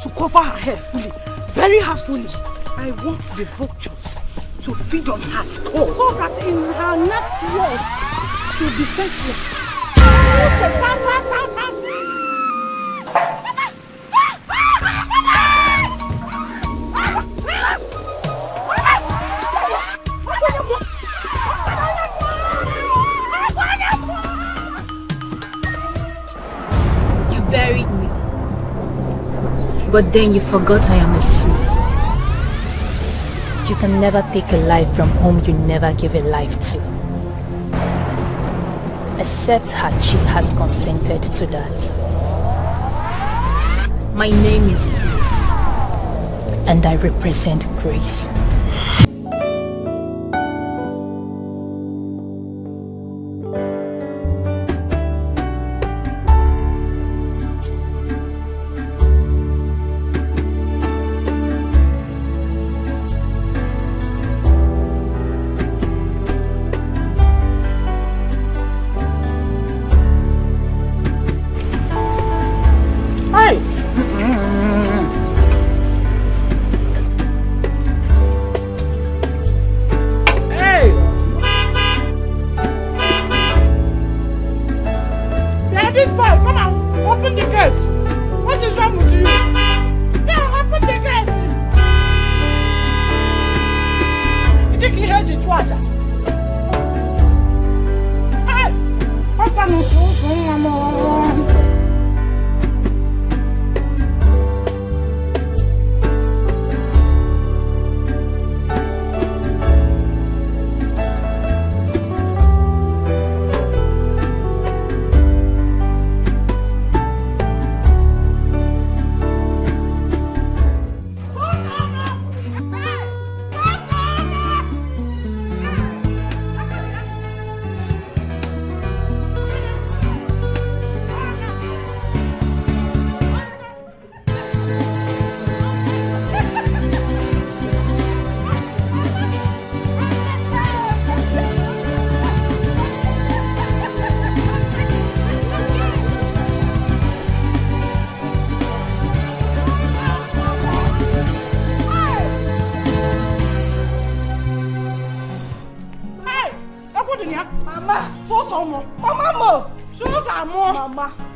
to cover her head fully, bury her fully. I want the vultures to feed on her skull, so that in her next years she'll be senseless. You buried me, but then you forgot I am a seed. You can never take a life from whom you never give a life to. Except Hachi has consented to that. My name is Grace, and I represent Grace.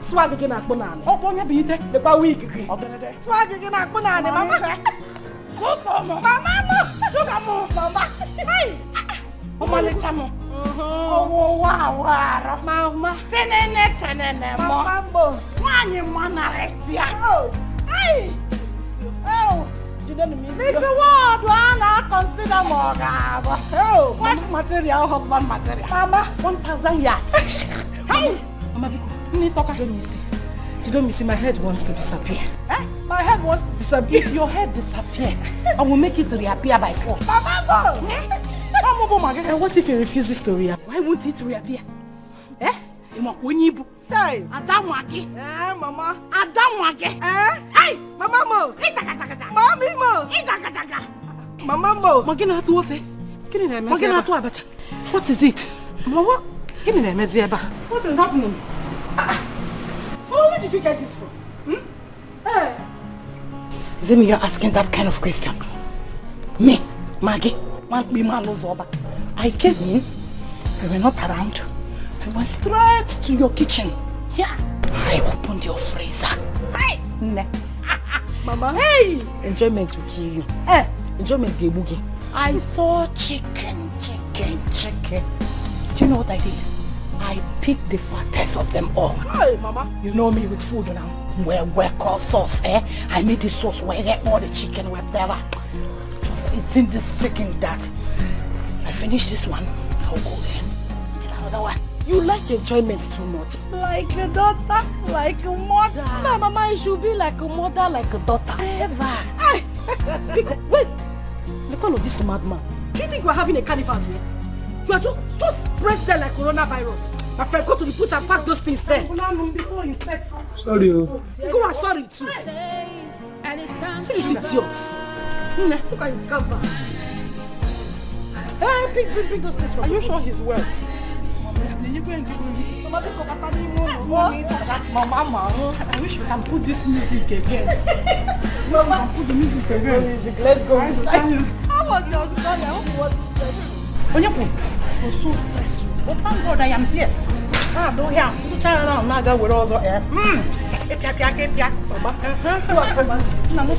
Swag again at Bonani. Oh, Bonya beat the Bawi. Swag again at Bonani, Mamma. Mamma, sugar more, Mamma. Hey, oh, my little. Oh, wow, Mamma. Tenene, Mamma. One in one, Alessia. Hey, oh, you don't mean this award, one I consider more. Oh, what material, husband material? Mamma, 1,000 yards. Hey, Mamma. You don't miss it. My head wants to disappear. Eh? My head wants to disappear. If your head disappears, I will make it reappear by force. Mama! And what if he refuses to reappear? Why won't it reappear? Eh? Time. Adamwagi. Eh, Mama. Adamwagi. Eh? Hey! Mama Mo. Mommy Mo. Mama Mo. Magina to ofe. Magina to abacha. What is it? Mama? What is happening? Where did you get this from? Hey. Zemi, you're asking that kind of question. Me, Maggie, I came in, you were not around. I went straight to your kitchen. Yeah. I opened your freezer. Hey! Mama, hey! Enjoyment will kill you. Eh? Enjoyment will boogie. I saw chicken. Do you know what I did? I picked the fattest of them all. Hey, Mama. You know me with food now. Where called sauce, eh? I made this sauce where all the chicken, whatever. Just eating this chicken that. If I finish this one, I'll go in. Another one. You like enjoyment too much. Like a daughter, like a mother. No, Mama, you should be like a mother, like a daughter. Ever. Hey! Wait! Look all of this madman. Do you think we're having a carnival here? You are just spread there like coronavirus. My friend, go to the put and pack those things there. Sorry. Go and sorry too. See this idiot. Look at his canvas. Hey, bring those things from. Are you sure he's well? Mama, I wish we can put this music again. Mama, put the music again. Let's go. How was your journey? I hope it wasn't stressful. Onyaku, it was so stressful. Oh, thank God I am here. Don't hear. You try around now with all the air. Epia. Baba. No, no,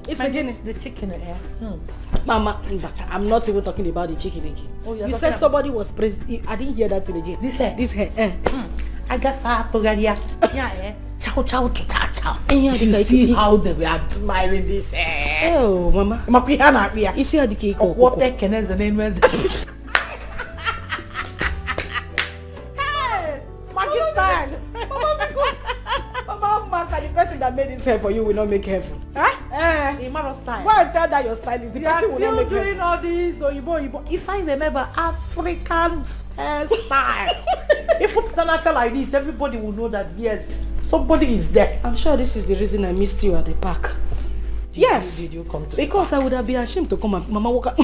It's again the chicken here. Mama, I'm not even talking about the chicken again. Oh, you said somebody was praised. I didn't hear that thing again. This hair. I guess I have to get here. Yeah. Chow to chow. You see how they were admiring this hair. Oh, Mama. You see how the cake of what the can is the name was. Hey, Maggie style. Mama, the person that made this hair for you will not make heaven. Huh? Imaro style. Why tell that your style is the person will not make heaven? Doing all this Oyibo. If I remember African hairstyle, if you put on a fella like this, everybody will know that yes, somebody is there. I'm sure this is the reason I missed you at the park. Did you come to because I would have been ashamed to come and Mama Walker.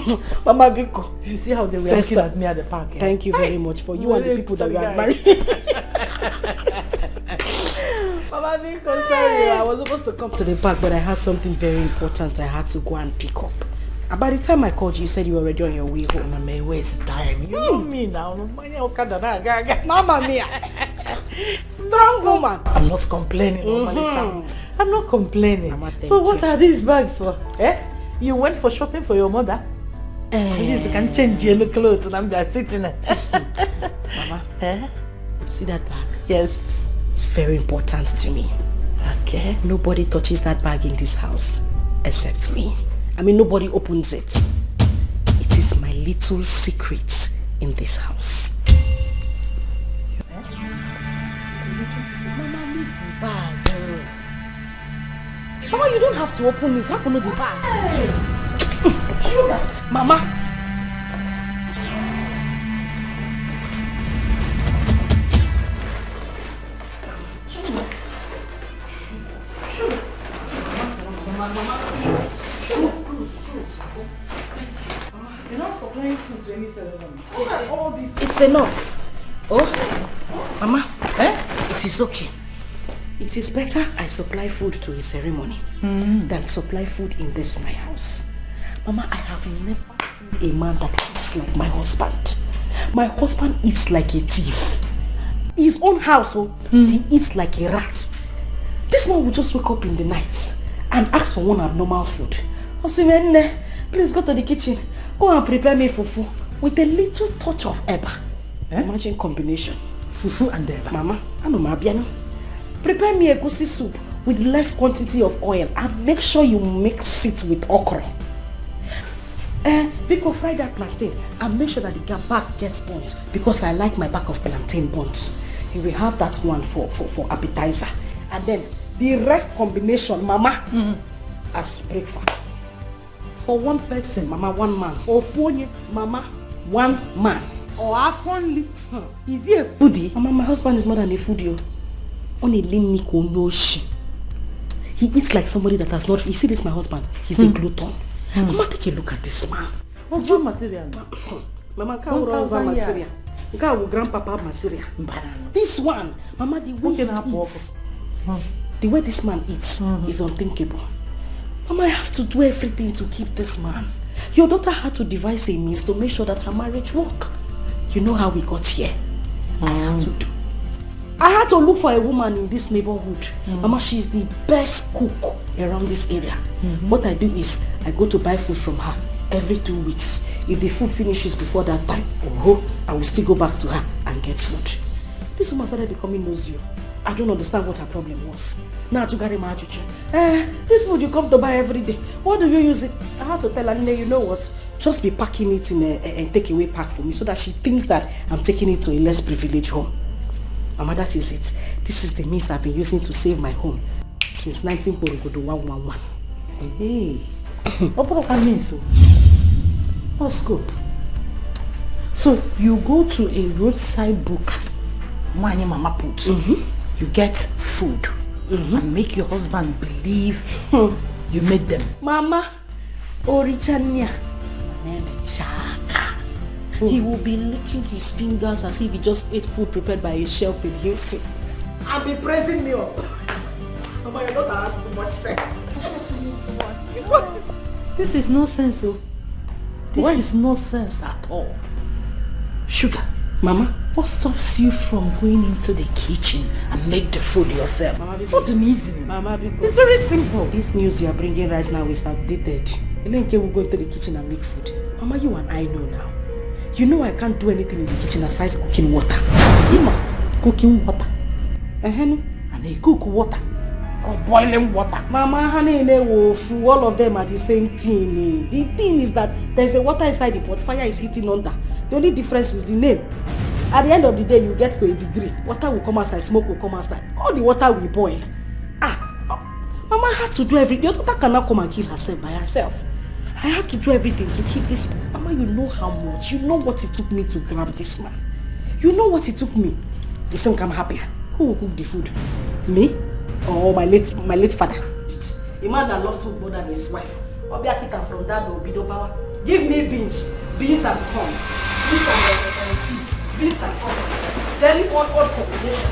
Mama Biko. You see how they were looking at me at the park. Yeah? Thank you very much for you and the people that we are married. Mama Biko, sorry. I was supposed to come to the park, but I had something very important I had to go and pick up. And by the time I called you said you were already on your way home. Mama, where's the time? You know me now. Mama Mia. Strong woman. I'm not complaining. I'm not complaining. Mama, so what are these bags for? You went for shopping for your mother? At least you can change your clothes and I'm just sitting there. Mama, see that bag? Yes. It's very important to me. Okay. Nobody touches that bag in this house except me. I mean, nobody opens it. It is my little secret in this house. Mama, leave the bag. Mama, you don't have to open it. Open the bag. Sugar. Mama. You're not supplying food to any celebrity. It's enough. Oh, Mama, it is okay. It is better I supply food to a ceremony than supply food in this my house. Mama, I have never seen a man that eats like my husband. My husband eats like a thief. His own house, he eats like a rat. This man will just wake up in the night and ask for one abnormal food. I say, please go to the kitchen. Go and prepare me fufu with a little touch of eba. Imagine combination. Fufu and eba. Mama, I know my biano. Prepare me a goosey soup with less quantity of oil and make sure you mix it with okra. People fry that plantain and make sure that the back gets burnt because I like my back of plantain burnt. You will have that one for appetizer. And then the rest combination, Mama, as breakfast. For one person, Mama, one man. Or for you, Mama, one man. Or half only. Is he a foodie? Mama, my husband is more than a foodie. Only Liniko Noshi. He eats like somebody that has not. You see this, my husband? He's a glutton. Mama, take a look at this man. What's your material? Mama, can't material. Grandpapa material. This one, Mama, the way he eats, the way this man eats is unthinkable. Mama, I have to do everything to keep this man. Your daughter had to devise a means to make sure that her marriage work. You know how we got here. I had to look for a woman in this neighborhood. Mama, she's the best cook around this area. What I do is, I go to buy food from her every 2 weeks. If the food finishes before that time, I will still go back to her and get food. This woman started becoming nosy. I don't understand what her problem was. Now to carry my this food you come to buy every day. What do you use it? I had to tell her, you know what? Just be packing it in a takeaway pack for me so that she thinks that I'm taking it to a less privileged home. Mama, that is it. This is the means I've been using to save my home since 1911. Hey, what means so? What's scope? So you go to a roadside book, Mama put. You get food and make your husband believe you made them. Mama, Orichania. He will be licking his fingers as if he just ate food prepared by a chef in Hilton. And be praising me up. Mama, your daughter has too much sense. This is nonsense, oh. This is nonsense at all. Sugar, Mama, what stops you from going into the kitchen and make the food yourself? Mama, what an easy. Mama, it's very simple. This news you are bringing right now is outdated. Elenke will go into the kitchen and make food. Mama, you and I know now. You know I can't do anything in the kitchen aside cooking water. Ima, cooking water. And they cook water. Boiling water. Mama, honey, all of them are the same thing. The thing is that there's a water inside the pot, fire is heating under. The only difference is the name. At the end of the day, you get to a degree. Water will come outside, smoke will come outside. All the water will boil. Mama had to do everything. Your daughter cannot come and kill herself by herself. I have to do everything to keep this. Mama, you know how much. You know what it took me to grab this man. You know what it took me. Listen, I'm happy. Who will cook the food? Me? Or my late father? A man that loves food more than his wife. Obiakita from that will be no power. Give me beans and corn. Beans and tea. Beans and corn. Then one odd combination.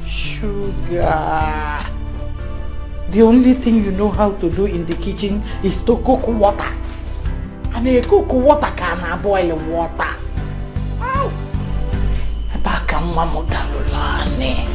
Sugar. The only thing you know how to do in the kitchen is to cook water. And a cook water can boil water. Ow! Baka mama dalulane.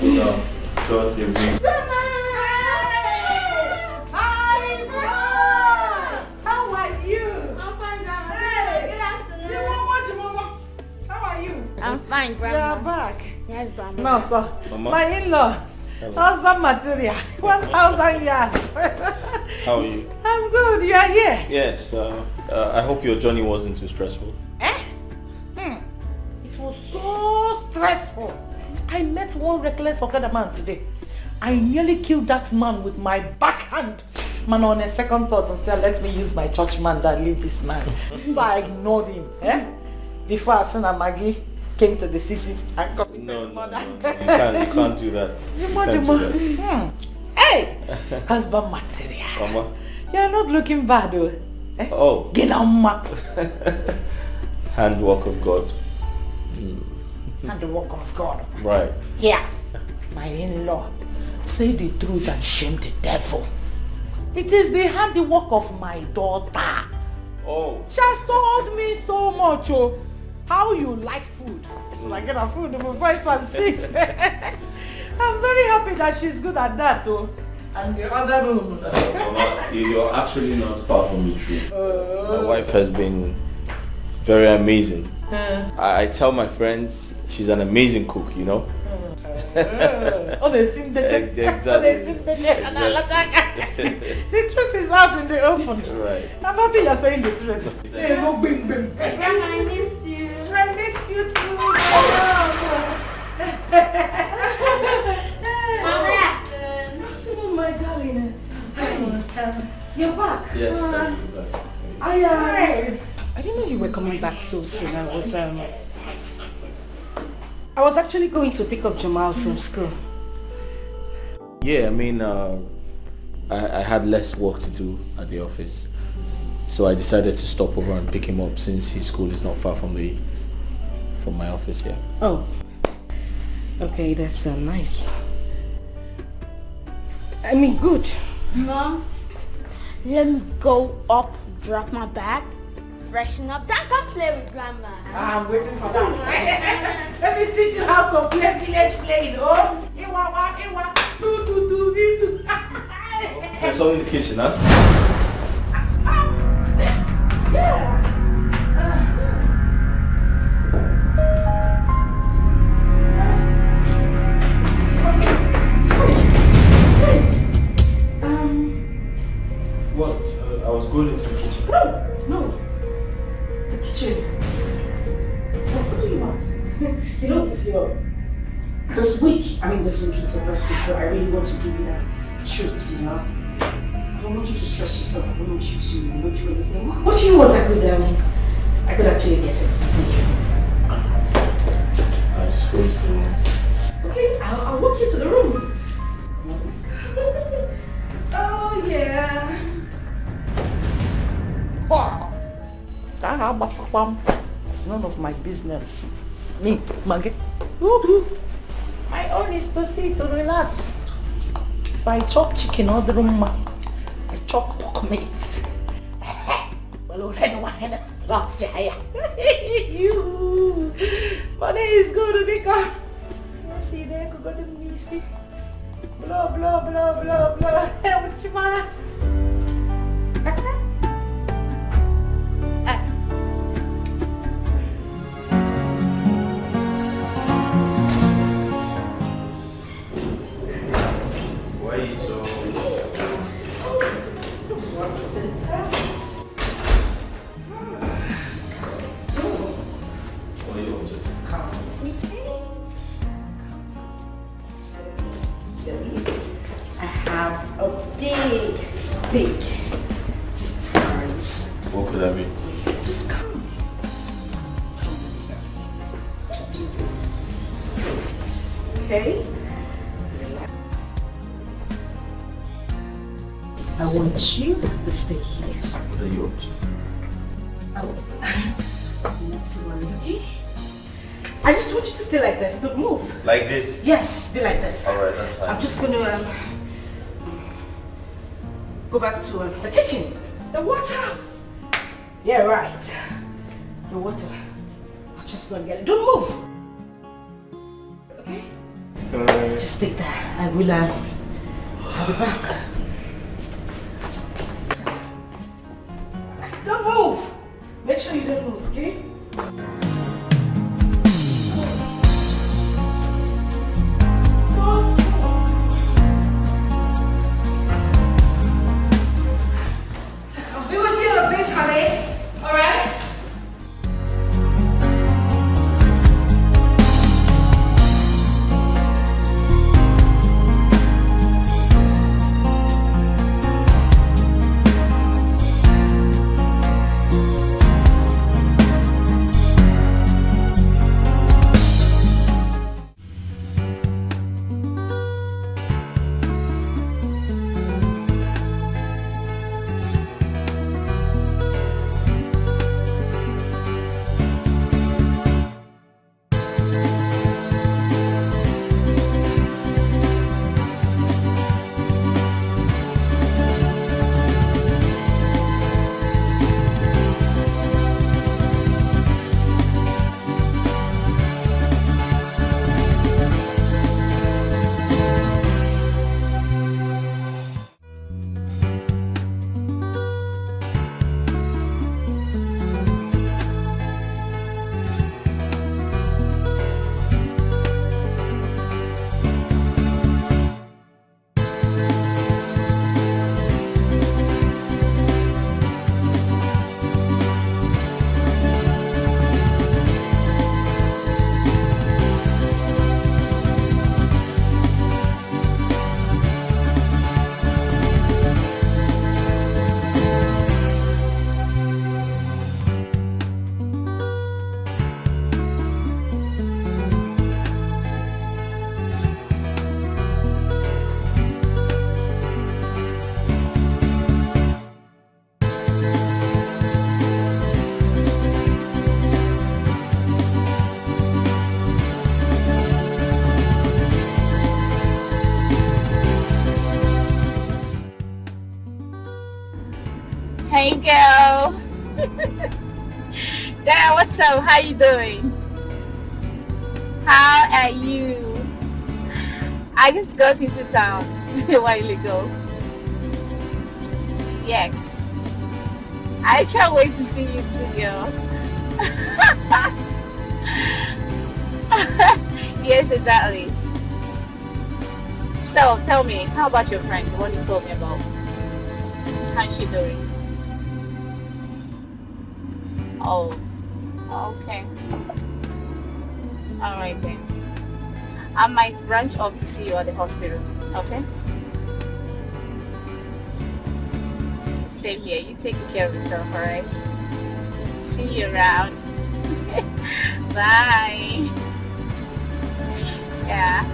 No, don't you mean? How are you? I'm fine, Grandma. Hey. Good afternoon. Mama. How are you? I'm fine, Grandma. You're back. Yes, Grandma. No, sir. Mama? My in-law. Hello. Husband material. 1,000 yards. How are you? I'm good. You are here. Yes, I hope your journey wasn't too stressful. It was so stressful. I met one reckless Okada man today. I nearly killed that man with my backhand. Man, on a second thought and said, let me use my church man that leave this man. So I ignored him. Before I seen Maggie came to the city and committed murder. You can't do that. You can't do that. Hey! Husband material. Mama? You're not looking bad though. Oh. Get on ma. Handwork of God. And the work of God. Right. Yeah. My in-law. Say the truth and shame the devil. It is the handiwork of my daughter. Oh. She has told me so much, oh. How you like food. It's like getting food number 5 and 6. I'm very happy that she's good at that, though. And the other room. Mama, you're actually not far from the truth. My wife has been very amazing. I tell my friends she's an amazing cook, you know? Oh, they sing the check. Exactly. Oh, they sing the check. The truth is out in the open. Right. I'm happy you're saying the truth. Hey, no bing bing. Grandma, I missed you. I missed you too. Mama, afternoon. My darling. You're back. Yes, I'll be back. I didn't know you were coming back so soon. I was actually going to pick up Jamal from school. Yeah, I mean, I had less work to do at the office. So I decided to stop over and pick him up since his school is not far from my office here. Oh. Okay, that's nice. I mean, good. Mom, let me go up, drop my bag, freshen up, then come play with Grandma. I'm waiting for that. Let me teach you how to play village playing, oh? Iwa, do. It's all in the kitchen, huh? Yeah. What? I was going into the kitchen. No. The kitchen. What do you want? You know, it's this week is your birthday, so I really want to give you that treat, you know? I don't want you to stress yourself. I don't want you to not do anything. What do you want? I could actually get it for you. I was going to the room. Okay, I'll walk you to the room. Come on, let's go. Oh, yeah. Wow. It's none of my business. Me, Maggie. My own is to see to relax. If I chop chicken or the room, I chop pork meat. Well, already one in last year. Money is going to become. You see, there could go to Missy. Blah, blah, blah, blah, blah. What you want? Why are you so... What do you want to do? I have a big surprise. What could that be? Just come. Okay? I want you to stay here. What are you up to? Not to worry, okay? I just want you to stay like this. Don't move. Like this? Yes, be like this. Alright, that's fine. I'm just going to go back to the kitchen. The water. Yeah, right. The water. I'm just going to get it. Don't move. Okay? Just take that. I'll be back. Don't move. Make sure you don't move, okay? I'll be with you in a bit, honey. All right? Hey girl. Dad, what's up? How you doing? How are you? I just got into town a while ago. Yes. I can't wait to see you too, girl. Yes, exactly. So, tell me, how about your friend, the one you told me about? How's she doing? Oh, okay. Alright then. I might branch off to see you at the hospital, okay? Same here. You take care of yourself, alright? See you around. Bye. Yeah.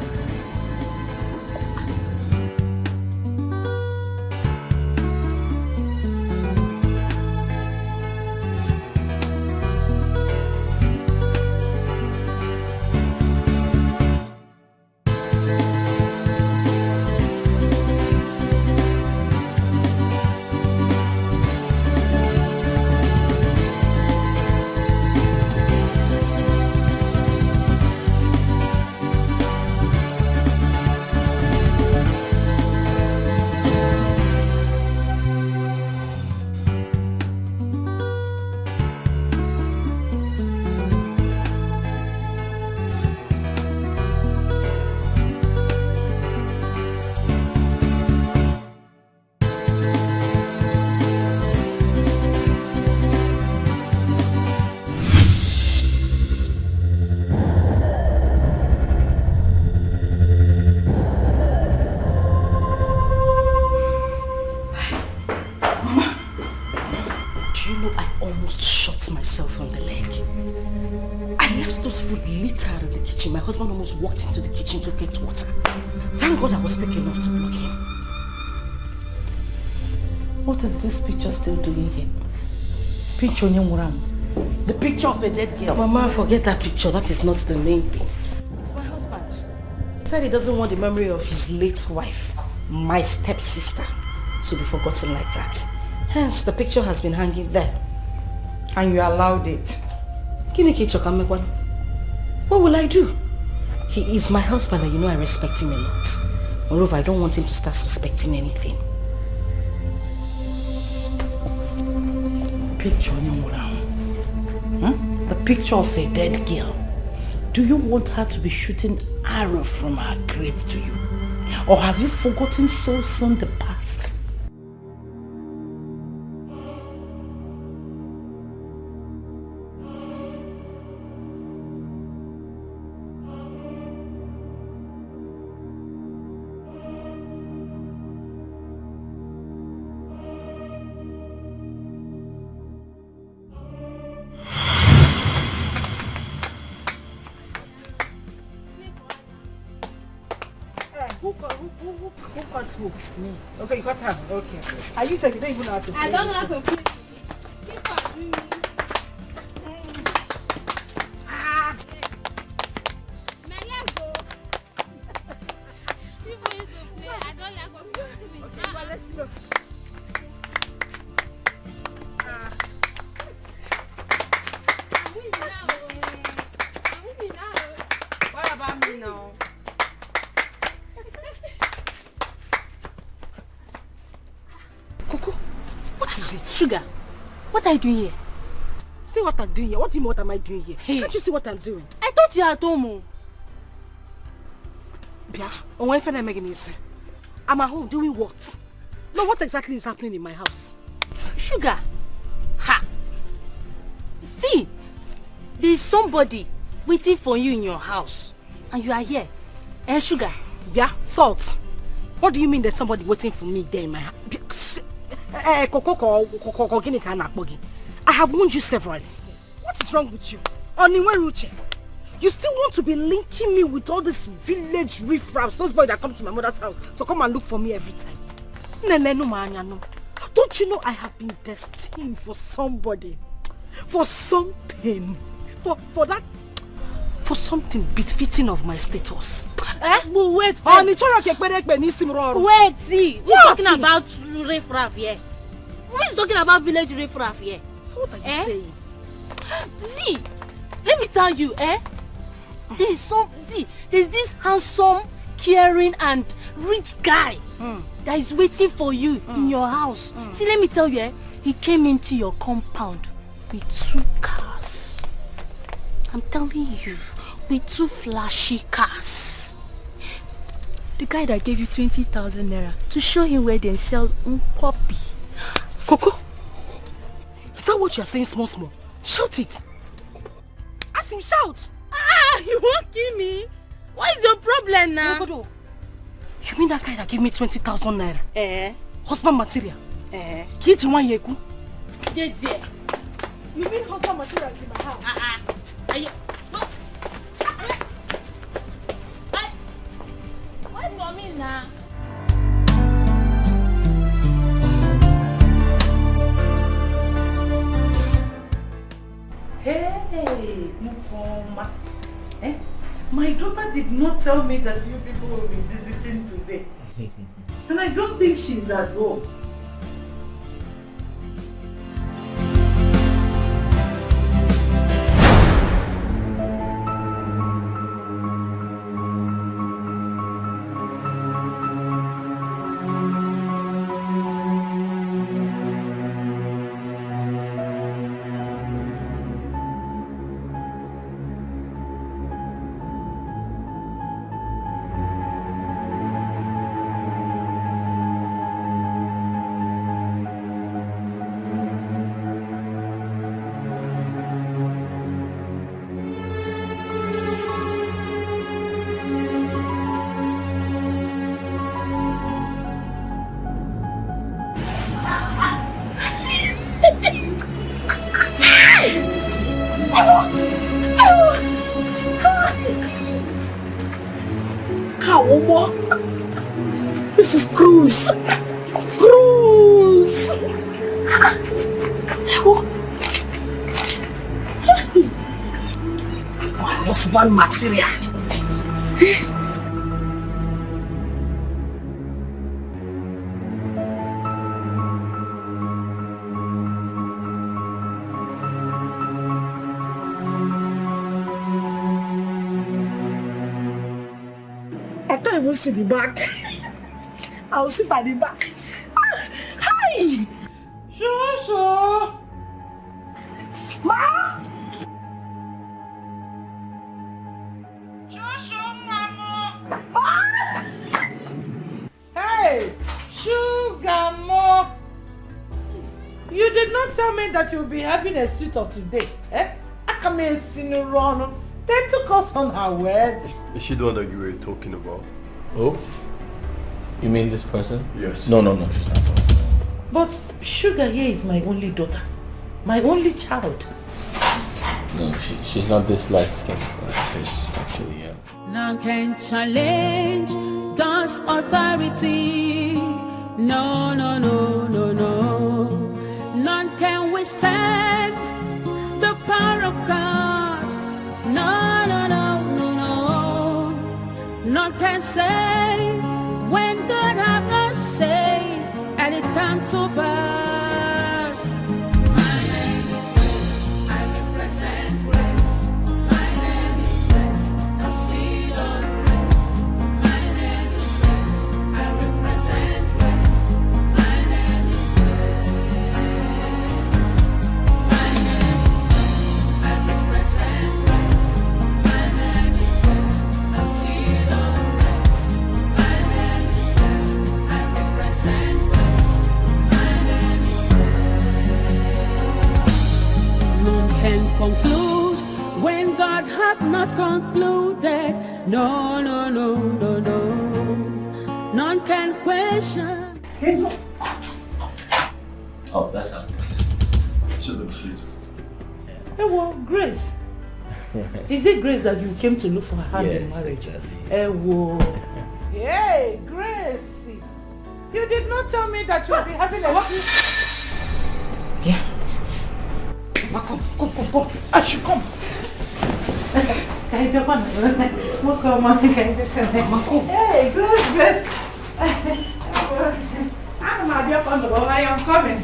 My husband almost walked into the kitchen to get water. Thank God I was quick enough to block him. What is this picture still doing here? Picture Nyamurang. The picture of a dead girl. Mama, forget that picture. That is not the main thing. It's my husband. He said he doesn't want the memory of his late wife, my stepsister, to be forgotten like that. Hence, the picture has been hanging there. And you allowed it. What will I do? He is my husband and you know I respect him a lot. Moreover, I don't want him to start suspecting anything. Picture the picture of a dead girl. Do you want her to be shooting arrow from her grave to you? Or have you forgotten so soon the past? Who cuts who? Me. Okay, you got her. Okay. Are you saying you don't even know how to play? I don't know how to play. Keep on doing it. My leg go. People used to play. I don't like what people are doing. Okay, well, let's go. I'm winning now. I'm winning now. What about me now? Coco, what is it? Sugar, what are you doing here? See what I'm doing here. What do you mean what am I doing here? Hey. Can't you see what I'm doing? I thought you were at home. Bia, I'm at home doing what? No, what exactly is happening in my house? Sugar, ha! See, there's somebody waiting for you in your house, and you are here. Sugar. Bia, Salt. What do you mean there's somebody waiting for me there in my house? I have warned you severally. What is wrong with you? You still want to be linking me with all these village riffraffs, those boys that come to my mother's house to come and look for me every time. Don't you know I have been destined for somebody, for some pain, for that, for something befitting of my status? But wait, Wait, see, who's talking about riffraff here? Who is talking about village riffraff here? So what are you saying? See, let me tell you, there's this handsome, caring and rich guy that is waiting for you in your house. See, let me tell you, he came into your compound with 2 cars. I'm telling you, with 2 flashy cars. The guy that gave you 20,000 naira to show him where they sell Nkwobi. Coco, is that what you're saying small? Shout it. Ask him, shout. You won't kill me. What is your problem now? You mean that guy that gave me 20,000 naira? Husband material? Kid one yeku. You mean husband material is in my house? Wait for me now. Hey, Mukoma. My daughter did not tell me that you people will be visiting today. And I don't think she's at home. This is Cruz. Cruz. My husband material. I can't even see the back. I'll sit at the back. Hi! Shushu! Ma! Shushu, Mama! Hey! Sugar Mo! You did not tell me that you'll be having a suit of today. Eh? I come in run. They took us on our words. Is she the one that you were talking about? Oh? You mean this person? Yes. No, she's not. But Sugar here is my only daughter. My only child. No, she's not this light-skinned. She's actually, yeah. None can challenge God's authority. No. None can withstand the power of God. No. None can say when God have not said and it come to pass. My name is Grace, I represent Grace. My name is Grace, a seed of grace. My name is Grace, I represent Grace. My name is Grace. My name is Grace, I represent Grace. My name is Grace, a seed of grace. My name is Grace, I represent Grace. My name is Grace. None can conclude when God hath not concluded. No. None can question. Oh, that's how. She looks beautiful. Hey, well, Grace. Is it Grace that you came to look for her hand in marriage? Exactly. Hey, whoa. Hey, Grace. You did not tell me that you'll be having a... Yeah. Come. I should come. Hey, Grace. I am coming.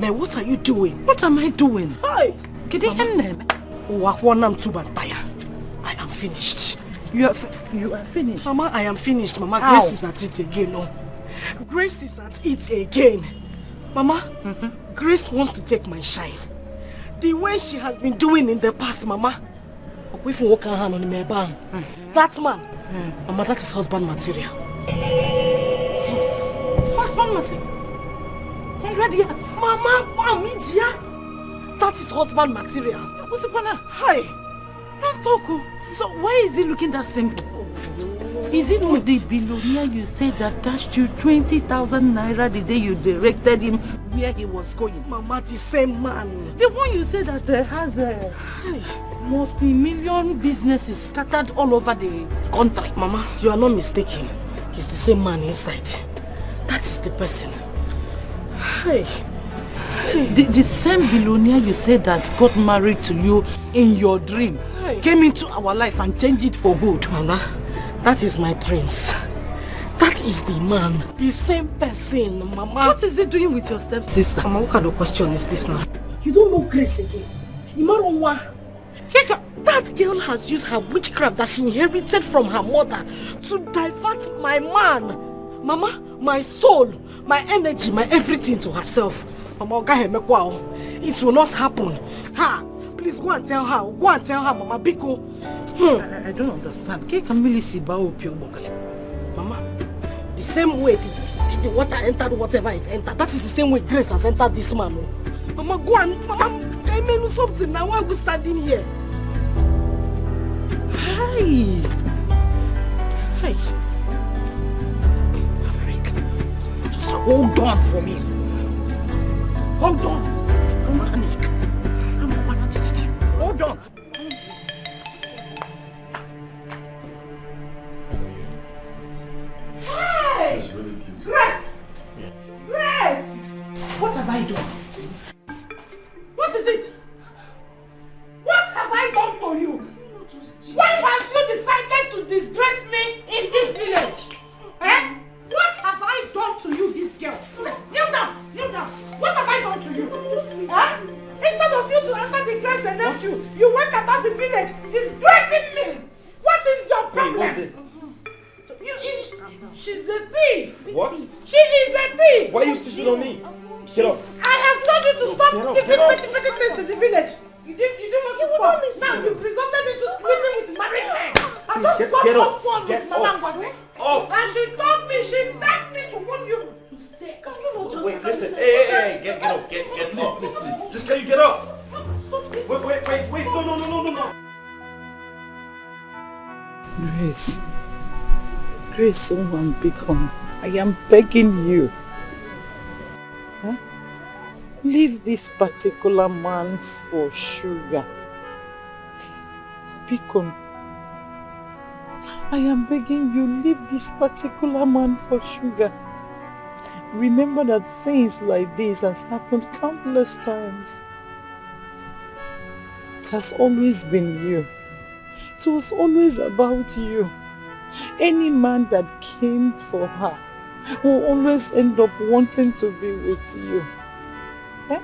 What are you doing? What am I doing? Hi. I am finished. You are finished? Mama, I am finished. Mama, how? Grace is at it again. No. Grace is at it again. Mama, Grace wants to take my shine. The way she has been doing in the past, Mama. That man, Mama, that is husband material. Husband material? 100 years. Mama, that is husband material. What's the plan? Hi. Don't talk. So why is he looking that simple? Is it not the billionaire you said that dashed you 20,000 naira the day you directed him where he was going? Mama, the same man. The one you said that has multi-million businesses scattered all over the country. Mama, you are not mistaken. He's the same man inside. That is the person. Hey. The same billionaire you said that got married to you in your dream came into our life and changed it for good. Mama, that is my prince. That is the man. The same person, Mama. What is he doing with your stepsister? Mama, what kind of question is this now? You don't know Grace again. That girl has used her witchcraft that she inherited from her mother to divert my man, Mama, my soul, my energy, my everything to herself. Mama, it will not happen. Please go and tell her. Go and tell her, Mama Biko. I don't understand. Mama, the same way the water entered whatever it entered, that is the same way Grace has entered this man. Mama, go and... Mama, I may know something now. Why are we standing here? Hi. Just hold on for me. Hold on. Don't panic. Hold on. Hey! It's really beautiful. Grace! Grace! What have I done? What is it? What have I done to you? Why have you decided to disgrace me in this village? this? She's a thief. What? She is a thief. Why are you sitting on me? Get off. I have told you to stop thieving petty things in the village. You didn't want to stop. Now you've resulted into sleeping with married men. I just got off phone with Mama Ngozi. Oh. And she told me, she begged me to warn you to stay. Can you not just Wait, listen. Hey, get off. Get please. Just can you get off? Wait. No. Grace, one beacon. I am begging you. Huh? Leave this particular man for Sugar. Beacon. I am begging you, leave this particular man for Sugar. Remember that things like this has happened countless times. It has always been you. It was always about you. Any man that came for her will always end up wanting to be with you. Eh?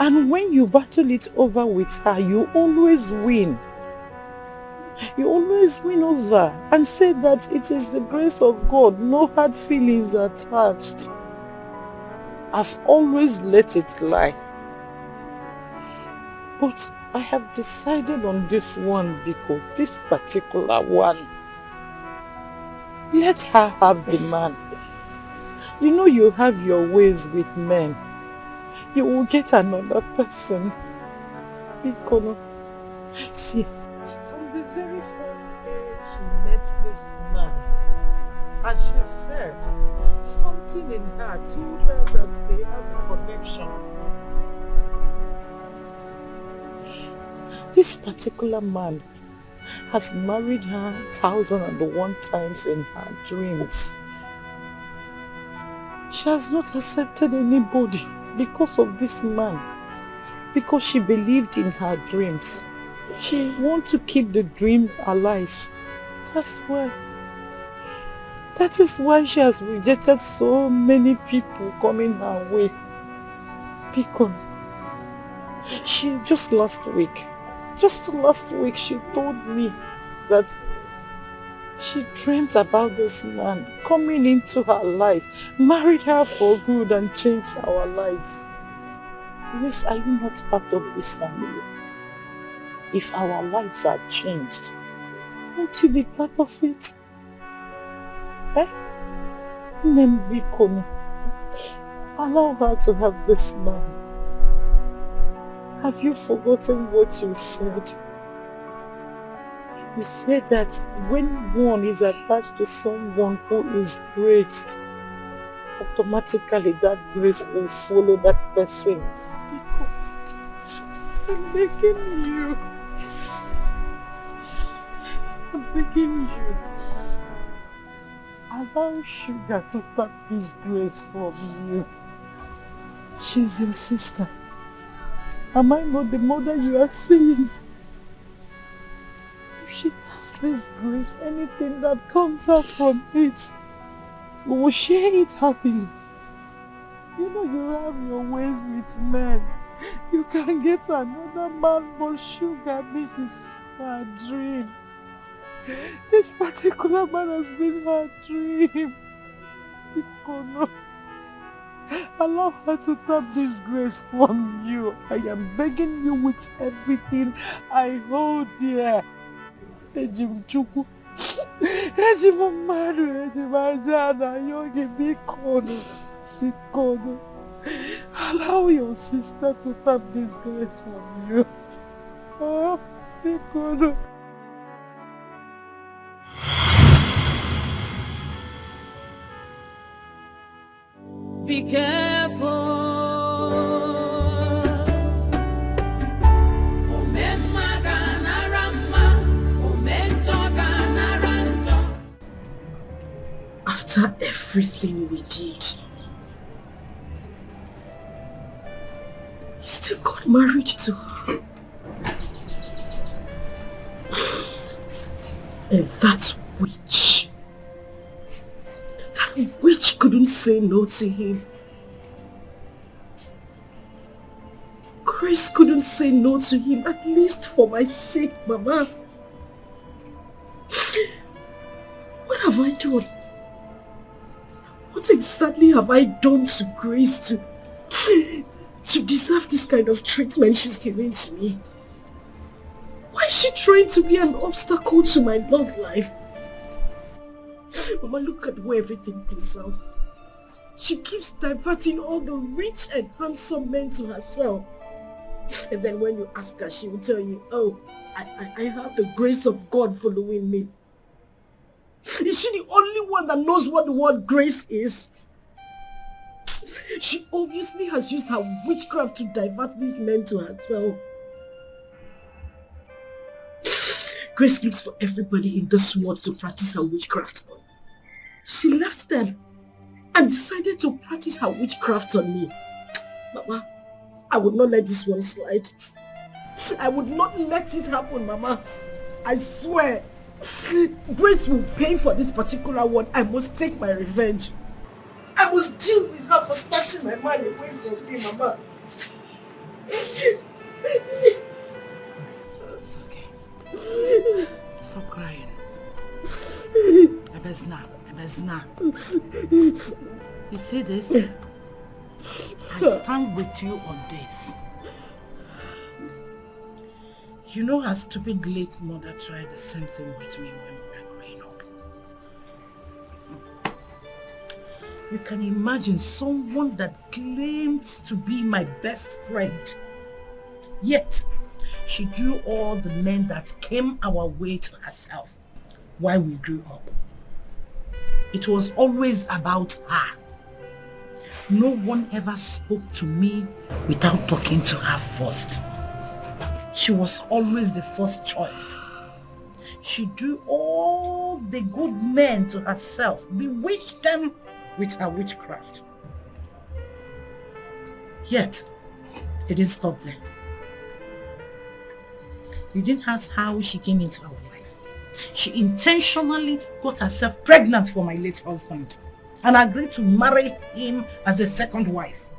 And when you battle it over with her, you always win. You always win over and say that it is the grace of God, no hard feelings attached. I've always let it lie. But I have decided on this one, Biko, this particular one. Let her have the man. You know you have your ways with men. You will get another person. Biko, see, from the very first day she met this man, and she said something in her told her that they have a connection. This particular man has married her 1,001 times in her dreams. She has not accepted anybody because of this man. Because she believed in her dreams. She wants to keep the dream alive. That's why. That is why she has rejected so many people coming her way. Because she just last week she told me that she dreamt about this man coming into her life, married her for good and changed our lives. Yes, are you not part of this family? If our lives are changed, won't you be part of it? Eh? Nembikono, allow her to have this man. Have you forgotten what you said? You said that when one is attached to someone who is graced, automatically that grace will follow that person. I'm begging you. Allow Sugar to tap this grace from you. She's your sister. Am I not the mother you are seeing? If she taps this grace, anything that comes out from it, we will share it happily. You know you have your ways with men. You can get another man, but Sugar, this is her dream. This particular man has been her dream. Allow her to tap this grace from you. I am begging you with everything I hold dear. Ejim Chuku, Ejim Amadu, Ejim Ajana, Yogi Bikono. Allow your sister to tap this grace from you. Oh, Bikono. Be careful. After everything we did, he still got married to her. And that witch couldn't say no to him. Grace couldn't say no to him, at least for my sake, Mama. What have I done? What exactly have I done to Grace to deserve this kind of treatment she's giving to me? Why is she trying to be an obstacle to my love life? Mama, look at where everything plays out. She keeps diverting all the rich and handsome men to herself. And then when you ask her, she will tell you, oh, I have the grace of God following me. Is she the only one that knows what the word grace is? She obviously has used her witchcraft to divert these men to herself. Grace looks for everybody in this world to practice her witchcraft on. She left them and decided to practice her witchcraft on me. Mama, I would not let this one slide. I would not let it happen, Mama. I swear. Grace will pay for this particular one. I must take my revenge. I must deal with her for snatching my man away from me, Mama. It's okay. Stop crying. Ebezna. You see this? I stand with you on this. You know her stupid late mother tried the same thing with me when we were growing up. You can imagine someone that claims to be my best friend. Yet, she drew all the men that came our way to herself while we grew up. It was always about her. No one ever spoke to me without talking to her first. She was always the first choice. She drew all the good men to herself, bewitched them with her witchcraft. Yet, it didn't stop there. You didn't ask how she came into our life. She intentionally got herself pregnant for my late husband and agreed to marry him as a second wife,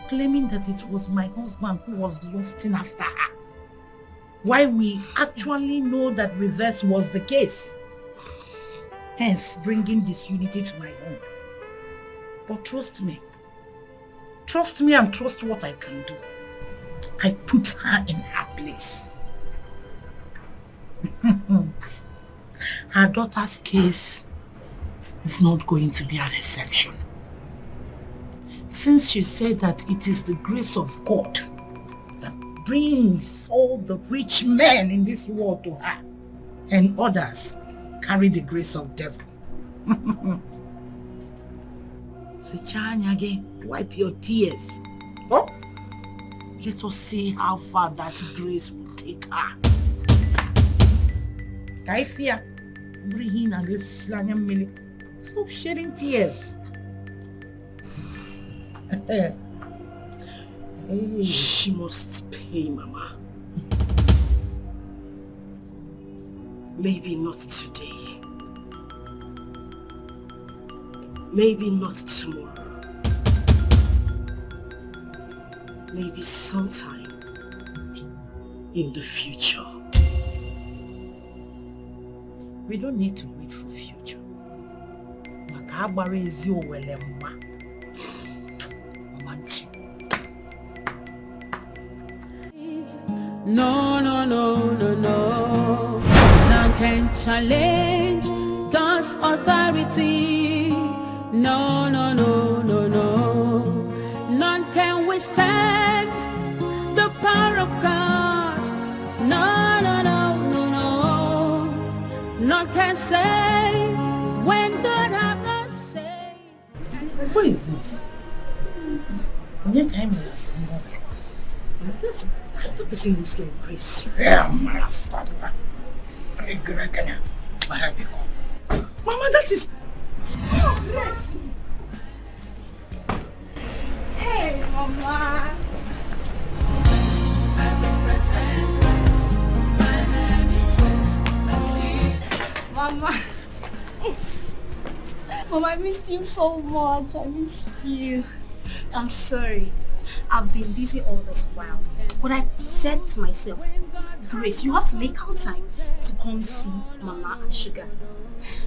claiming that it was my husband who was lusting after her. Why we actually know that reverse was the case, hence bringing disunity to my home. But trust me and trust what I can do. I put her in her place. Her daughter's case is not going to be an exception. Since she said that it is the grace of God that brings all the rich men in this world to her, and others carry the grace of devil. Sichanyage, wipe your tears. Oh, let us see how far that grace will take her. Kaifia, bring and this stop shedding tears. She must pay, Mama. Maybe not today. Maybe not tomorrow. Maybe sometime in the future. We don't need to wait for future. Makabare is your welemma. No, none can challenge God's authority. No, none can withstand the power of God. No, none can say when God have not said. What is this? The person who's getting Grace. Mama, that is... Oh, Grace! Hey, Mama. Mama. Mama, I missed you so much. I missed you. I'm sorry. I've been busy all this while. But I said to myself, Grace, you have to make out time to come see Mama and Sugar.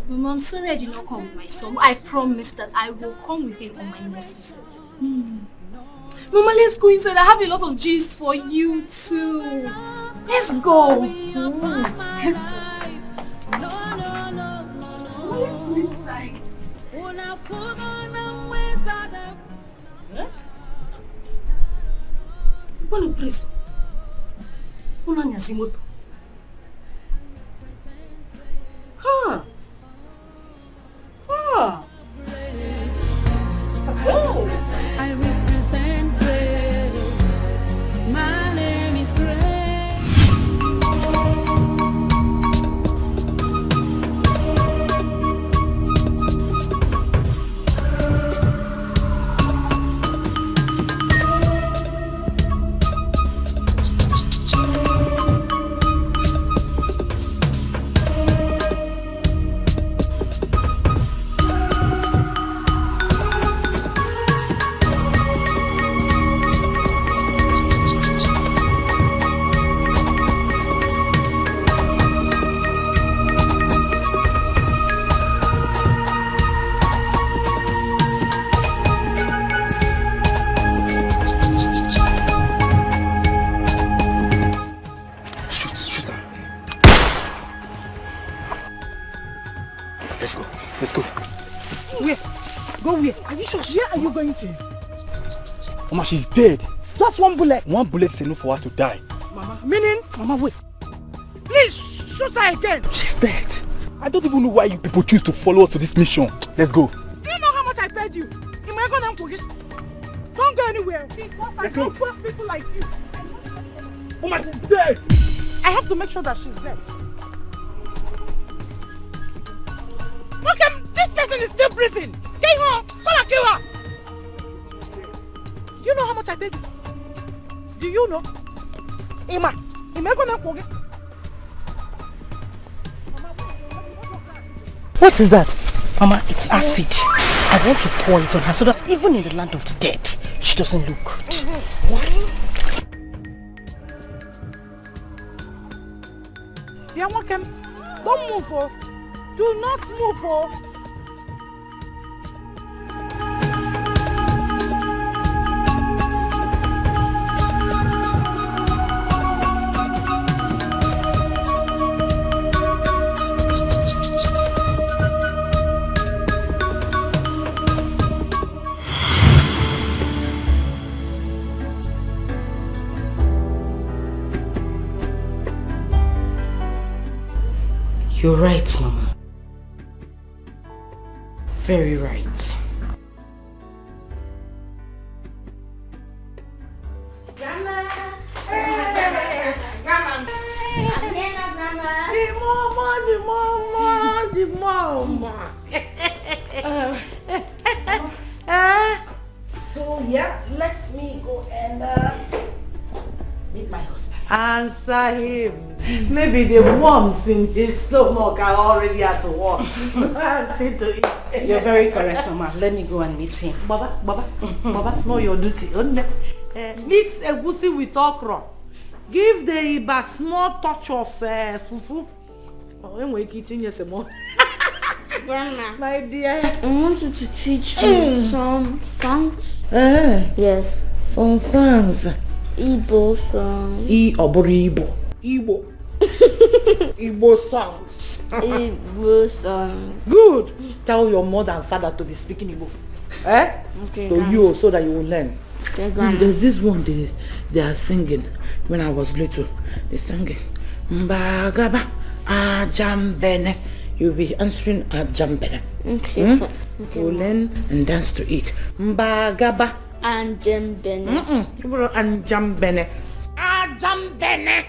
Mama, I'm sorry I did not come with my son. I promise that I will come with him on my next visit. Mama, let's go inside. I have a lot of gist for you too. Let's go. Let's go. Let's go inside. Buono preso. Una nyasimoto. Huh. Huh. Oh. I represent grace. My name is Grace. Let's go. Where? Go where? Are you sure? Where are you going to? Mama, she's dead. Just one bullet. One bullet is enough for her to die. Mama, meaning? Mama, wait. Please, shoot her again. She's dead. I don't even know why you people choose to follow us to this mission. Let's go. Do you know how much I paid you? Am I gonna forget? Don't go anywhere. Because I don't trust people like you. Mama, she's dead. I have to make sure that she's dead. Okay, this person is still breathing. Get home. Come and kill her. Do you know how much I paid you? Do you know? Emma, am I gonna forget? What is that? Mama, it's acid. I want to pour it on her so that even in the land of the dead, she doesn't look good. Yeah, welcome. Don't move, oh. Do not move, oh. You're right, Mama. Very right. Grandma! Grandma! The mama! So yeah, let me go and meet my husband. Answer him. Maybe the worms in his stomach are already at work. See to it. You're very correct, Mama. Let me go and meet him. Baba, know your duty. Mix egusi with okra. Give the Iba small touch of fufu. When we eating yes more. Grandma, My dear. I want you to teach me some songs. Yes, Some songs. Igbo songs. Igbo songs. Igbo songs. Good. Tell your mother and father to be speaking Igbo. Okay, To you so that you will learn. Okay, Grandma. There's this one they are singing when I was little. They sang it. Mbagaba ajambene. You'll be answering ajambene. Okay, so, okay. You learn and dance to it. Mbagaba And Jembene. Anjambene. Ajambene.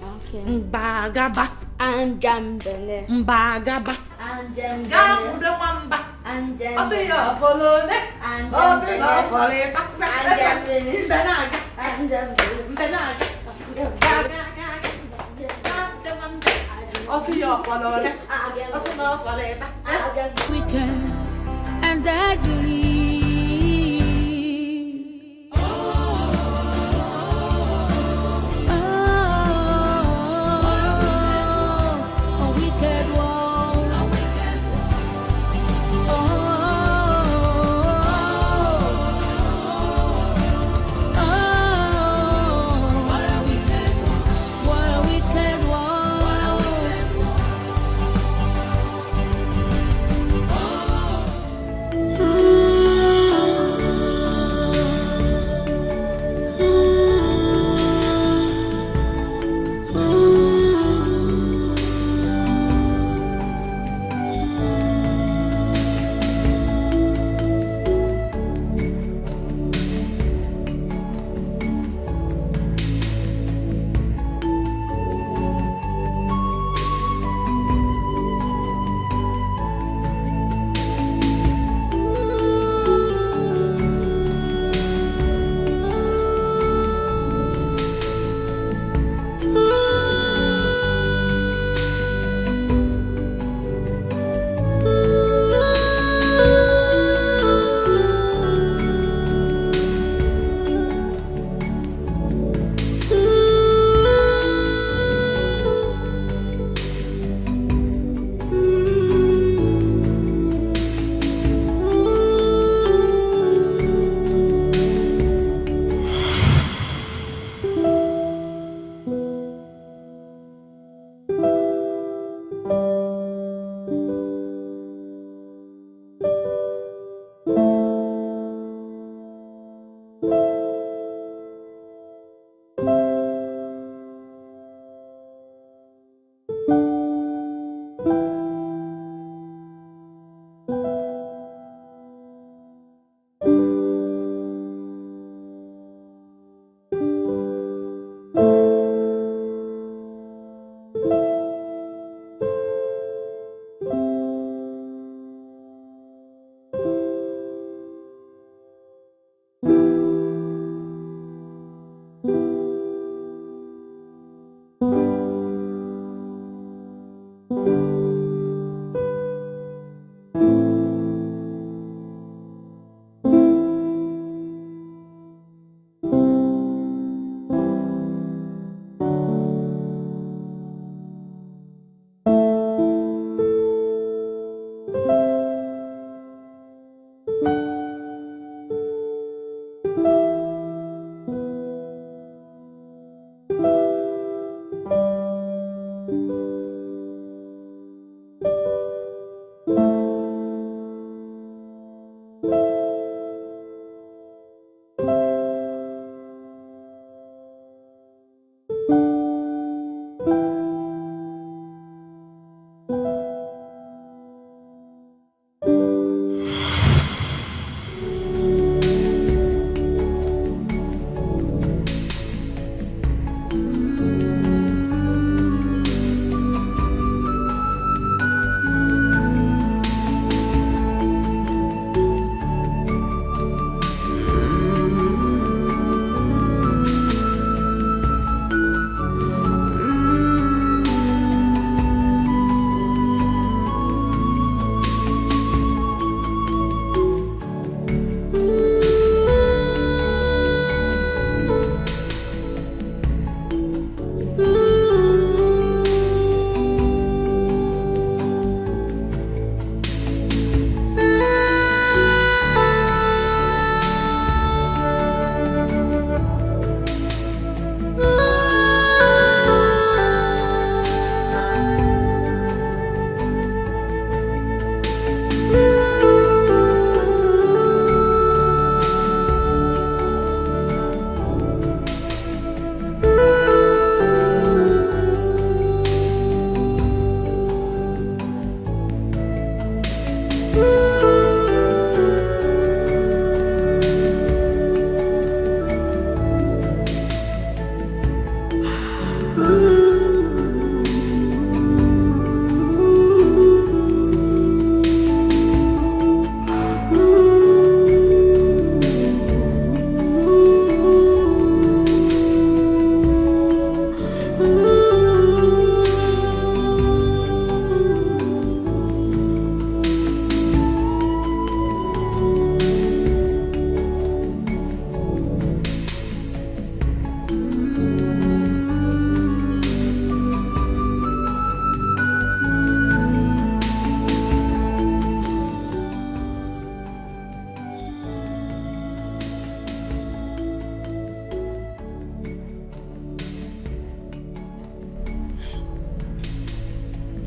Okay. Mbagaba. And Jembene. Mbagaba. And Jembene. Gamude wamba. And Jembene. Osiyo folone. And Osiyo foleta. And Jembene. Mbenaga. And Jembene. Mbenaga. Osiyo folone. Osiyo foleta. Wicked and deadly. A wicked one.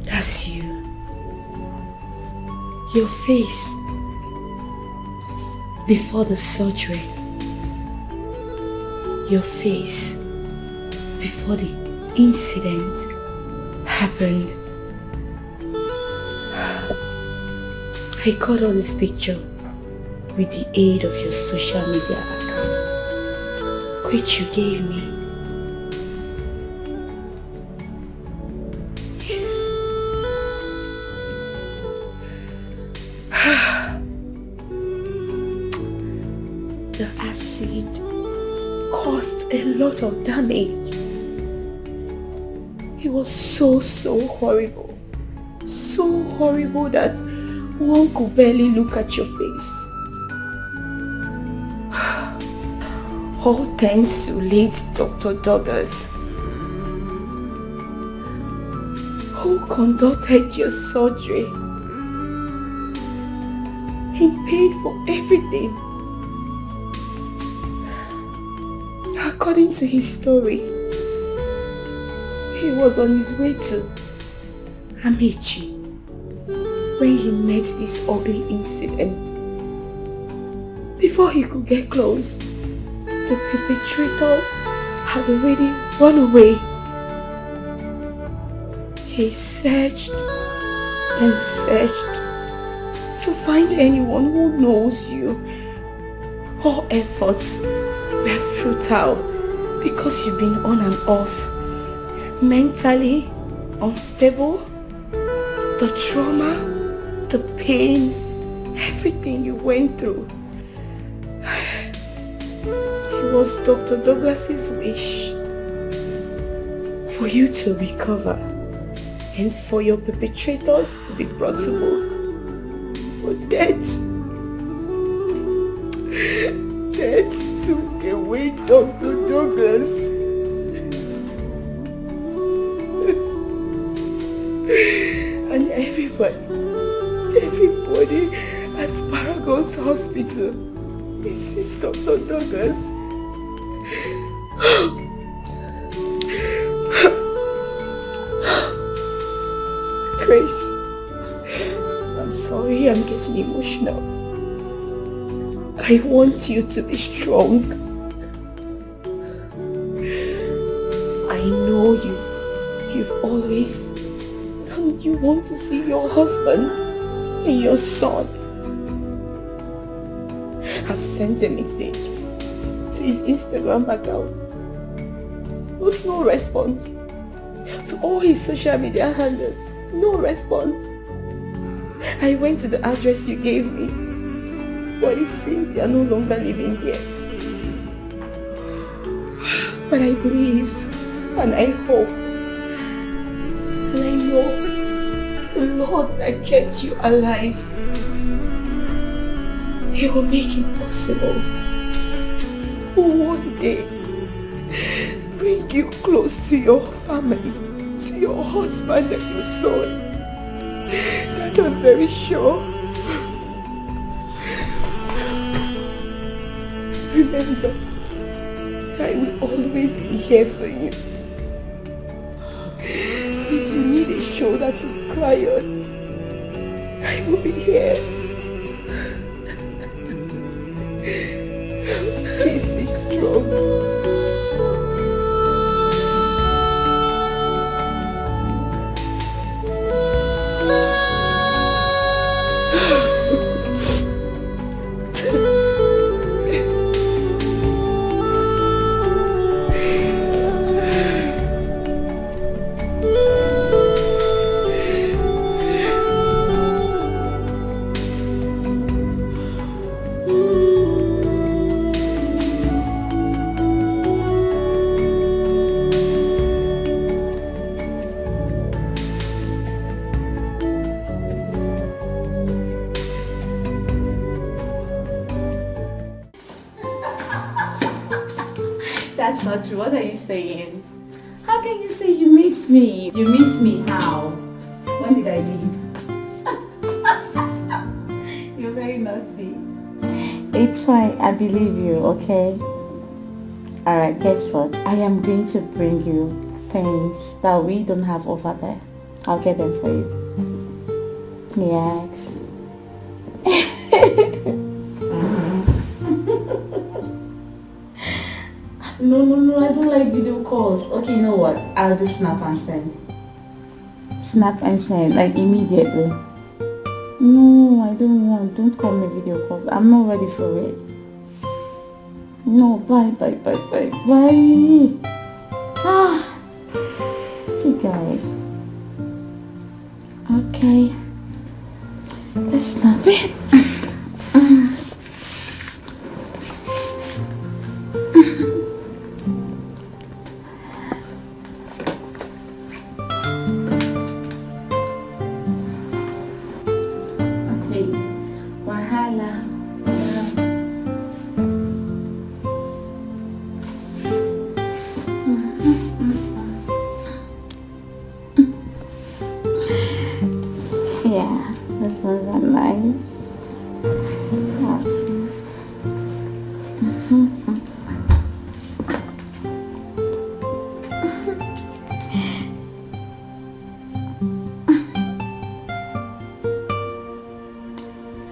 That's you. Your face before the surgery. Your face before the incident happened. I got all this picture with the aid of your social media account, which you gave me. The acid caused a lot of damage. It was so horrible. So horrible that one could barely look at your face. All thanks to late Dr. Douglas, who conducted your surgery. He paid for everything. According to his story, he was on his way to Amici when he met this ugly incident. Before he could get close, the perpetrator had already run away. He searched and searched to find anyone who knows you. All efforts were futile because you've been on and off, mentally unstable. The trauma, the pain, everything you went through. It was Dr. Douglas's wish for you to recover and for your perpetrators to be brought to book. But death took away Dr. Douglas. And everybody at Paragon's hospital misses Dr. Douglas. Grace, I'm sorry I'm getting emotional. I want you to be strong. I know you've always you want to see your husband and your son. I've sent a message to his Instagram account, but no response. To all his social media handles, no response. I went to the address you gave me, but it seems they are no longer living here. But I believe and I hope and I know the Lord that kept you alive, He will make it possible. One day, bring you close to your family, to your husband and your son. That I'm very sure. Remember, I will always be here for you. If you need a shoulder to cry on, I will be here. Please be strong. That's not true. What are you saying? How can you say you miss me? You miss me how? When did I leave? You're very naughty. It's fine. I believe you, okay? Alright, guess what? I am going to bring you things that we don't have over there. I'll get them for you. Yes. No, I don't like video calls. Okay, you know what? I'll do snap and send. Snap and send, like immediately. No, I don't want. Don't call me video calls. I'm not ready for it. No, bye. Ah, it's a guy. Okay. Let's snap it. Yeah, this ones are nice. Awesome.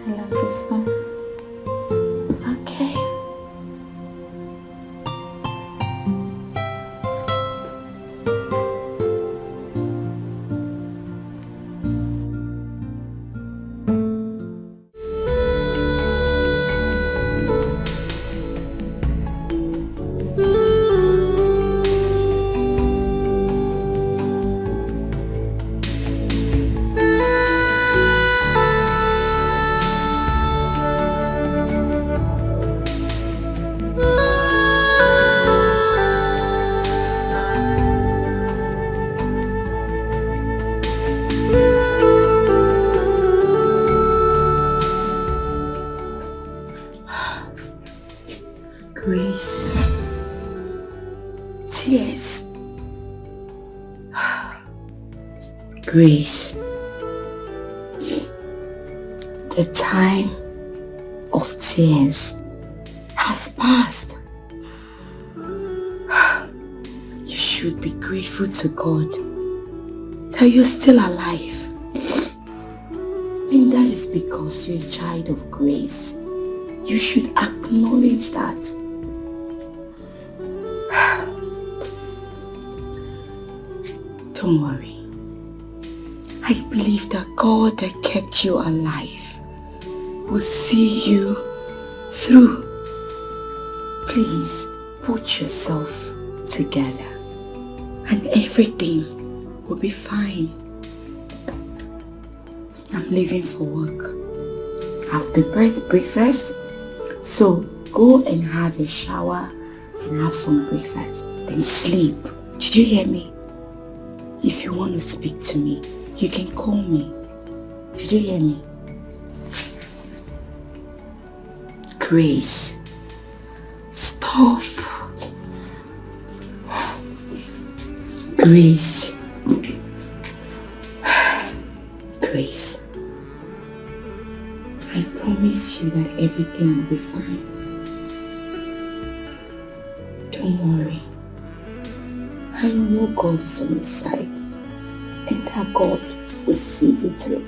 I love this one. Okay. Grace. Tears. Grace. The time of tears has passed. You should be grateful to God that you're still alive. And that is because you're a child of grace. You should acknowledge that. Don't worry. I believe that God that kept you alive will see you through. Please put yourself together and everything will be fine. I'm leaving for work. I've prepared breakfast, so go and have a shower and have some breakfast, then sleep. Did you hear me? If you want to speak to me, you can call me. Did you hear me? Grace, stop. Grace. Grace. I promise you that everything will be fine. Don't worry. I know God is on your side and that God will see you through.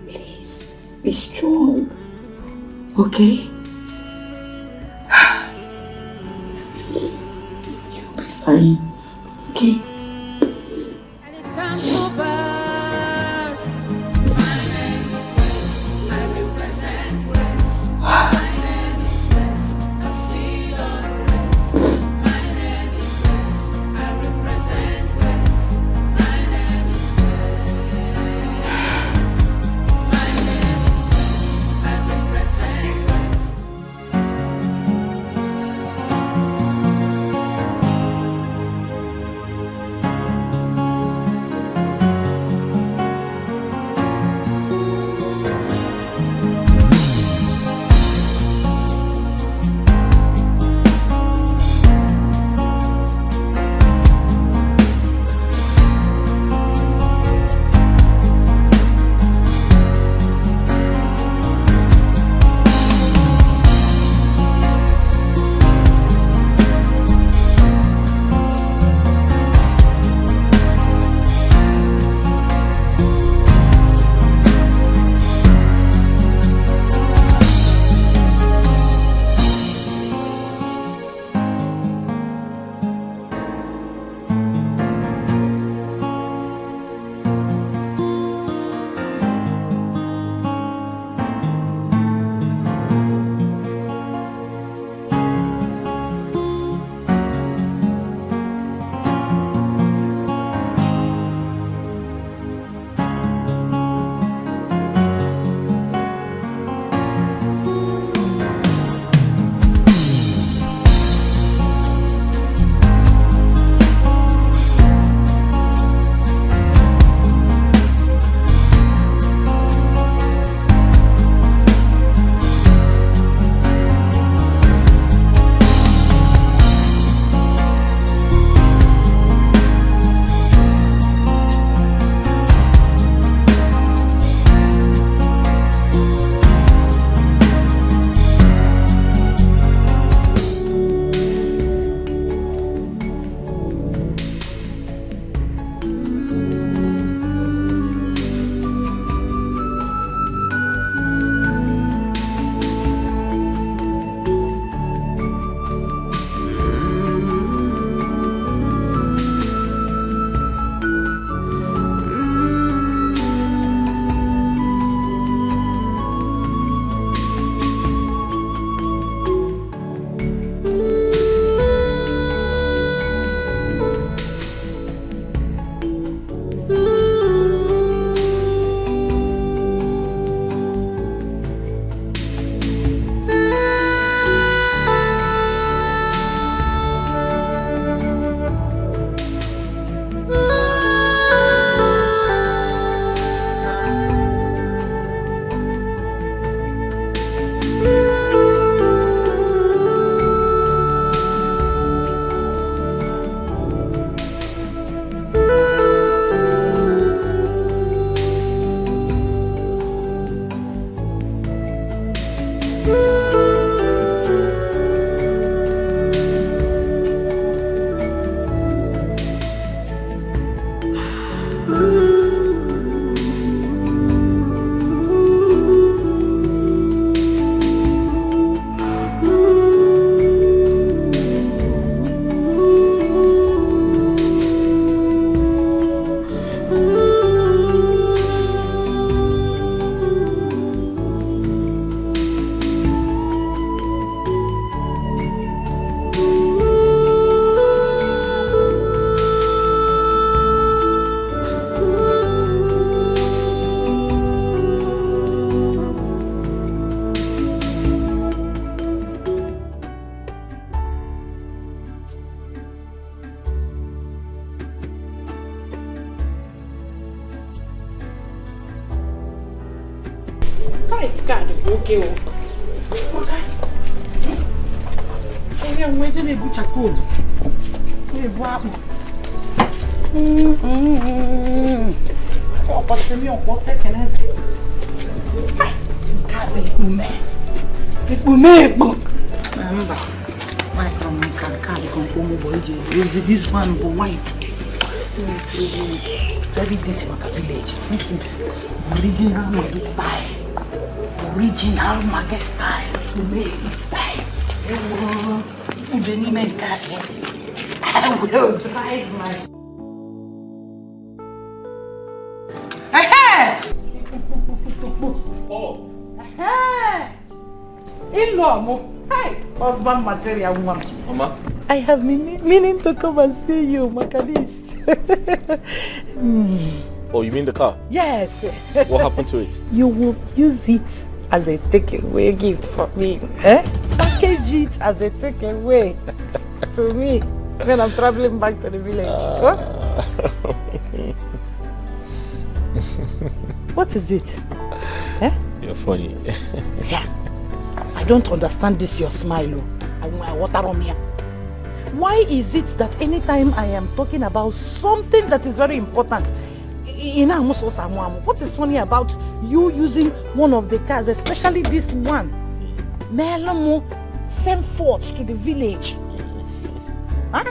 Please, be strong, okay? You'll be fine, okay? And it comes to pass. My name is West. I represent West. My name is West. I see your rest. My name is West. I represent West. My name is West. My name is West. I represent West. This one go white. Very dirty like a village. This is original Maggie style. Original Maggie style. I will drive my. Oh. In-law, hey, husband material woman. Mama. I have been meaning to come and see you, Makalis. Oh, you mean the car? Yes. What happened to it? You will use it as a takeaway gift for me. Package it as a takeaway to me when I'm traveling back to the village. What is it? You're funny. Yeah. I don't understand this your smile. I water on me. Why is it that anytime I am talking about something that is very important, what is funny about you using one of the cars, especially this one? Melamo send forth to the village. Huh?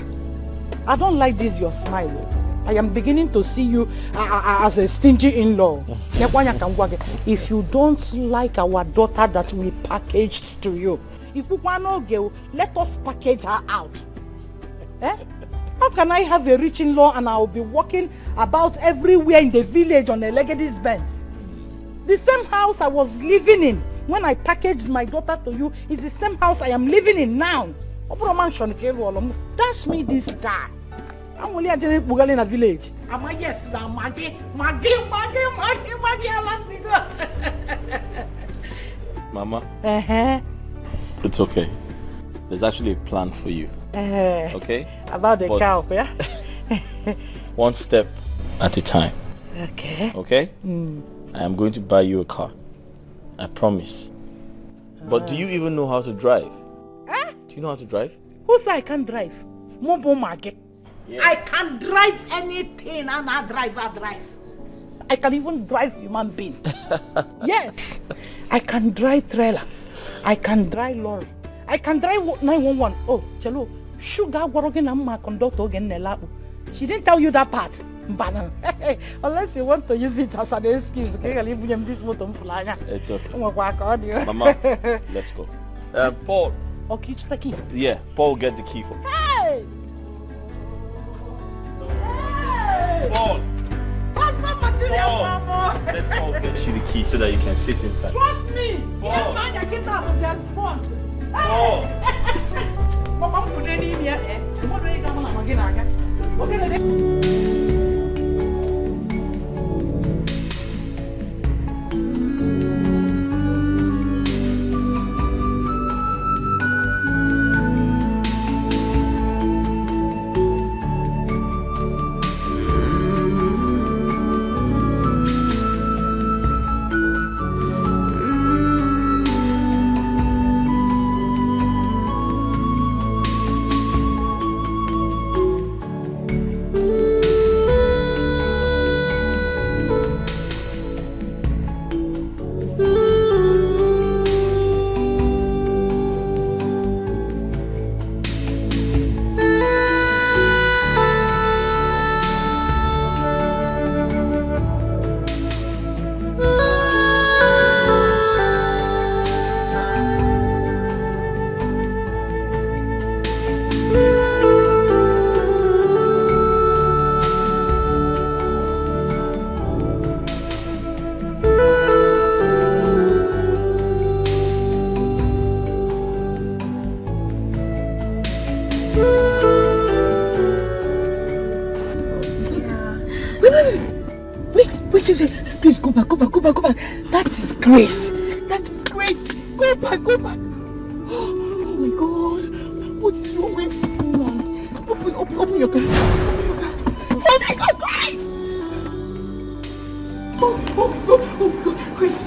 I don't like this your smile. I am beginning to see you as a stingy in-law. If you don't like our daughter that we packaged to you, if you want to go, let us package her out. How can I have a rich in-law and I'll be walking about everywhere in the village on a Legacy's Benz? The same house I was living in when I packaged my daughter to you is the same house I am living in now. Dash me this car. I'm only at the village. Yes, Mama. It's okay. There's actually a plan for you. Okay? About the cow, yeah? One step at a time. Okay. Okay? I am going to buy you a car. I promise. But do you even know how to drive? Do you know how to drive? Who said I can't drive? Mobo market. Yeah. I can drive anything and I drive. I can even drive human being. Yes. I can drive trailer. I can drive lorry. I can drive 911. Oh, Chelo. Sugar warogen and my conductor again. She didn't tell you that part. Unless you want to use it as an excuse. It's okay. Mama, let's go. Paul. Okay, it's the key. Yeah, Paul will get the key for me. Hey! Paul! What's my material, Mama? Let Paul get you the key so that you can sit inside. Trust me! Paul! Yeah, man, I get out of just one. Paul! Mama, put it in here, eh? What do you come on again? Okay, That is Grace. That is Grace. Go back, go back. Oh my God. What is wrong with you? Open your car. Open your car. Oh my God, Grace! Oh my God. Grace,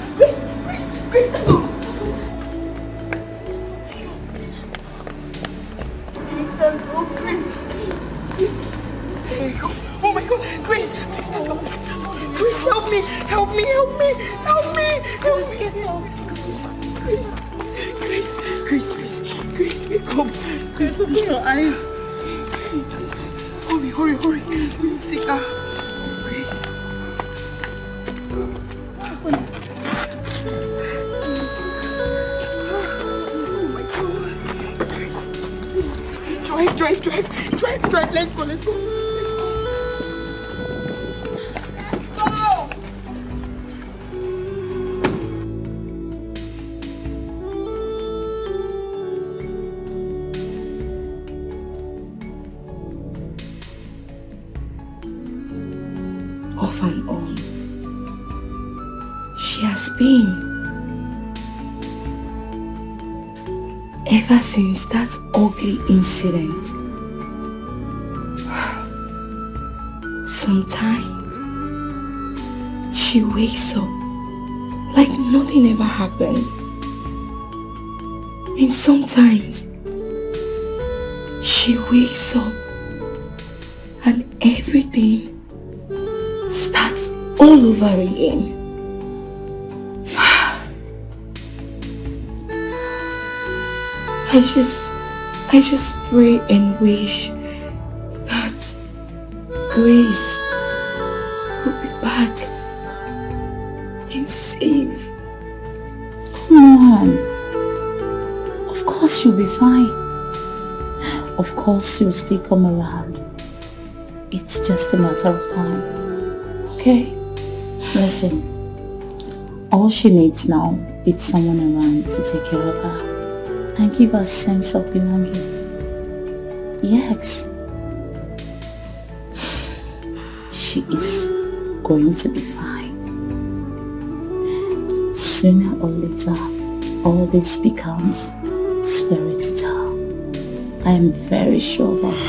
stand up. Please stand up, Grace. Oh my God, Grace, please stand up. Grace, help me. Grace, wake up. Grace, open your eyes. Hurry. We need to see her. Grace. Oh my God. Grace, please. Drive. Let's go. Off and on, she has been ever since that ugly incident. Sometimes she wakes up like nothing ever happened, and sometimes she wakes up and everything starts all over again. I just pray and wish that Grace will be back and safe. Come on. Of course she'll be fine. Of course she'll still come around. It's just a matter of time. Okay? Listen. All she needs now is someone around to take care of her and give her a sense of belonging. Yes. She is going to be fine. Sooner or later, all this becomes story to tell. I am very sure about it.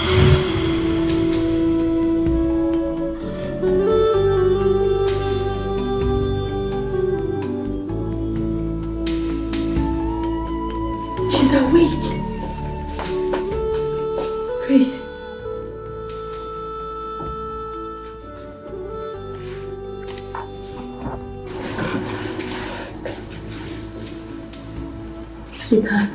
Sweetheart.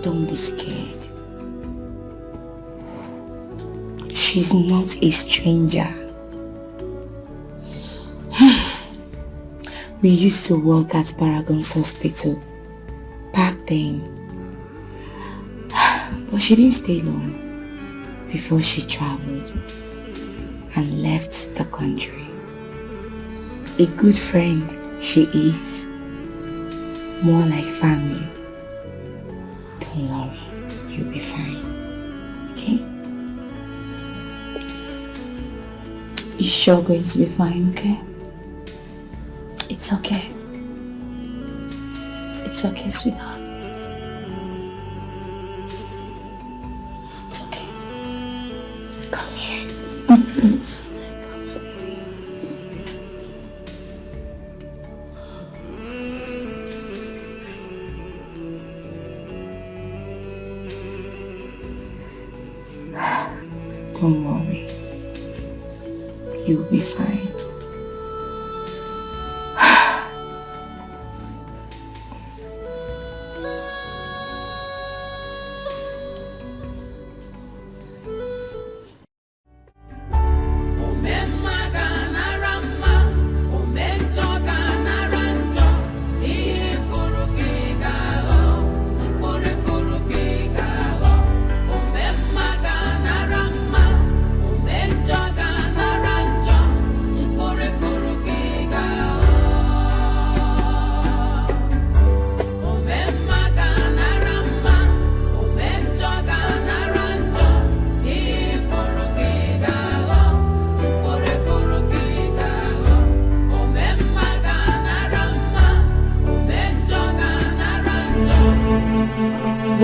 Don't be scared. She's not a stranger. We used to work at Paragon's hospital back then. But she didn't stay long before she traveled and left the country. A good friend she is, more like family. Don't worry, you'll be fine, okay? You're sure going to be fine, okay? It's okay. It's okay, sweetheart. It's okay. Come here. Don't worry. You'll be fine.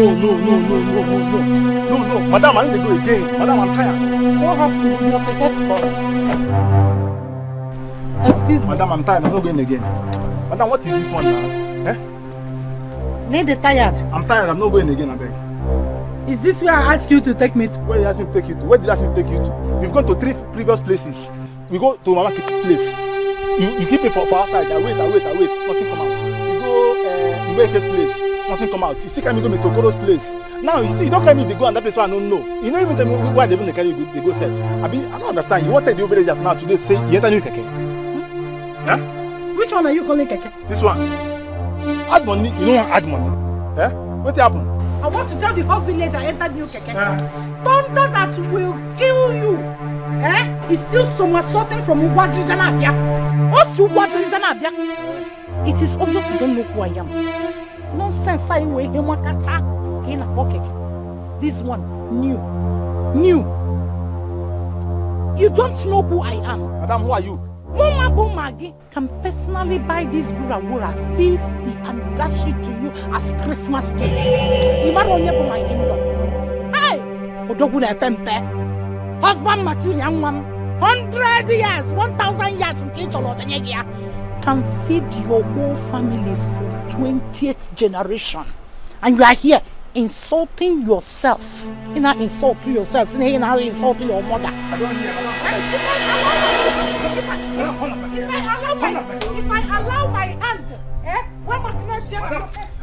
No. Madam, I need to go again. Madam, I'm tired. What happened with your ticket spot? Excuse me. Madam, I'm tired. I'm not going again. Madam, what is this one now? Eh? Need the tired. I'm tired. I'm not going again, I beg. Is this where I asked you to take me to? Where you asked me to take you to? Where did you ask me to take you to? We've gone to 3 previous places. We go to Mama Kitty's place. You keep me for outside. I wait. Nothing come out. You go Mbek's place. Nothing come out. You still carry me to Mr. Okoro's place. Now you don't carry me to go and that place where I don't know. You don't even tell me why they even carry you they go sell. I don't understand. You wanted the villagers now today say you enter new keke. Huh? Which one are you calling keke? This one. Add money. You don't want add money. Eh? What's happened? I want to tell the whole village I entered new keke. Thunder that will kill you. Eh? It's still somersaulting from Ugwajijanabia. What's Ugwajijanabia? It is obvious you don't know who I am. Nonsense, I weigh him in a pocket. This one, new. You don't know who I am. Madam, who are you? Mama Bomagi can personally buy this Gura 50 and dash it to you as Christmas gift. You might only buy my in-law. Hey! Odoguna Pempe. Husband material 100 years, 1,000 years in Kitolo can feed your whole family for 20th generation. And you are here insulting yourself. You know, insult to yourself. You know, insult to your mother. I don't hear. If I allow my hand, what am I going to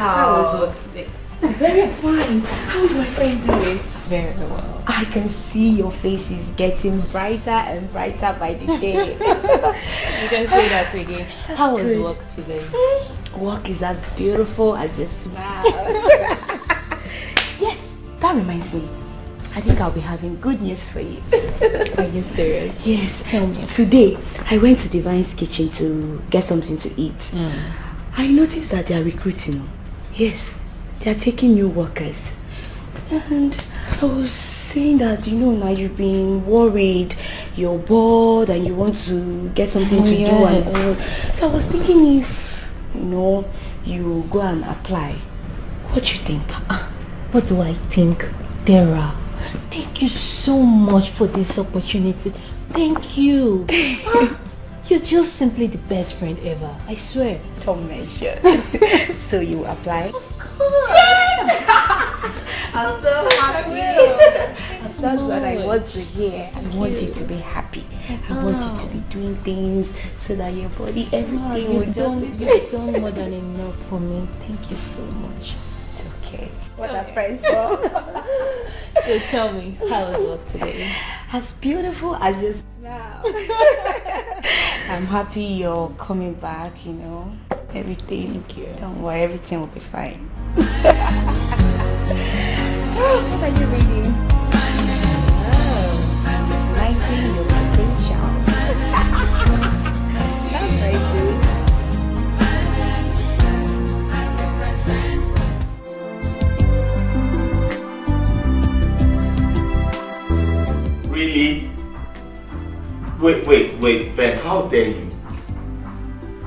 How was work today? Very fine. How is my friend doing? Very well. I can see your face is getting brighter and brighter by the day. You can say that again. How was good. work today? Work is as beautiful as a smile. Yes, that reminds me. I think I'll be having good news for you. Are you serious? Yes. Tell me. Today, I went to Divine's kitchen to get something to eat. I noticed that they are recruiting. Yes, they are taking new workers. And I was saying that, now you've been worried, you're bored and you want to get something to do and all. So I was thinking if, you go and apply. What do you think? What do I think? Dara, thank you so much for this opportunity. Thank you. You're just simply the best friend ever. I swear. Don't mention. So you apply? I'm so happy. That's what I want to hear. I want you to be happy. I want you to be doing things so that your body, everything will just... You've done more than enough for me. Thank you so much. It's okay. What are friends for? So tell me, how was work today? As beautiful as you smile. I'm happy you're coming back, Everything. Thank you. Don't worry, everything will be fine. What are you reading? Igniting your potential. That's very good. Really? Wait, Ben, how dare you?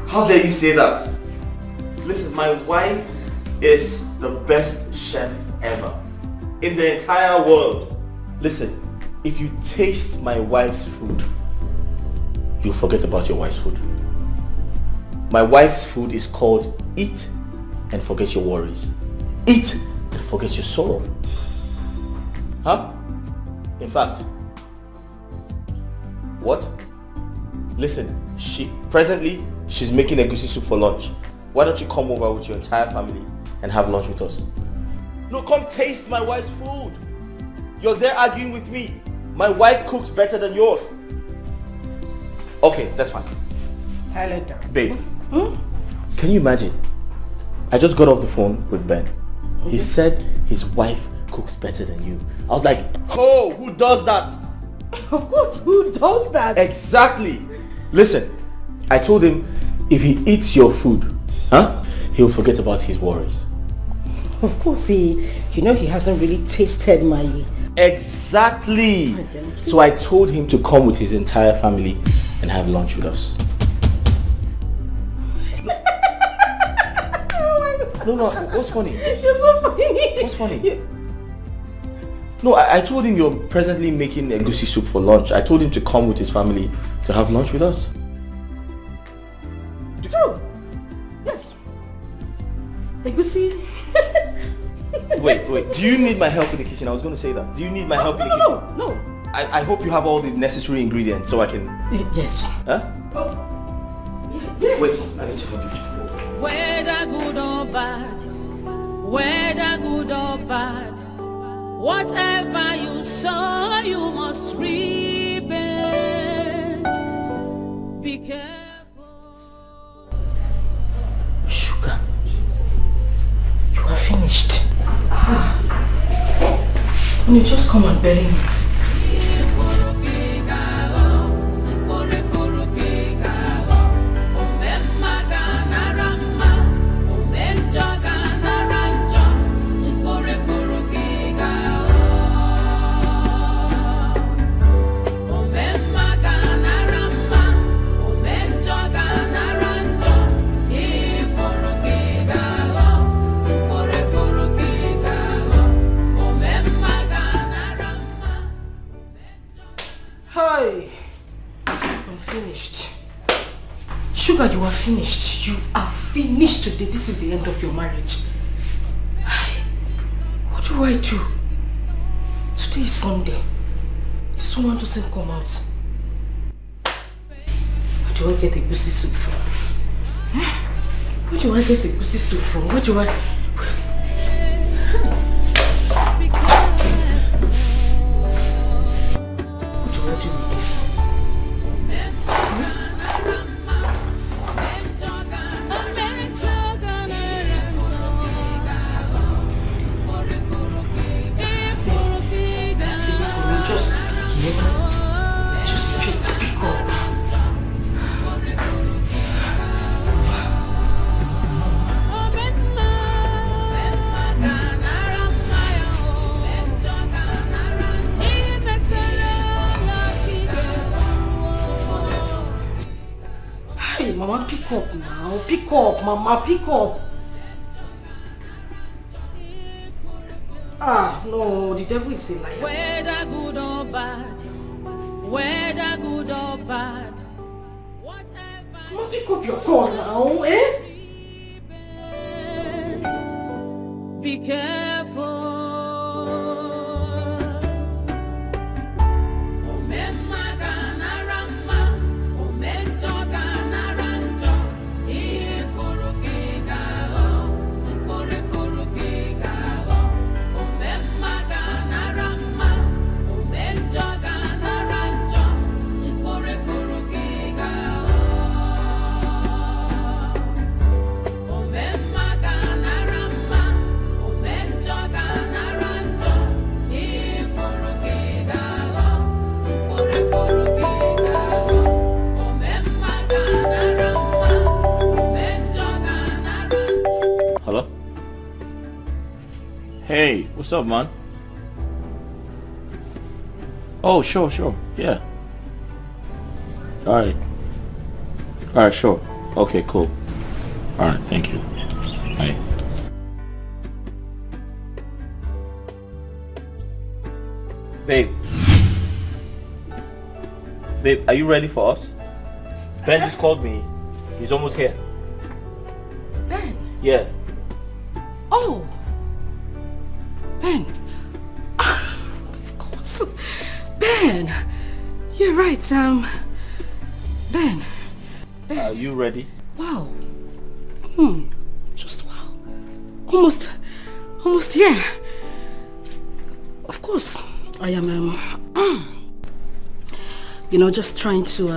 How dare you say that? Listen, my wife is the best chef ever in the entire world. Listen, if you taste my wife's food, you'll forget about your wife's food. My wife's food is called eat and forget your worries. Eat and forget your sorrow. Huh? In fact, what? Listen, presently she's making egusi soup for lunch. Why don't you come over with your entire family and have lunch with us? No, come taste my wife's food. You're there arguing with me. My wife cooks better than yours. Okay, that's fine. Babe, can you imagine? I just got off the phone with Ben. He said his wife cooks better than you. I was like, oh, who does that? Of course, who does that? Exactly. Listen, I told him if he eats your food, he'll forget about his worries. Of course, he hasn't really tasted my... Exactly. So I told him to come with his entire family and have lunch with us. No, what's funny? You're so funny. What's funny? No, I told him you're presently making egusi soup for lunch. I told him to come with his family to have lunch with us. True. Yes. Egusi. Wait. Do you need my help in the kitchen? I was going to say that. Do you need my help in the kitchen? No. I hope you have all the necessary ingredients so I can... Yes. Huh? Yes. Wait, I need to help you. Whether good or bad, whatever you sow, you must reap it. Be careful. Sugar, you are finished. Can you just come and bury me? Sugar, you are finished. You are finished today. This is the end of your marriage. What do I do? Today is Sunday. This woman doesn't come out. Where do I get a egusi soup from? Where do I get a egusi soup from? Pick up now. Pick up, Mama. Pick up. Ah, no, the devil is a liar. Whether good or bad, whether good or bad, Mama, pick up your call now, eh? Be careful. Hey, what's up, man? Oh, sure, yeah. Alright, sure. Okay, cool. Alright, thank you. Bye. Babe, are you ready for us? Ben just called me. He's almost here. Ben? Yeah. Oh! Ben! Of course. Ben! You're right, Ben. Are you ready? Wow. Just wow. Almost, yeah. Of course. I am, just trying to,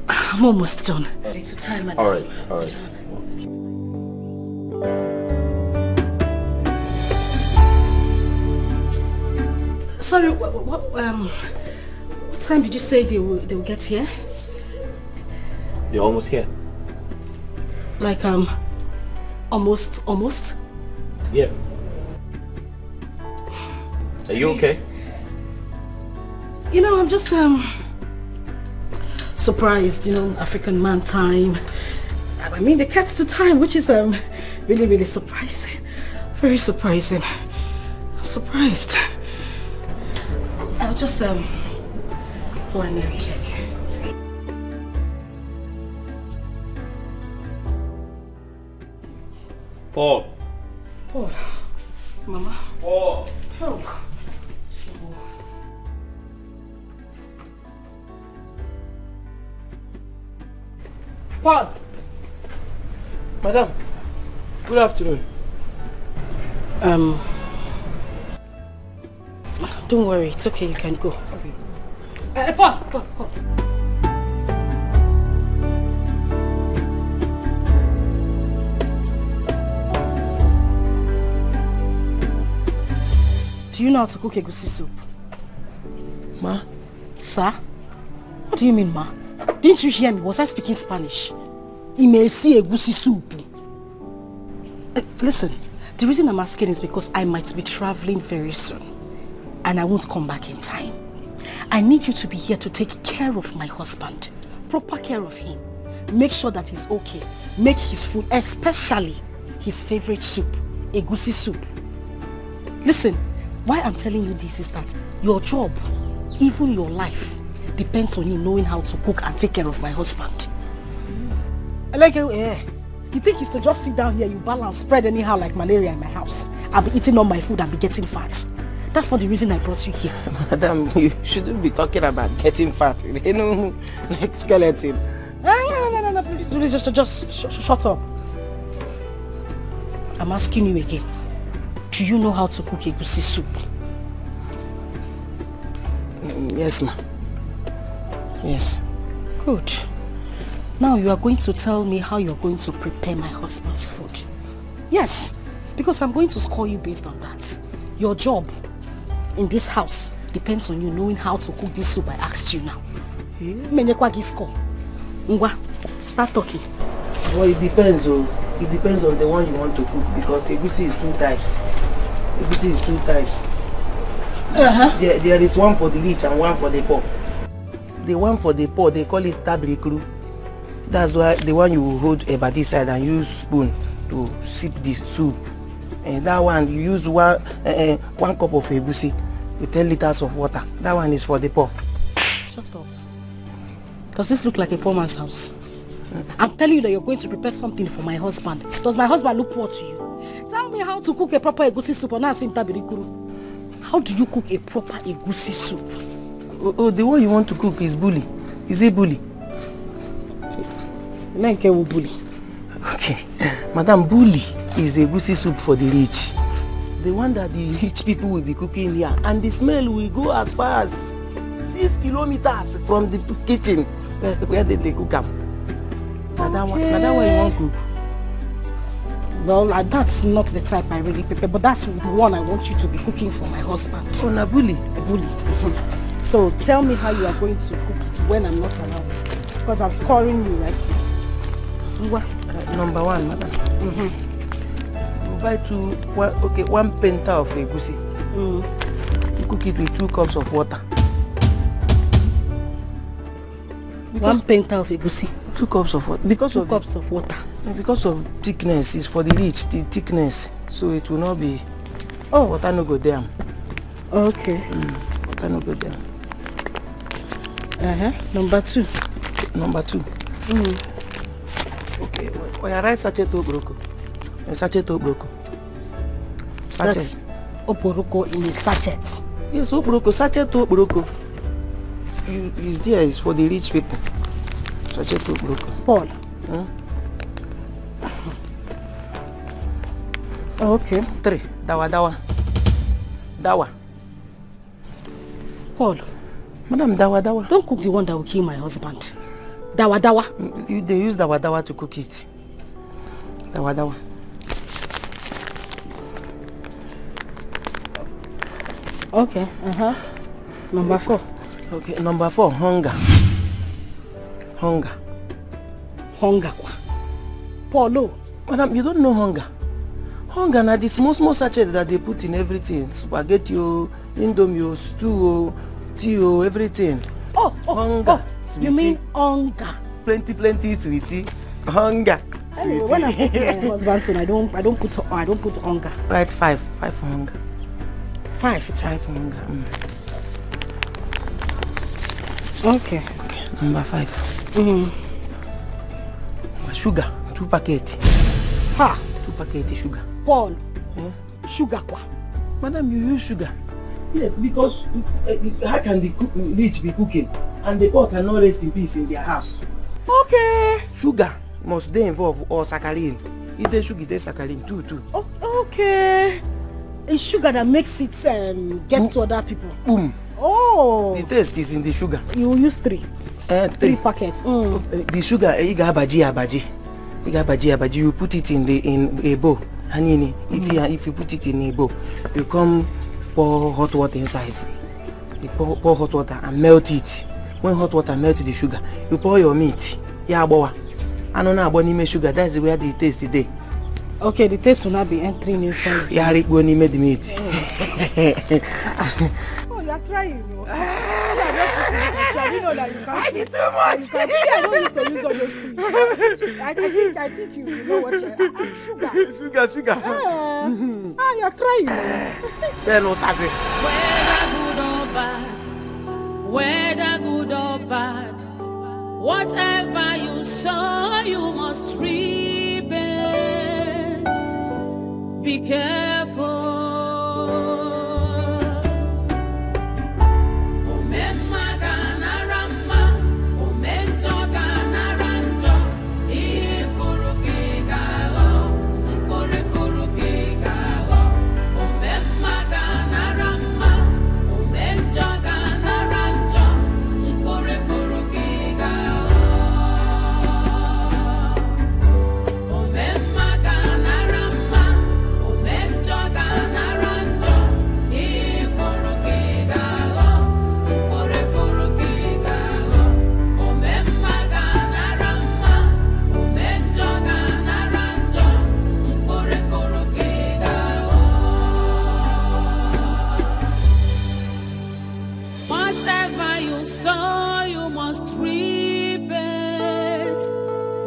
I'm almost done. Little time. Alright. Sorry, what time did you say they will get here? They're almost here. Like, almost? Yeah. Are you okay? I'm just, surprised, African man time. I mean, the cat's to time, which is, really, really surprising. Very surprising. I'm surprised. I'll just, go and check. Paul. Mama. Paul. Oh. Paul! Madam, good afternoon. Don't worry, it's okay, you can go. Okay. Paul. Do you know how to cook egusi soup? Ma? Sir? What do you mean, ma? Didn't you hear me? Was I speaking Spanish? Imesi egusi soup. Listen, the reason I'm asking is because I might be traveling very soon. And I won't come back in time. I need you to be here to take care of my husband. Proper care of him. Make sure that he's okay. Make his food, especially his favorite soup, egusi soup. Listen, why I'm telling you this is that your job, even your life, depends on you knowing how to cook and take care of my husband. Like, you think it's to just sit down here, you balance, spread anyhow like malaria in my house. I'll be eating all my food and be getting fat. That's not the reason I brought you here. Madam, you shouldn't be talking about getting fat. Like skeleton. No, please, just shut up. I'm asking you again. Do you know how to cook egusi soup? Yes, ma. Yes. Good. Now you are going to tell me how you're going to prepare my husband's food. Yes, because I'm going to score you based on that. Your job in this house depends on you knowing how to cook this soup I asked you now. Ngwa, start talking. Well, it depends, It depends on the one you want to cook because egusi is 2 types. Egusi is 2 types. There is one for the rich and one for the poor. The one for the poor, they call it tablikru. That's why the one you hold a body side and use spoon to sip the soup. And that one you use one cup of egusi with 10 liters of water. That one is for the poor. Shut up. Does this look like a poor man's house? I'm telling you that you're going to prepare something for my husband. Does my husband look poor to you? Tell me how to cook a proper egusi soup. How do you cook a proper egusi soup? Oh, the one you want to cook is bully. Is it bully? Bully. Okay. Madam, bully is egusi soup for the rich. The one that the rich people will be cooking here. And the smell will go as far as 6 kilometers from the kitchen where they cook them. That one you want to cook? Well, that's not the type I really prepare, but that's the one I want you to be cooking for my husband. Oh, na bully? A bully. So tell me how you are going to cook it when I'm not around. Because I'm scoring you right now. Number one, madam. You buy one penta of egusi. You cook it with 2 cups of water. One penta of egusi. 2 cups of water. Because 2 cups of water. Because of thickness, it's for the rich, the thickness. So it will not be. Oh. Water no go down. Okay. Water no go down. Number 2. Number 2. Okay. When you write sachet obroko. Sachet obroko. Sachet. That's obroko in a sachet. Yes, obroko. Sachet obroko. It's there. It's for the rich people. Sachet obroko. Paul. Okay. 3. Dawa. Paul. Madam, dawa. Don't cook the one that will kill my husband. Dawa. They use dawa to cook it. Dawa. Okay. Number 4. Okay, number 4, hunger. Paulo. Madam, you don't know hunger. Hunger na the small sachet that they put in everything. Spaghetti, indomie, stew, tea, everything. Hunger. You mean hunger? Plenty, sweetie. Hunger. Anyway, when I cook my husband's son, I don't put hunger. Right, 5 for hunger. 5 for hunger. Okay. Number 5. Sugar, 2 packets. 2 packets sugar. Paul. Sugar kwa? Madam, you use sugar. Yes, because how can the rich be cooking and the poor cannot rest in peace in their house? Okay. Sugar must they involve or saccharin. If they sugar, they saccharin too. Okay. It's sugar that makes it get to other people. Boom. Oh. The taste is in the sugar. You will use 3. 3 packets. The sugar, you got abaji. You put it in a bowl. Hanini, if you put it in a bowl, you come pour hot water inside. You pour hot water and melt it. When hot water melts the sugar, you pour your meat. Yeah, boy. I don't know about any sugar. That's where the taste today. Okay, the taste will not be entering inside. Yeah, Rick when he made the meat. Oh, you're trying. I didn't know that you can't. I did too much. I don't used to use all those things. I think you know what you're Sugar. You're trying. Then what does it? Whether good or bad, whatever you sow, you must reap it. Be careful.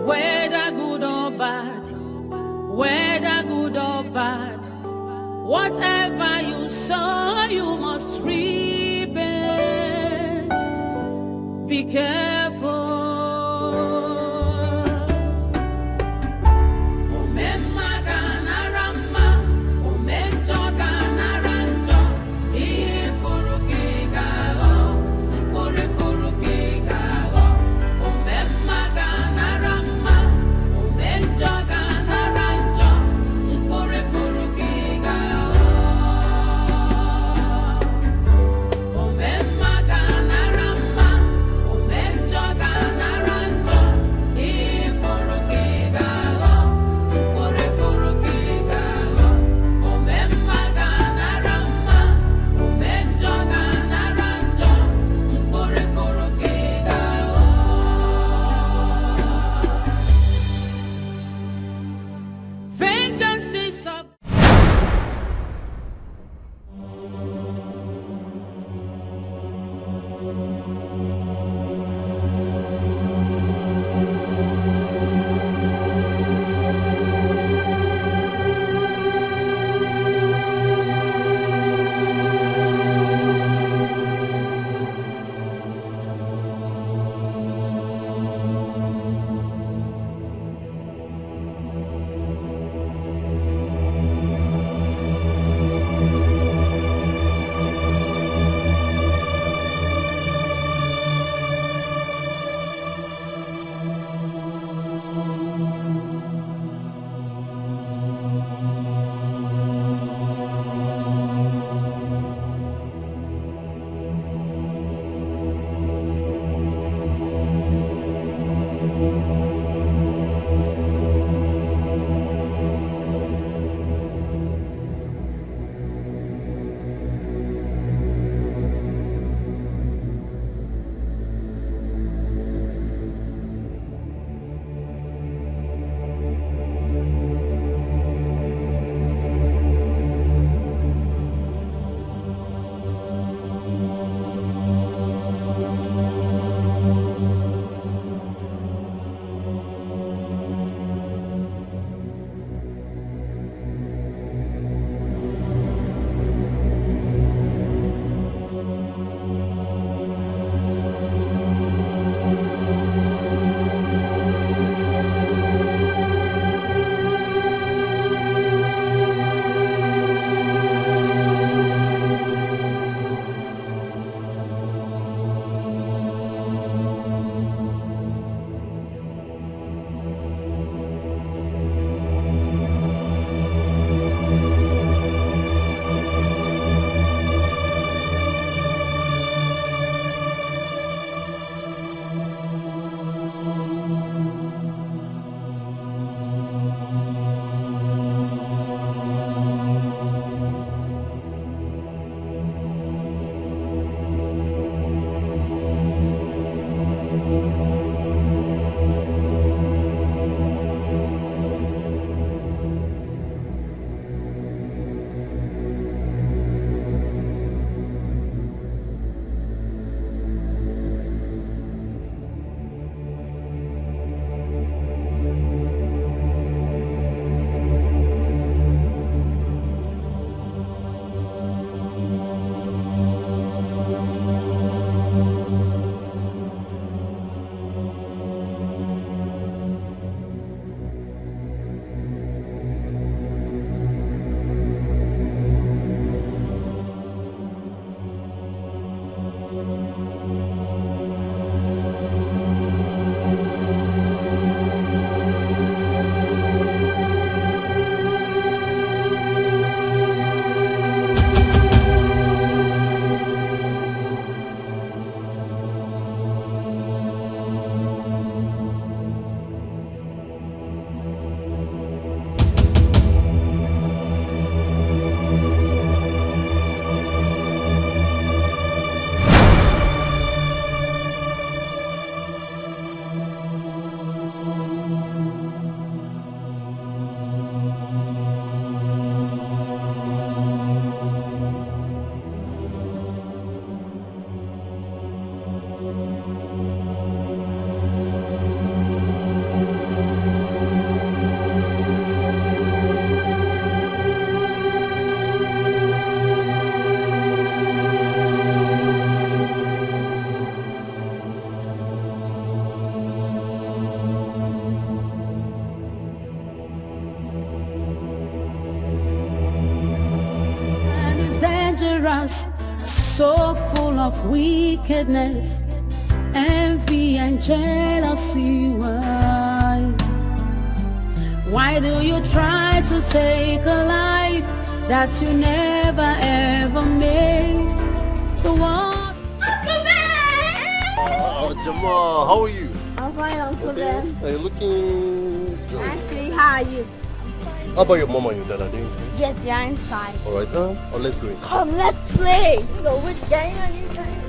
whether good or bad, whether good or bad, whatever you sow, you must reap it. Be careful. Omemma us, so full of wickedness, envy and jealousy. Why do you try to take a life that you never ever made? The one. Jamal, how are you? I'm fine, Uncle Ben. Are you looking good? Auntie, how are you? How about your mom and your dad? Are they inside? Yes, they are inside. Alright, let's go inside. Come, let's play. So which game are you playing?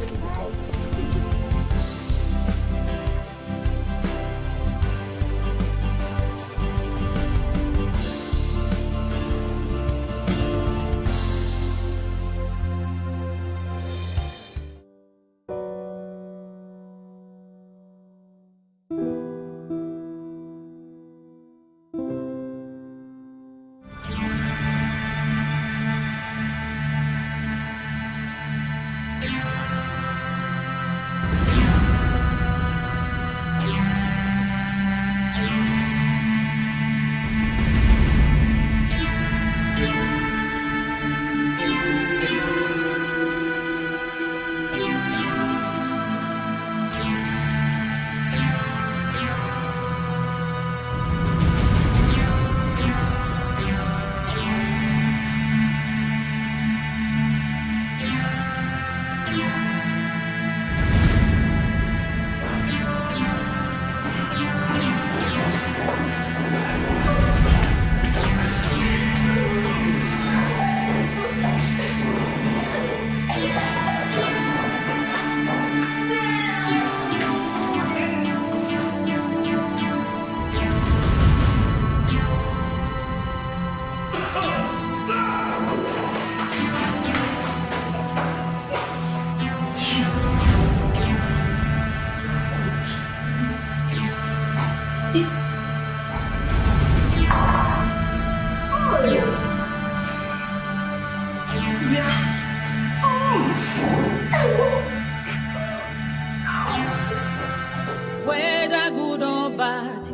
Whether good or bad,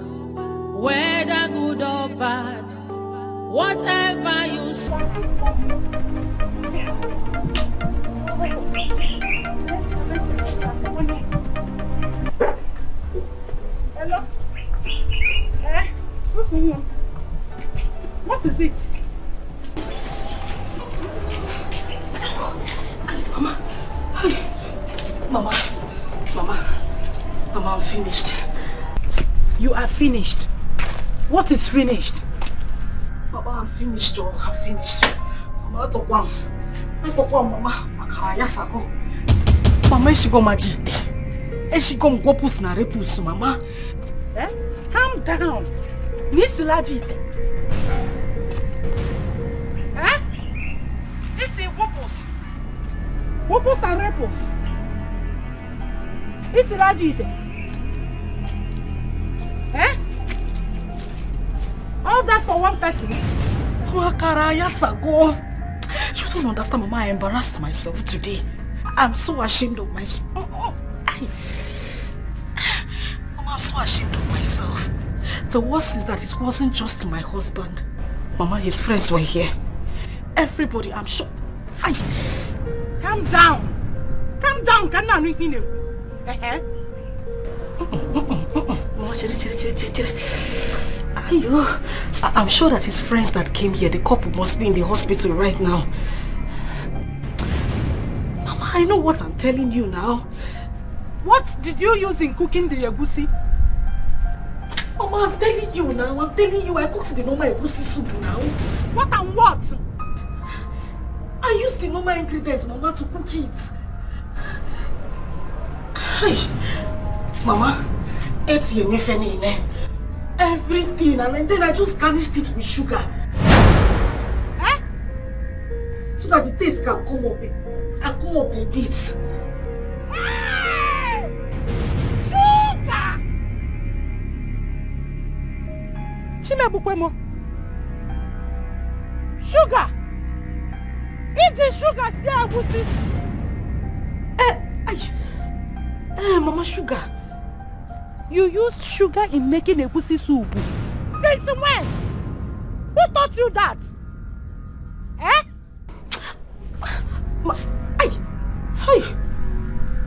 whether good or bad, whatever you say. Hello? What is it? Mama, I'm finished. You are finished. What is finished? Mama, I'm finished, oh, I'm finished. Mama, I don't want, Mama. Mama, she go majite. She go pus na repus, Mama. Calm down. Miss Lajite. This is wopus. Wopus and repus. Miss Lajite. All that for one person? You don't understand, Mama. I embarrassed myself today. I'm so ashamed of myself. Mama, I'm so ashamed of myself. The worst is that it wasn't just my husband. Mama, his friends were here. Everybody, I'm sure. Calm down. Calm down. I'm sure that his friends that came here, the couple must be in the hospital right now. Mama, I know what I'm telling you now. What did you use in cooking the egusi? Mama, I'm telling you now. I'm telling you, I cooked the normal egusi soup now. What and what? I used the normal ingredients, Mama, to cook it. Mama, everything, and then I just garnished it with sugar. So that the taste can come up a bit. Sugar! Chimebukwemo. Sugar! Iji sugar si agusi. Mama, sugar. You used sugar in making egusi soup. Since when? Who taught you that?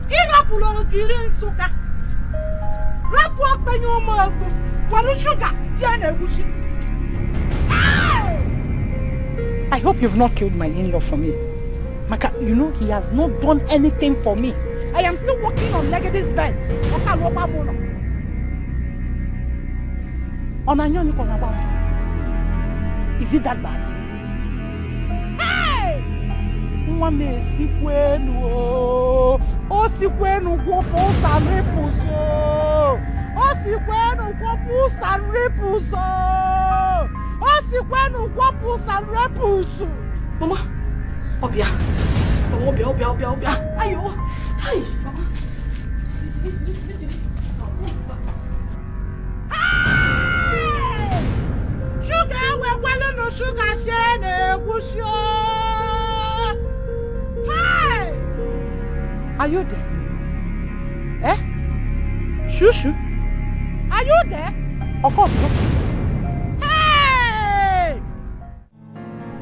Irapulo Girin Suka. Rapwalk by your mother. One sugar, Diana Gushi. I hope you've not killed my in-law for me. Maka, you know he has not done anything for me. I am still working on Legacy's Benz. Is it that bad? Hey! Mwame sikwenu o sikwenu gwopo sanrepuso o sikwenu gwopo sanrepuso o sikwenu gwopo sanrepuso. Mama, Obia, ayo, hi, Mama. Sugar, we're well no sugar, shane, wusho. Hi! Are you there? Eh? Shushu? Are you there? Of course not. Hey!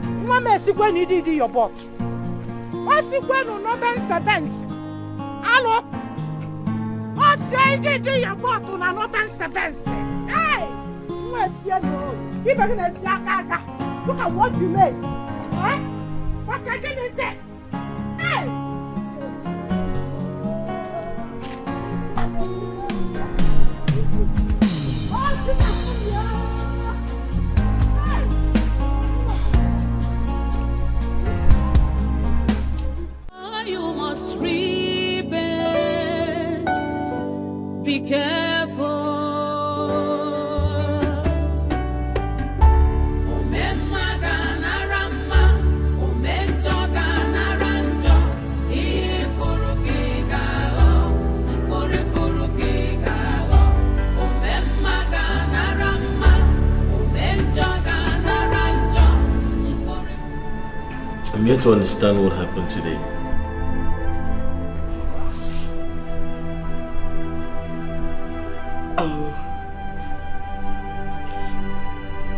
Mama, see when you did your butt. What's it when you no Benz? Hello? What's it did your butt on no Benz? Hey! Look at what you made. Huh? What I didn't say. Hey! You must repent. Be careful. I'm yet to understand what happened today.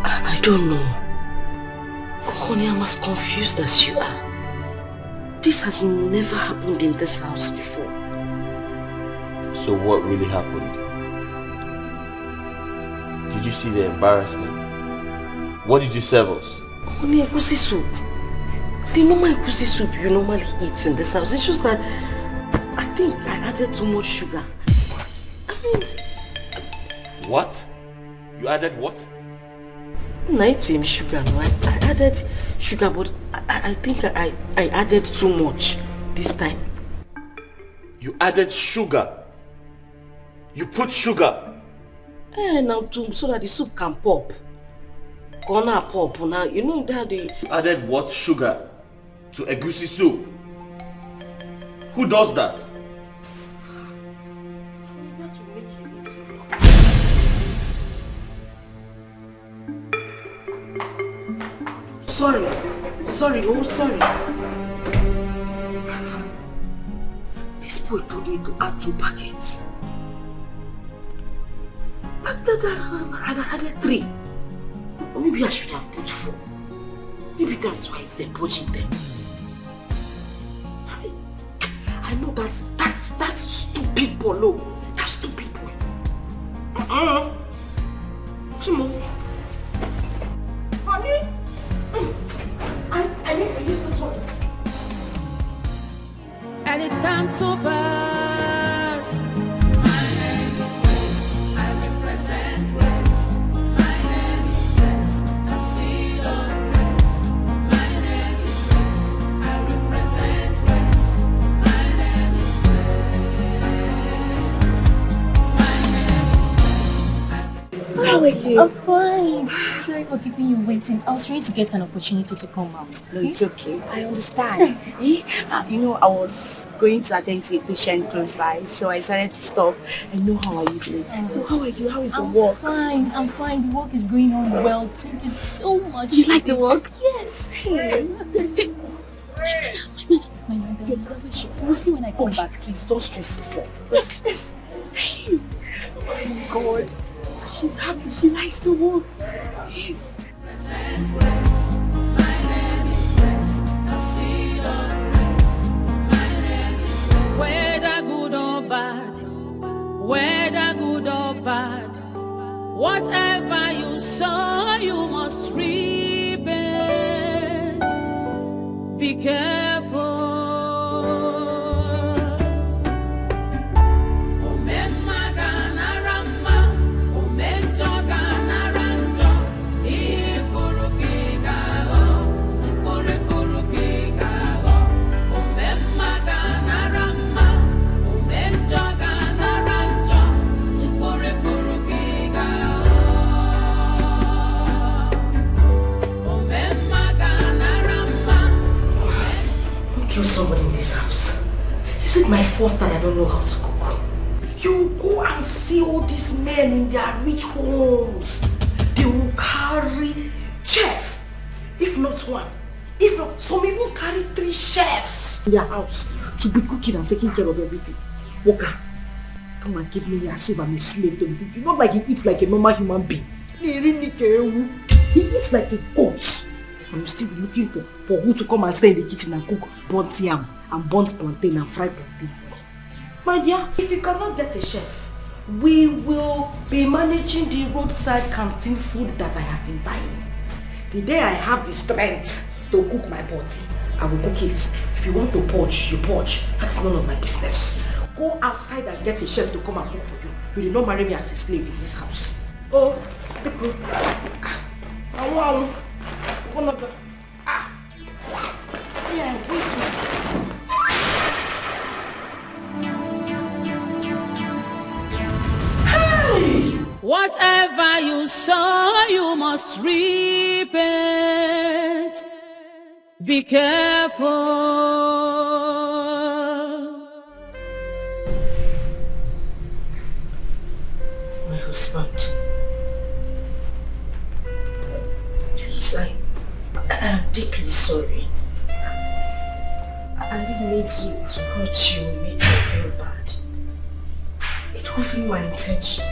I don't know. Honey, I'm as confused as you are. This has never happened in this house before. So what really happened? Did you see the embarrassment? What did you serve us? Honey, egusi soup. The normal egusi soup you normally eat in this house. It's just that I think I added too much sugar. I mean... What? You added what? Not sugar, no. I added sugar, but I think I added too much this time. You added sugar? You put sugar? Now so that the soup can pop. Gonna pop now. You know that the... You added what sugar to egusi soup? Who does that? That will make you eat. Sorry, oh sorry. This boy told me to add 2 packets. And I added 3. Or maybe I should have put 4. Maybe that's why they're purging them. I know that's stupid Bolo. That's stupid boy. Timo. Honey? I need to use the toilet. And it come to pass. My name is West. I represent West. My name is West. I see your West. My name is West. I represent West. My name is West. How are you? I'm fine. Sorry for keeping you waiting. I was trying to get an opportunity to come out. No, it's okay. I understand. You know, I was going to attend to a patient close by, so I decided to stop. I know how are you doing. So how are you? How is the work? I'm fine. The work is going on well. Thank you so much. You like the work? Yes. My mother. We'll see when I come back. Please don't stress yourself. Don't stress. Oh my God. She's happy. She likes the work. Yes. My name is West. I see your West. Whatever you sow, you must reap it. Be careful. Somebody in this house. Is it my fault that I don't know how to cook? You go and see all these men in their rich homes. They will carry chef, if not one, if not some even carry 3 chefs in their house to be cooking and taking care of everything. Walker, come and give me as if I'm a slave to the cooking. Not like he eats like a normal human being. He eats like a goat. And you still be looking for who to come and stay in the kitchen and cook burnt yam and burnt plantain and fried plantain for me. My dear, if you cannot get a chef, we will be managing the roadside canteen food that I have been buying. The day I have the strength to cook my body, I will cook it. If you want to poach, you poach. That's none of my business. Go outside and get a chef to come and cook for you. You did not marry me as a slave in this house. Oh, because one of the yeah, wait. Hey! Whatever you sow, you must reap it. Be careful. My husband, please, I am deeply sorry. I didn't mean to hurt you, make you feel bad. It wasn't my intention.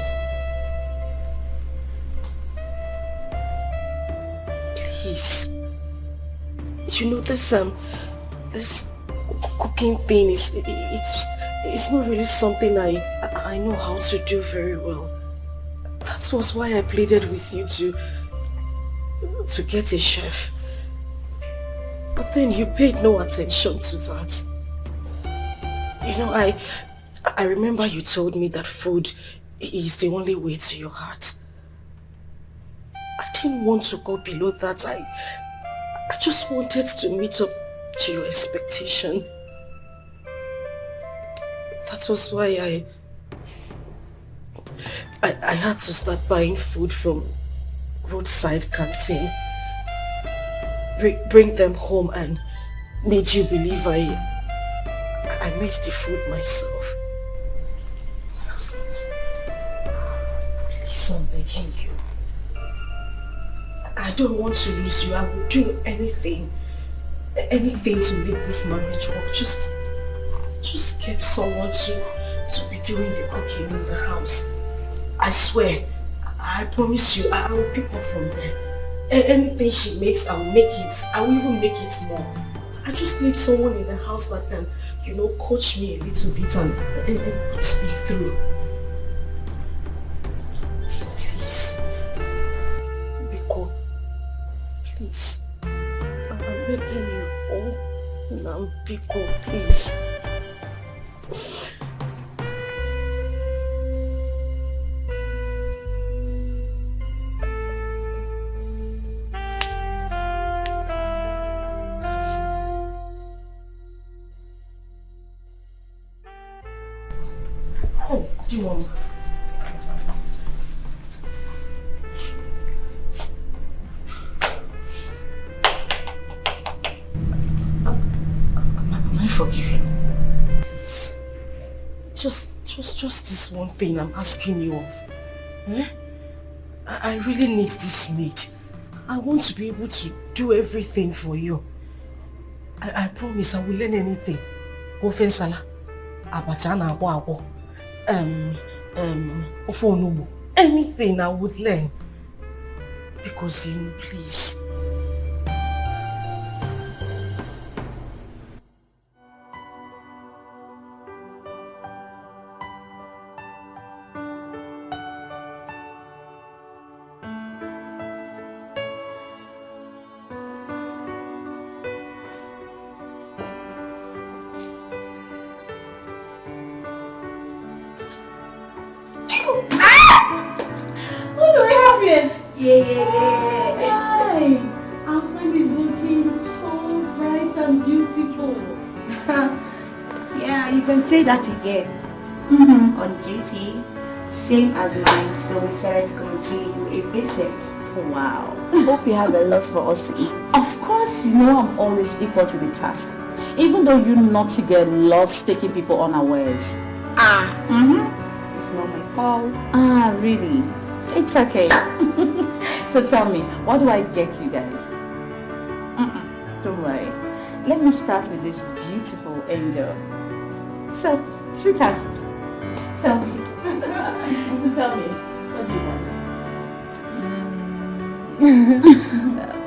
Please. You know this cooking thing it's not really something I know how to do very well. That was why I pleaded with you to get a chef. But then you paid no attention to that. You know, I remember you told me that food is the only way to your heart. I didn't want to go below that. I just wanted to meet up to your expectation. That was why I had to start buying food from roadside canteen. Bring them home and made you believe I made the food myself. My husband, please, I'm begging you. I don't want to lose you. I will do anything to make this marriage work. Just get someone to be doing the cooking in the house. I swear, I promise you, I will pick up from there. Anything she makes, I will make it. I will even make it more. I just need someone in the house that can, coach me a little bit and put me through. Please. Biko. Please. I'm begging you. Oh, now, Biko, please. Oh, do you want? Am I forgiven? Please. Just this one thing I'm asking you of. Eh? I really need this maid. I want to be able to do everything for you. I promise I will learn anything. Ofe nsala, abacha na agbo. Ofe onugbu. Anything I would learn. Because please. Yeah. Hi. Our friend is looking so bright and beautiful. Yeah, you can say that again. On duty, same as mine, so we decided to come and pay you a visit. Wow. Hope you have a lot for us to eat. Of course, you know I'm always equal to the task. Even though you naughty girl loves taking people unawares. It's not my fault. Really? It's okay. So tell me, what do I get you guys? Don't worry. Let me start with this beautiful angel. So, sweetheart, tell me. Tell me, what do you want?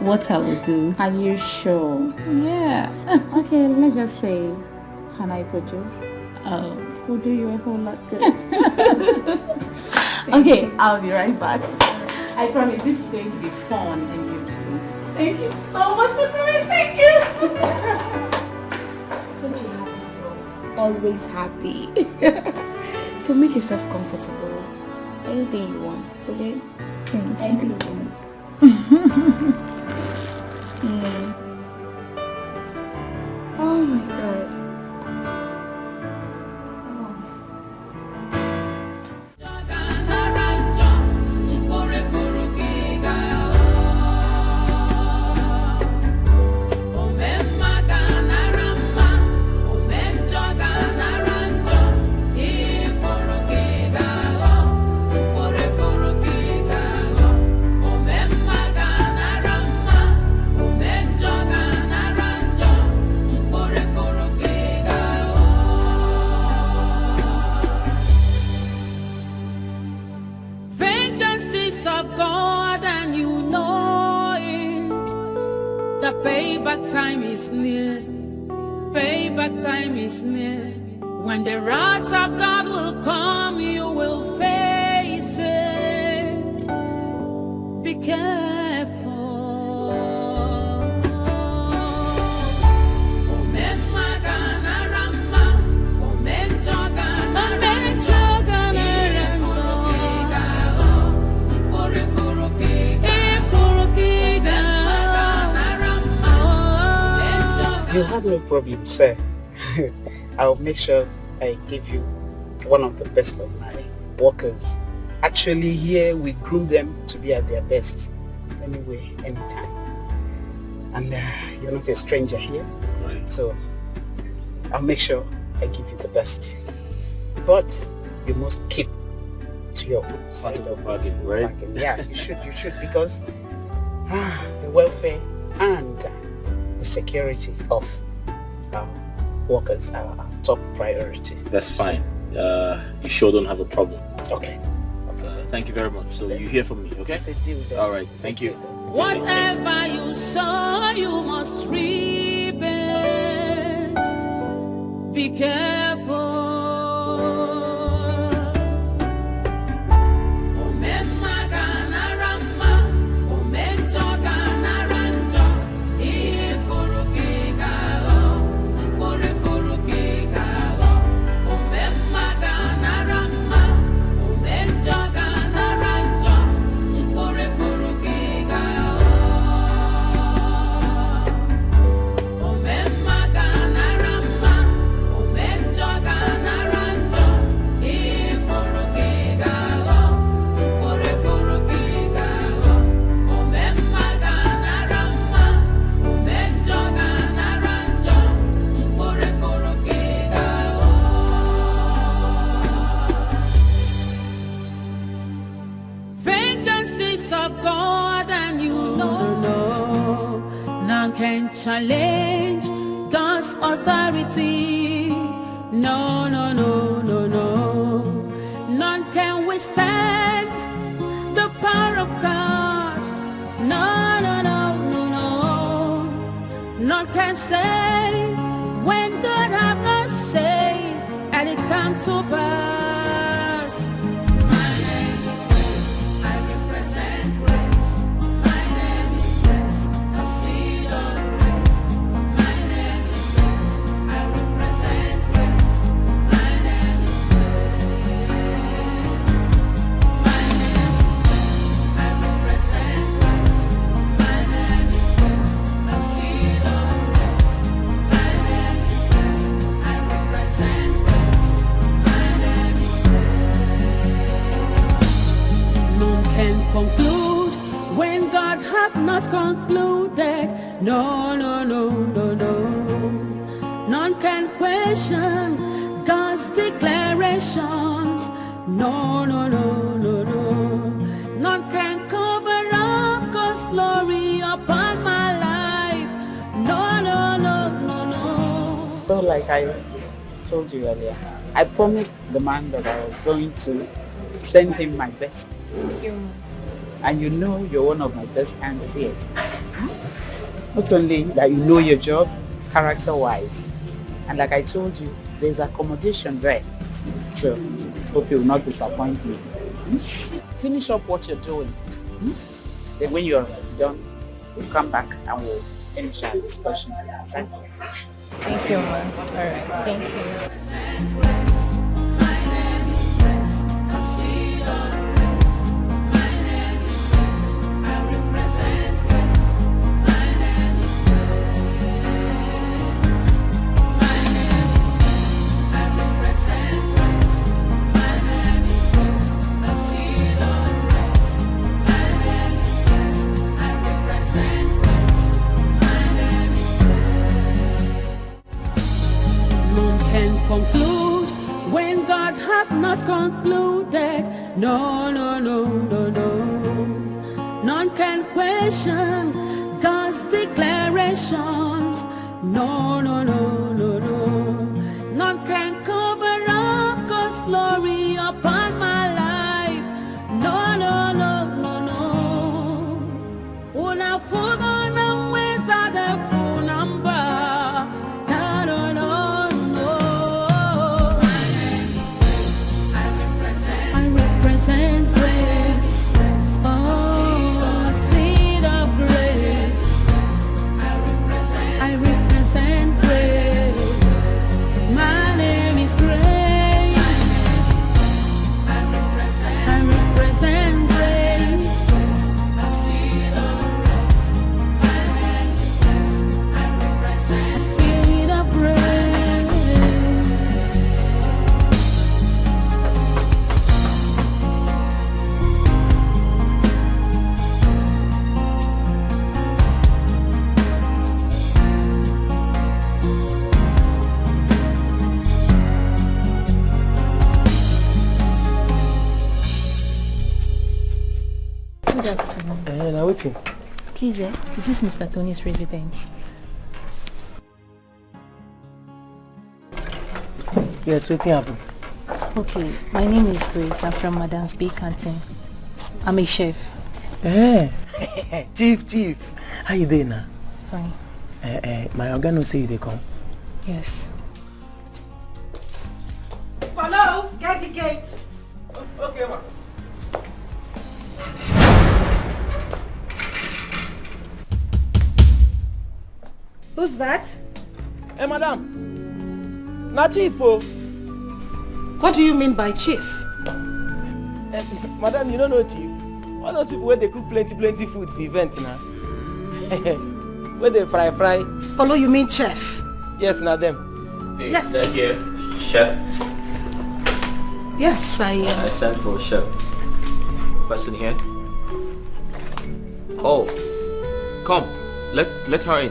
What I will do. Are you sure? Yeah. Okay, let's just say, can I produce? We'll do you a whole lot good. Okay, I'll be right back. I promise this is going to be fun and beautiful. Thank you so much for coming. Thank you. Such a happy soul. Always happy. So make yourself comfortable. Anything you want, okay? Anything you want. Oh my God. Payback time is near. Payback time is near. When the wrath of God will come, you will face it. Be careful. You have no problem, sir. I'll make sure I give you one of the best of my workers. Actually, here we groom them to be at their best. Anyway, anytime. And you're not a stranger here, right? So I'll make sure I give you the best. But you must keep to your side of bargain, right? Yeah, you should, because the welfare and the security of workers are our top priority. That's fine. You sure don't have a problem. Okay. Thank you very much. So you hear from me, okay? All right. Thank you. Whatever you sow, you must reap it. Be careful. Challenge God's authority. No, no, no, no, no. None can withstand the power of God. No, no, no, no, no. None can say when God have not said and it come to pass. not concluded. No, no, no, no, no. None can question God's declarations. No, no, no, no, no. None can cover up God's glory upon my life. No, no, no, no, no. So like I told you earlier, I promised the man that I was going to send him my best. And you know you're one of my best hands here. Not only that you know your job, character-wise, and like I told you, there's accommodation there. So, hope you will not disappoint me. Finish up what you're doing. Then when you're done, we'll come back and we'll finish our discussion. Thank you. Thank you, Mom. All right. Thank you. Conclude when God hath not concluded. No, no, no, no, no. None can question God's declarations. No, no, no, no, no. None can cover up God's glory upon my life. No, no, no, no, no. Una fuga na weza de funamba. No, no, no. Good afternoon. Now waiting. Please, is this Mr. Tony's residence? Yes, waiting happen. Okay, my name is Grace. I'm from Madam's Bay Canteen. I'm a chef. Chief. How you doing now? Fine. My organ will say they come. Yes. Hello, get the gate. Okay, ma. Who's that? Hey, madam. Not chief, oh. What do you mean by chief? Madam, you don't know chief. All those people where they cook plenty food for event now. Where they fry. Hello, you mean chef? Yes, now them. Hey, Yes. is that here? Chef? Yes, I sent for a chef. Person here? Oh. Come. Let her in.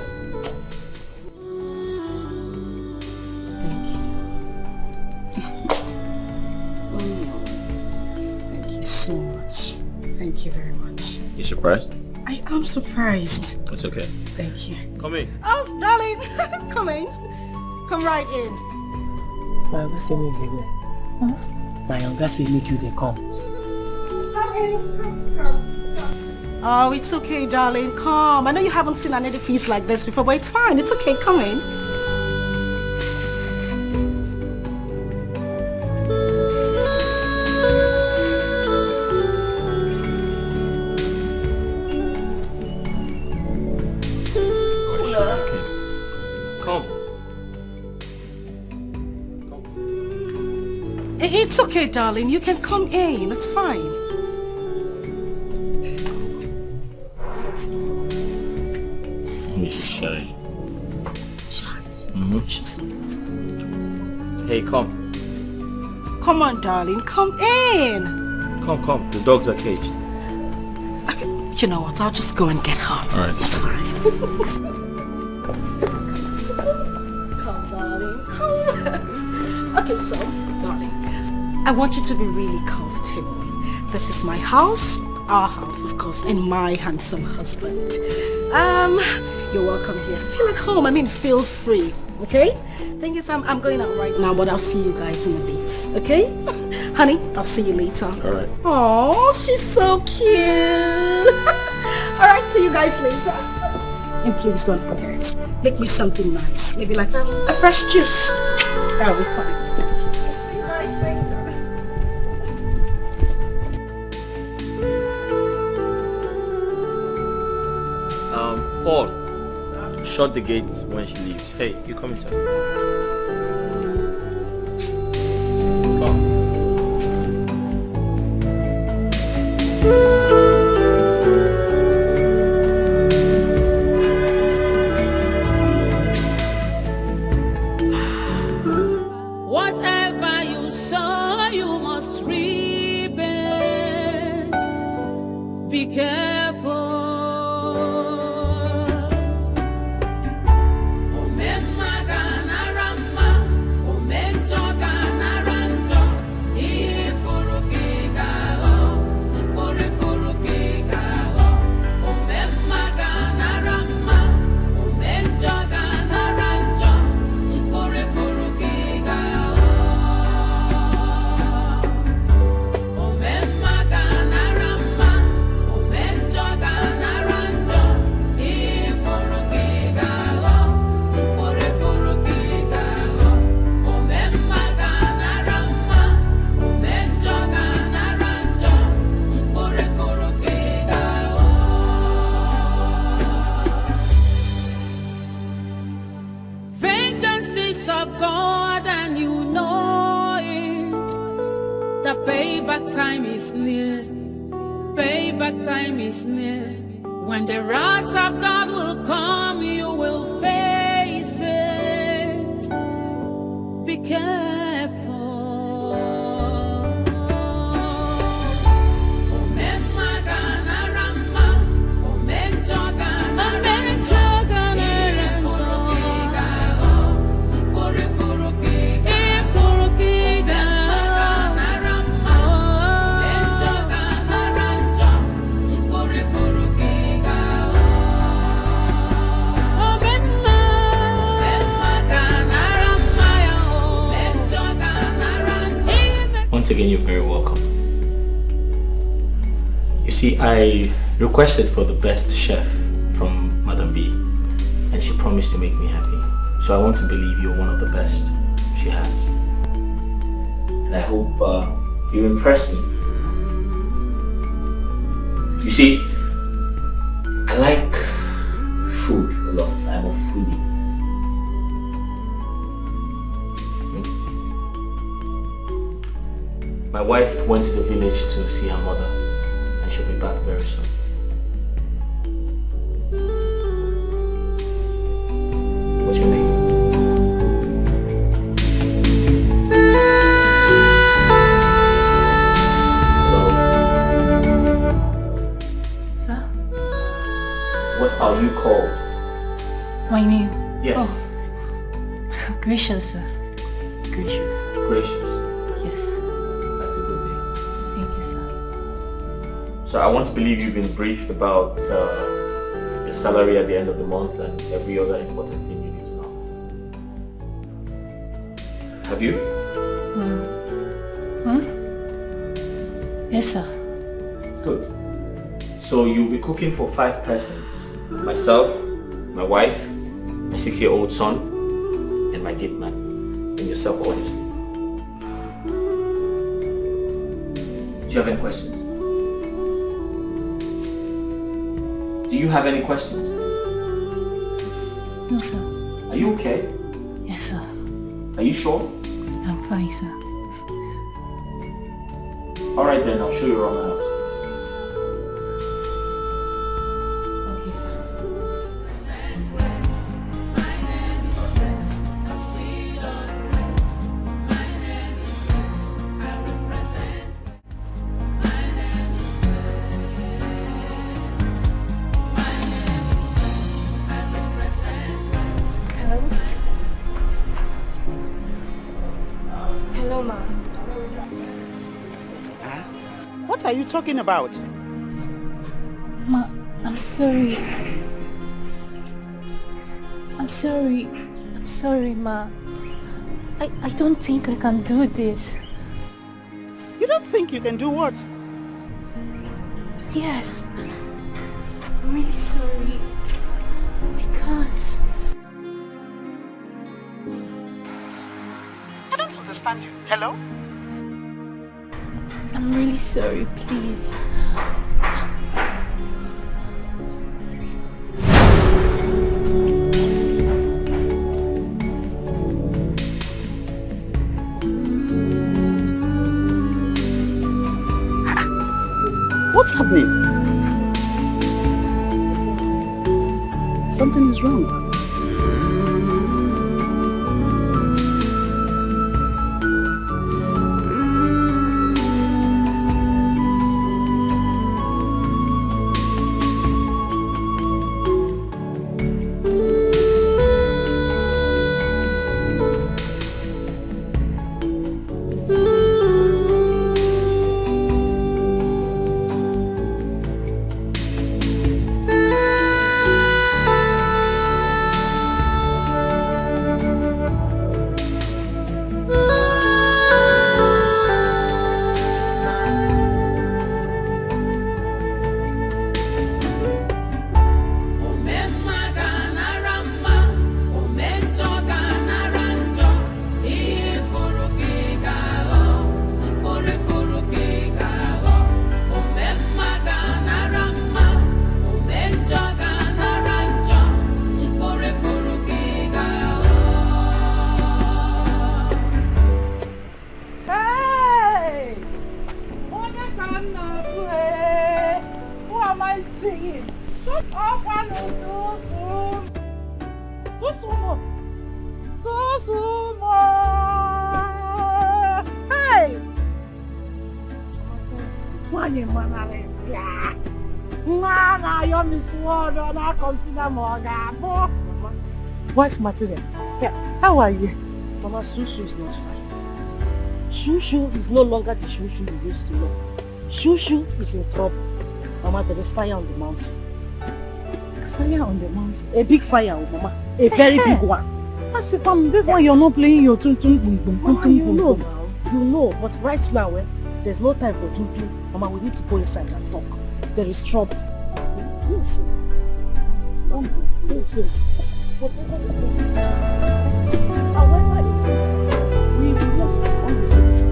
Thank you so much. Thank you very much. You surprised? I am surprised. It's okay. Thank you. Come in. Oh, darling, come in. Come right in. My uncle say make they go. Huh? My uncle say make you they come. Oh, it's okay, darling. Come. I know you haven't seen an edifice like this before, but it's fine. It's okay. Come in. It's okay, darling. You can come in. It's fine. He's shy. Shy? Hey, come. Come on, darling. Come in. Come. The dogs are caged. Okay. You know what? I'll just go and get her. All right. It's fine. Come, darling. Come. Okay, so, darling, I want you to be really comfortable. This is my house, our house, of course, and my handsome husband. You're welcome here. Feel at home. I mean, feel free. Okay? Thing is, I'm going out right now, but I'll see you guys in a bit. Okay? Honey, I'll see you later. All right. Oh, she's so cute. All right, see you guys later. And please don't forget, make me something nice. Maybe like a fresh juice. That'll be fun. See you guys later. Paul, shut the gate when she leaves. Hey, you come inside. Whatever you sow, you must reap it. Be careful. Time is near, payback time is near. When the wrath of God will come, you will face it. Be careful. Once again, you're very welcome. You see, I requested for the best chef from Madam B, and she promised to make me happy. So I want to believe you're one of the best she has. And I hope you impress me. You see, I like food a lot. I'm a foodie. My wife went to the village to see her mother, and she'll be back very soon. What's your name? Hello? Sir? What are you called? My name? Yes. Oh. Gracious, sir. Gracious. Gracious. So I want to believe you've been briefed about your salary at the end of the month and every other important thing you need to know. Have you? Yes, sir. Good. So you'll be cooking for 5 persons. Myself, my wife, my 6-year-old son, and my gate man. And yourself, obviously. Do you have any questions? Do you have any questions? No, sir. Are you okay? Yes, sir. Are you sure? I'm fine, sir. Alright then, I'll show you around the house. Okay, sir. talking about? Ma, I'm sorry. I'm sorry. I'm sorry, Ma. I don't think I can do this. You don't think you can do what? Yes. I'm really sorry. I can't. I don't understand you. Hello? I'm really sorry, please. What's happening? Something is wrong. Wife material. Yeah. How are you? Mama, Shushu is not fine. Shushu is no longer the Shushu you used to know. Shushu is in trouble. Mama, there is fire on the mountain. Fire on the mountain? A big fire, Mama. A very big one. Asipam, this one you're not playing your tun-tun bum-bum. Mama, you know now. You know, but right now, there's no time for tun-tun. Mama, we need to go inside and talk. There is trouble. Listen. Listen. Whatever it is, however it is, we must find a solution.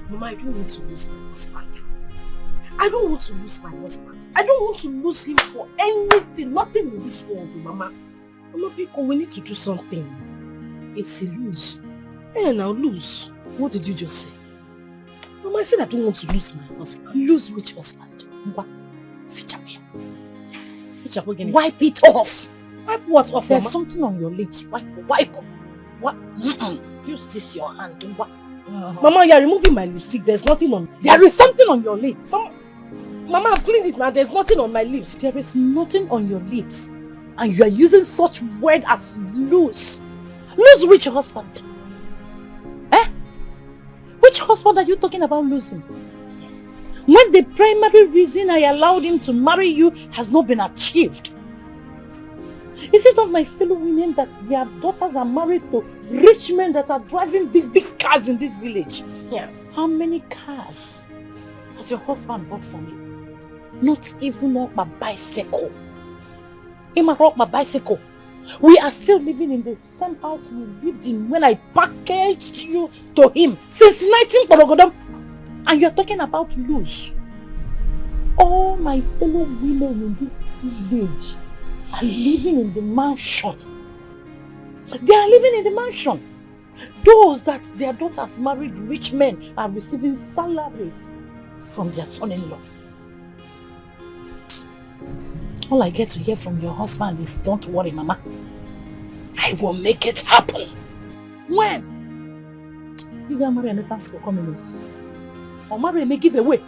Mama, I don't want to lose my husband. I don't want to lose my husband. I don't want to lose him for anything, nothing in this world, Mama. Mama, Biko, we need to do something. It's a lose. Eh, now lose. What did you just say? Mama, I said I don't want to lose my husband. Lose which husband? What? Wipe it off. Wipe what off, There's something on your lips. Wipe. What? Use this your hand. What? Mama, you are removing my lipstick. There's nothing on. There is something on your lips. Mama, I've cleaned it now. There's nothing on my lips. There is nothing on your lips. And you are using such word as lose. Lose which husband? Eh? Which husband are you talking about losing? When the primary reason I allowed him to marry you has not been achieved. Is it not my fellow women that their daughters are married to rich men that are driving big cars in this village? Yeah. How many cars has your husband bought for me? Not even a bicycle. He brought my bicycle. We are still living in the same house we lived in when I packaged you to him since 19 and you're talking about lose. All my fellow women in this village are living in the mansion. They are living in the mansion. Those that their daughters married rich men are receiving salaries from their son-in-law. All I get to hear from your husband is, don't worry, Mama. I will make it happen. When? You gonna marry and thanks for coming in. Or marry and give away.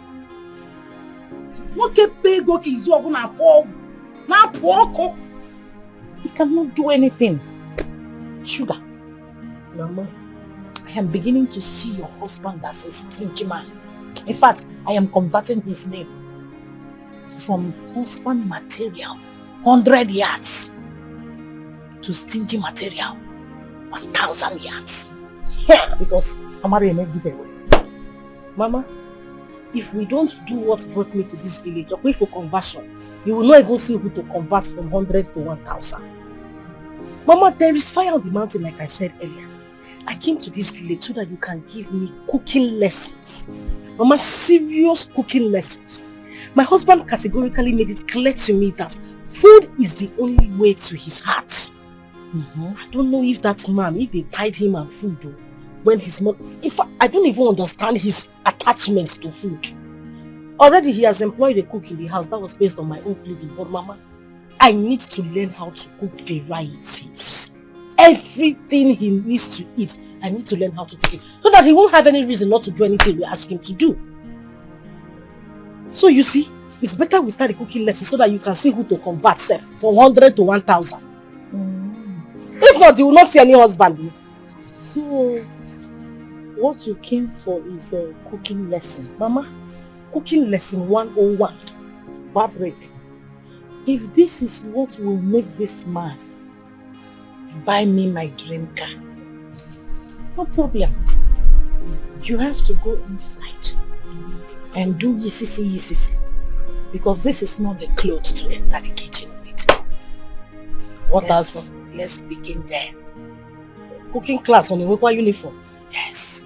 Nwoke pay go ka izu ọgụ na-apụ ọkụ. He cannot do anything. Sugar. Mama, I am beginning to see your husband as a stingy man. In fact, I am converting his name from husband material, 100 yards, to stingy material, 1,000 yards. Yeah, because Amari may give away. Mama, if we don't do what brought me to this village, or wait for conversion, you will not even see who to convert from 100 to 1,000. Mama, there is fire on the mountain, like I said earlier. I came to this village so that you can give me cooking lessons. Mama, serious cooking lessons. My husband categorically made it clear to me that food is the only way to his heart. I don't know if that man, if they tied him and food though, when his mother, in fact, I don't even understand his attachment to food. Already he has employed a cook in the house. That was based on my own pleading. But Mama, I need to learn how to cook varieties. Everything he needs to eat, I need to learn how to cook it. So that he won't have any reason not to do anything we ask him to do. So you see, it's better we start the cooking lesson so that you can see who to convert from 100 to 1,000. If not, you will not see any husband. So, what you came for is a cooking lesson. Mama, cooking lesson 101. Barbara, if this is what will make this man buy me my dream car, no problem. You have to go inside and do yisisi. Because this is not the clothes to enter the kitchen with. What else? Let's begin there. Cooking class on the work uniform? Yes.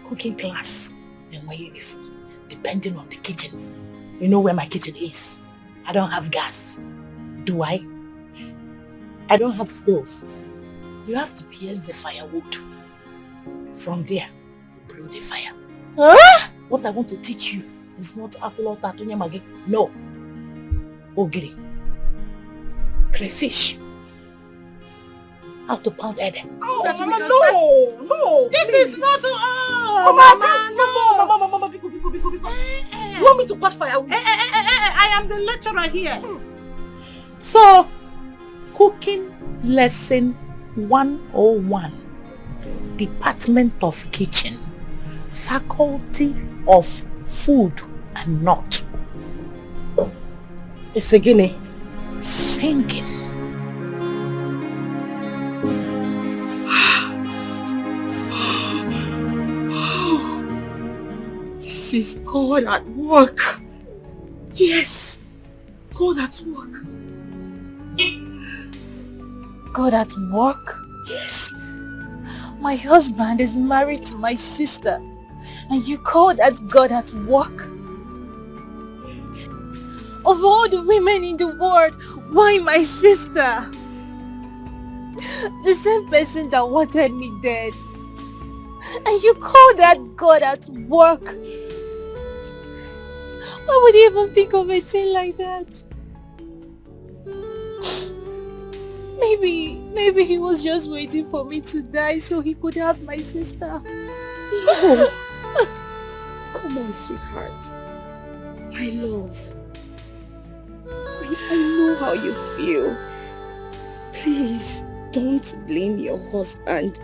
Cooking class in my uniform. Depending on the kitchen. You know where my kitchen is. I don't have gas. Do I? I don't have stove. You have to pierce the firewood. From there, you blow the fire. Huh? What I want to teach you is not apple or tatunya magi. No. Ogiri. Crayfish. How to pound egg. Oh, Mama, no. This is not... Mama, Biko. You want me to put firewood? I am the lecturer here. So, cooking lesson 101. Department of Kitchen. Faculty of Food and Not. It's a guinea. Singing. This is God at work. Yes, God at work. God at work? Yes. My husband is married to my sister, and you call that God at work? Of all the women in the world, why my sister? The same person that wanted me dead. And you call that God at work? Why would he even think of a thing like that? Maybe he was just waiting for me to die so he could have my sister. No. Come on, sweetheart. My love. I know how you feel. Please, don't blame your husband.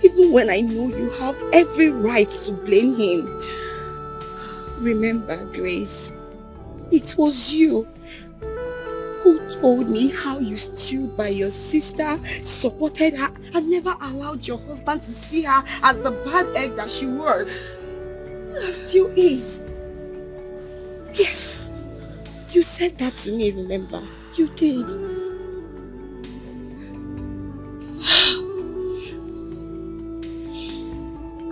Even when I know you have every right to blame him. Remember, Grace, it was you who told me how you stood by your sister, supported her, and never allowed your husband to see her as the bad egg that she was. And still is. Yes, you said that to me, remember? You did.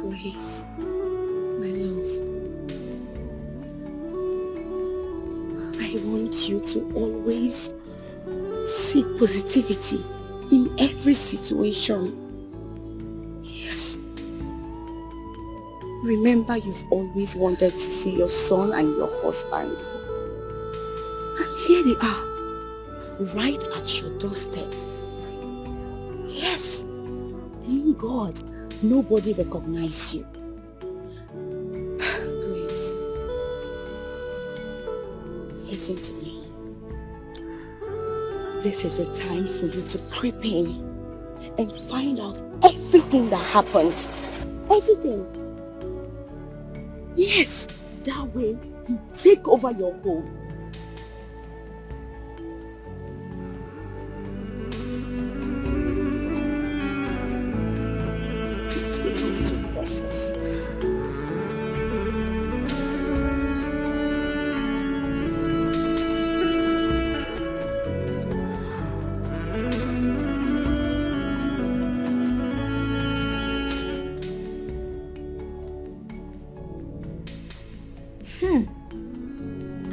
Grace, my love, I want you to always seek positivity in every situation. Yes. Remember, you've always wanted to see your son and your husband. And here they are, right at your doorstep. Yes. Thank God, nobody recognized you. Grace, Listen to me. This is a time for you to creep in and find out everything that happened. Everything. Yes, that way you take over your home. It's a gradual process.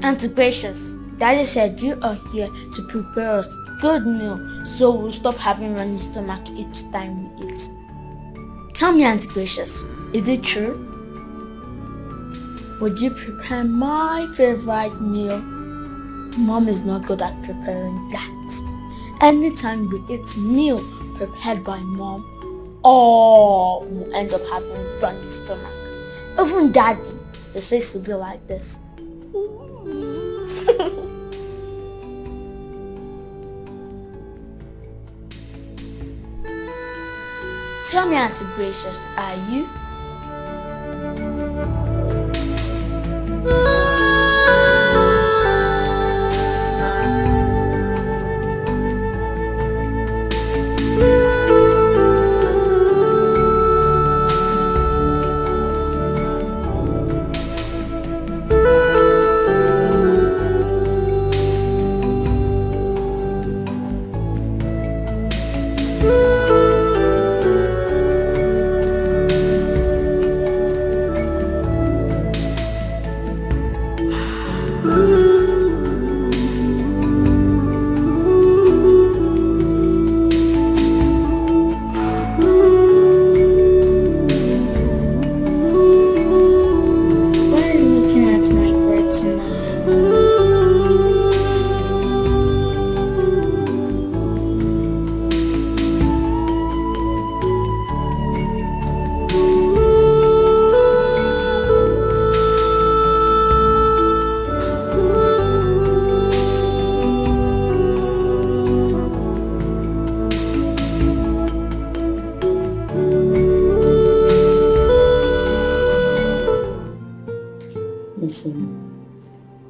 Auntie Gracious, Daddy said you are here to prepare us good meal so we'll stop having running stomach each time we eat. Tell me, Auntie Gracious, is it true? Would you prepare my favorite meal? Mom is not good at preparing that. Anytime we eat meal prepared by Mom, all will end up having running stomach. Even Daddy, the face will be like this. Tell me, Auntie Gracious, are you?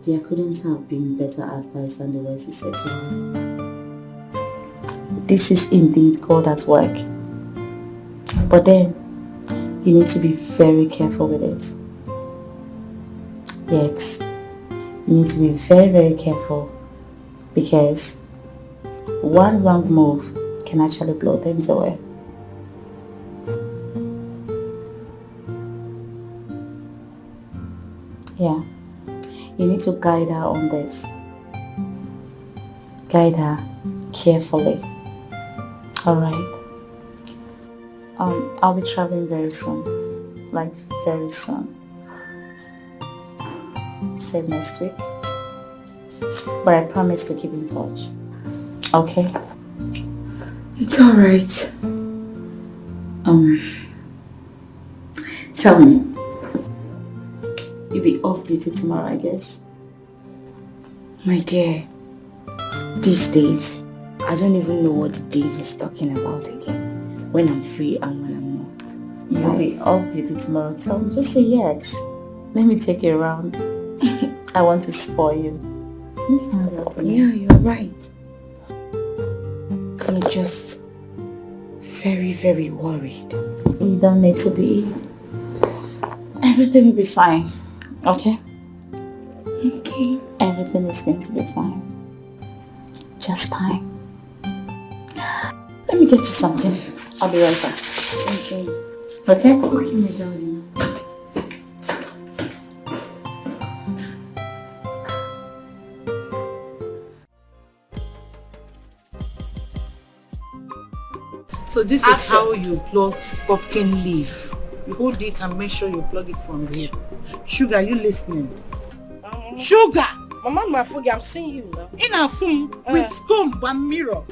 There couldn't have been better advice than the words you said to me. This is indeed God at work. But then, you need to be very careful with it. Yes, you need to be very, very careful because one wrong move can actually blow things away. Yeah. You need to guide her on this. Guide her carefully. Alright? I'll be traveling very soon. Like very soon. Say next week. But I promise to keep in touch. Okay? It's alright. Tell me. You'll be off duty tomorrow, I guess. My dear, these days, I don't even know what the days is talking about again. When I'm free and when I'm not. You'll be off duty tomorrow. Tell me, just say yes. Let me take you around. I want to spoil you. Yeah, you're right. I'm just very, very worried. You don't need to be. Everything will be fine. Okay? Okay. Everything is going to be fine. Just time. Let me get you something. I'll be right back. Okay. Okay? Okay, my darling. So this is how you plug pumpkin leaf. You hold it and make sure you plug it from here. Sugar, you listening? Sugar! Mama, my food, I'm seeing you now. In a phone with comb and mirror.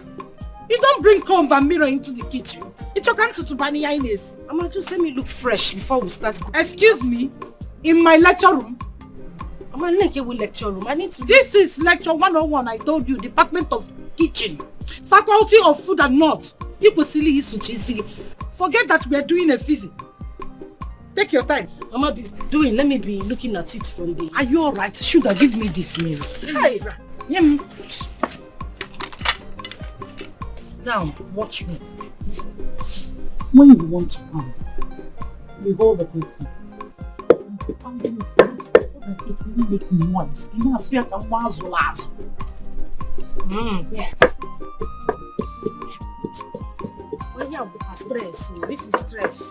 You don't bring comb and mirror into the kitchen. It's your come to Bani Ines. Mama, just let me look fresh before we start cooking. Excuse me? In my lecture room? I'm a lecture room. I need to... This is lecture 101, I told you. Department of Kitchen. Faculty of Food and Not. Forget that we are doing a physics. Take your time. Let me be looking at it from the... Are you alright? Sugar, give me this mirror. Hey. Now, watch me. When you want to pound, you hold the person. Pounding it so that it will make noise. You know, so you can wazzle. Yes. Well, yeah, stress. So this is stress.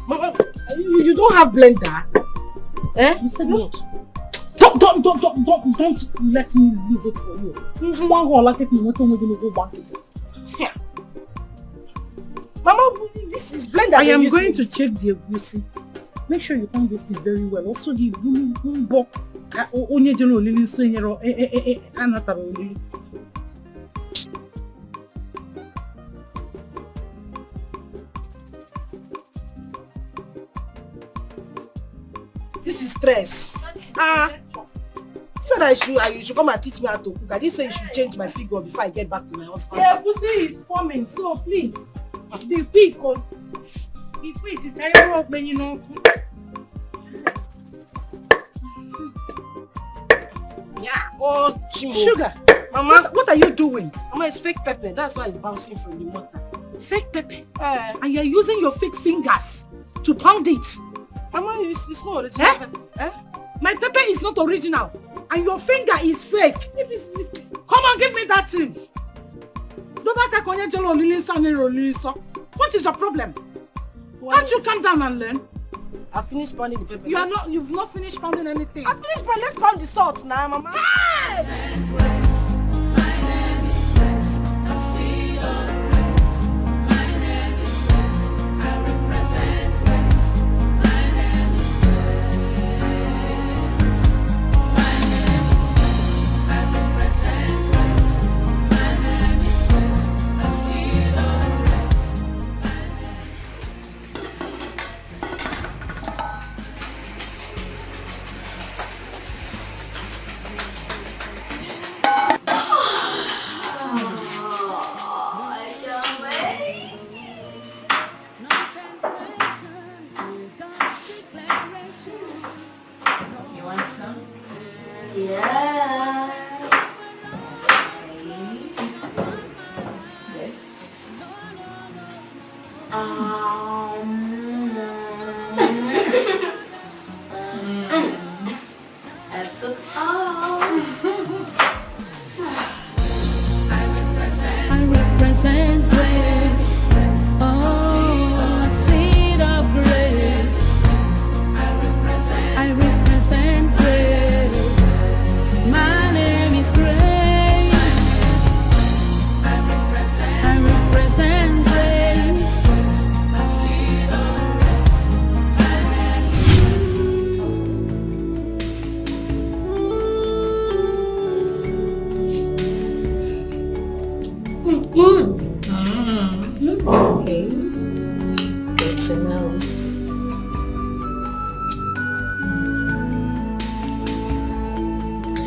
Mama, you don't have blender? Eh? You said what? Don't let me use it for you. Yeah. Mama, this is blender. I am going to check the egusi. Make sure you pound this thing very well. Also the bumbo. Onye general lili so nyero anataro lili. This is stress. Said you should come and teach me how to cook. I didn't say you should change my figure before I get back to my husband. Yeah, pussy is forming, so please be quick. Be quick. You can work when you know. Yeah. Oh, Sugar. Mama, what are you doing? Mama, it's fake pepper. That's why it's bouncing from the mortar. Fake pepper? And you're using your fake fingers to pound it. Mama, it's not original. My pepper is not original. And your finger is fake. Come on, give me that thing. What is your problem? Can't you calm down and learn? I finished pounding the pepper. You've not finished pounding anything. I finished pounding. Let's pound the salt now, Mama.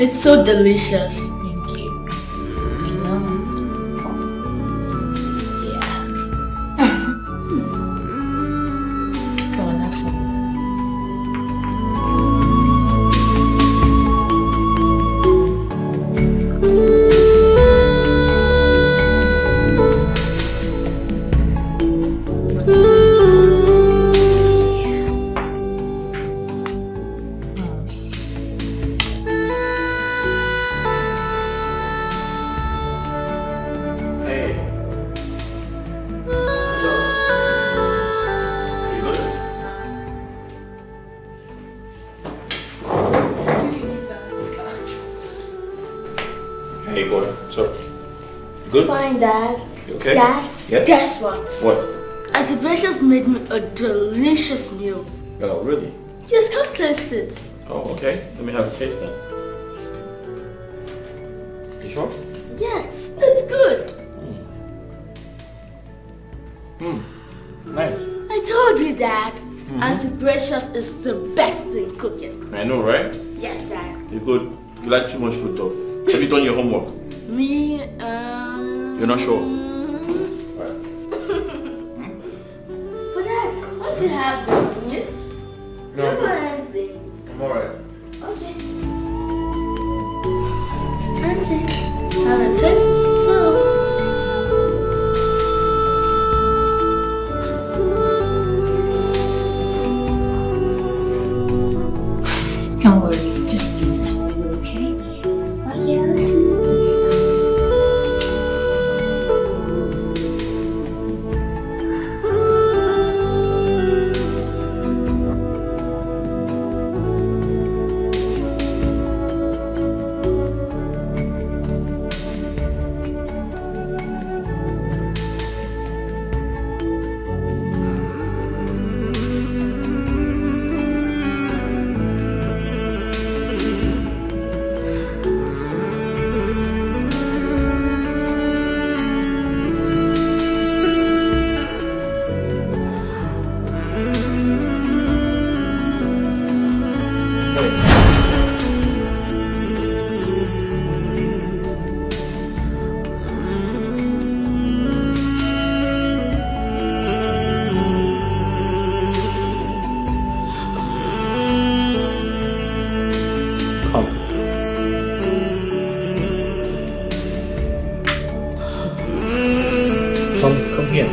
It's so delicious. Thank you. I know. Yeah. Come on, have some. Hey boy, what's up? Good? Fine, Dad. You okay? Dad, Yeah? guess what? What? Auntie Precious made me a delicious meal. Oh, really? Just come taste it. Oh, okay. Let me have a taste then. You sure? Yes, it's good. Nice. I told you, Dad. Auntie Precious is the best in cooking. I know, right? Yes, Dad. You're good. You like too much food though. Have you done your homework? Me, You're not sure? But Dad, once you have the meat, No. don't want anything. I'm alright. Okay. Auntie, have a taste too. Don't worry, just eat this for you, okay? Okay, Auntie. Come here.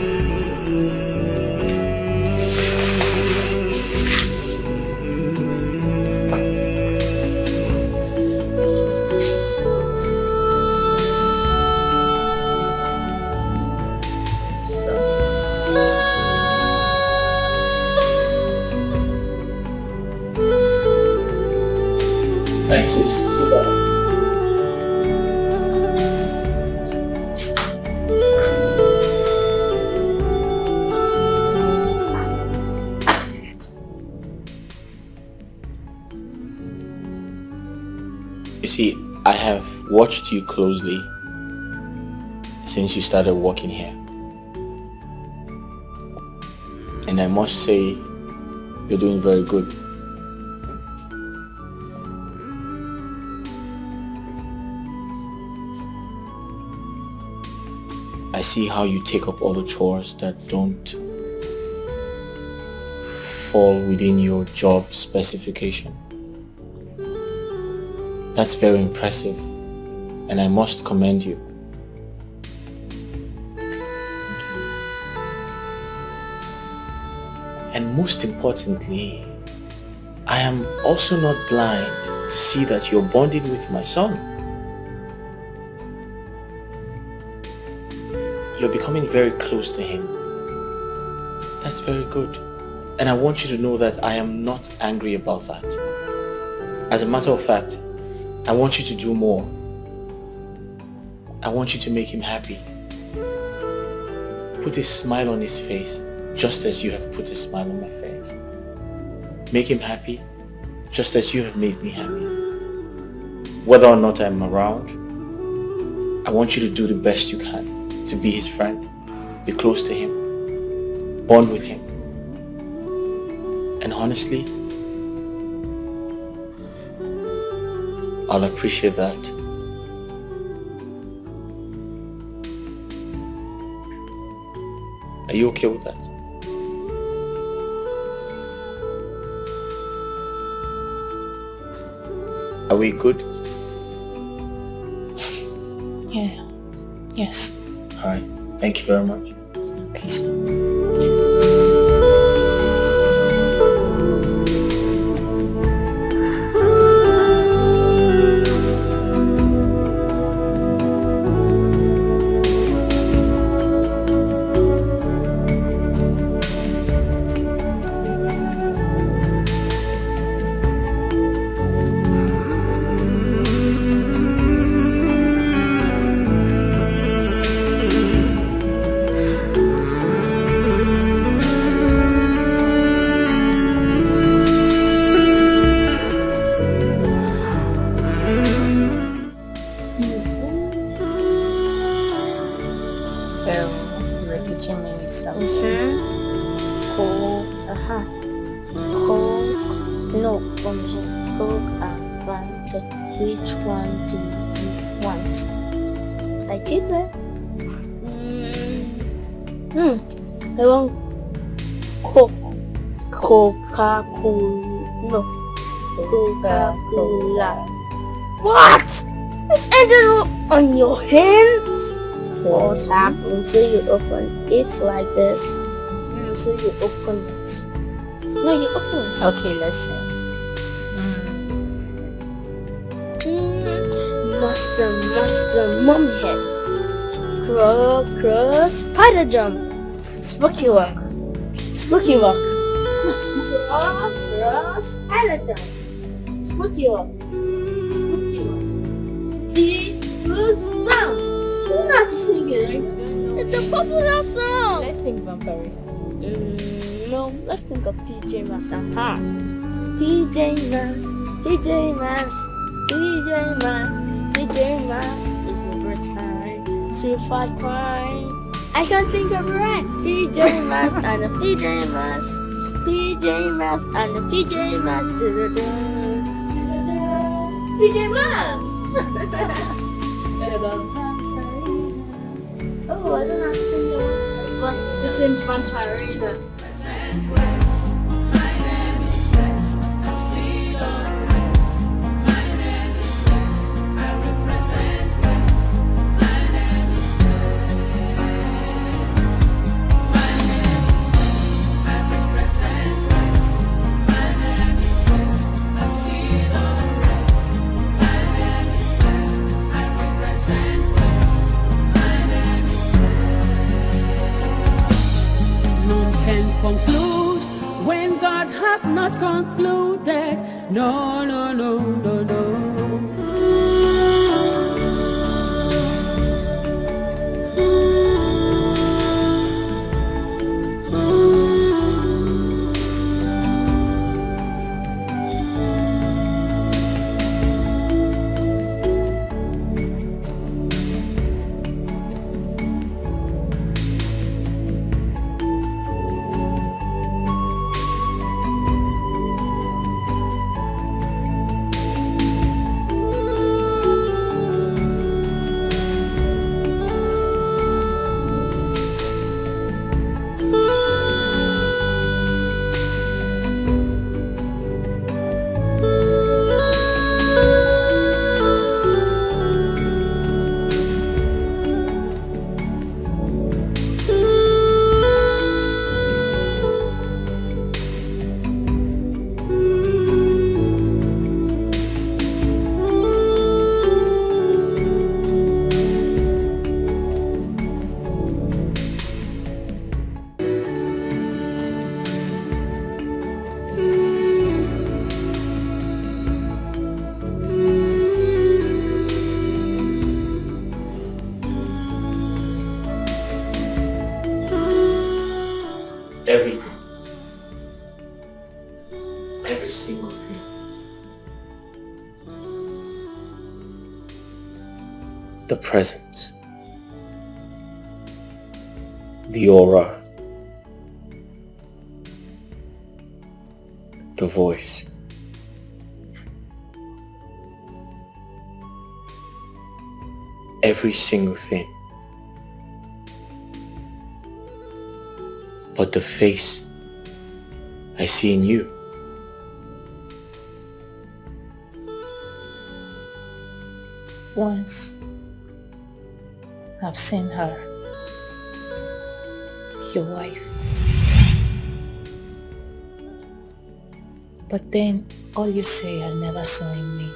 Thanks, sit down. You see, I have watched you closely since you started working here. And I must say, you're doing very good. I see how you take up all the chores that don't fall within your job specification. That's very impressive, and I must commend you. And most importantly, I am also not blind to see that you're bonding with my son. You're becoming very close to him. That's very good. And I want you to know that I am not angry about that. As a matter of fact, I want you to do more. I want you to make him happy. Put a smile on his face, just as you have put a smile on my face. Make him happy, just as you have made me happy. Whether or not I'm around, I want you to do the best you can to be his friend, be close to him, bond with him. And honestly, I'll appreciate that. Are you okay with that? Are we good? Yeah. Yes. Alright. Thank you very much. Peace. So, you were teaching me something. Cool. Coke, no, from here. Coke and Fanta. Which one do you want? I keep it. I want Coke. Coca-Cola. No. Coca-Cola. What? It's ended on your hands? What happened? So you open it like this. So you open it. No, you open it. Okay, let's see. Master, mom head. Cross, spider jump. Spooky walk. Cross, spider jump. Spooky walk. It goes down. Not singing. It's a popular song. Let's sing Vampire. No, let's think of PJ Masks. PJ Masks is a great time to fight crime. I can't think of it right. PJ Masks and the PJ Masks. PJ Masks and the PJ Masks. PJ Masks. Oh, I don't have to sing it. But it's in Vampire. Conclude when God hath not concluded. No, no, no, no, no. Everything. Every single thing. The presence. The aura. The voice. Every single thing. But the face I see in you. Once I've seen her, your wife. But then all you say I never saw in me.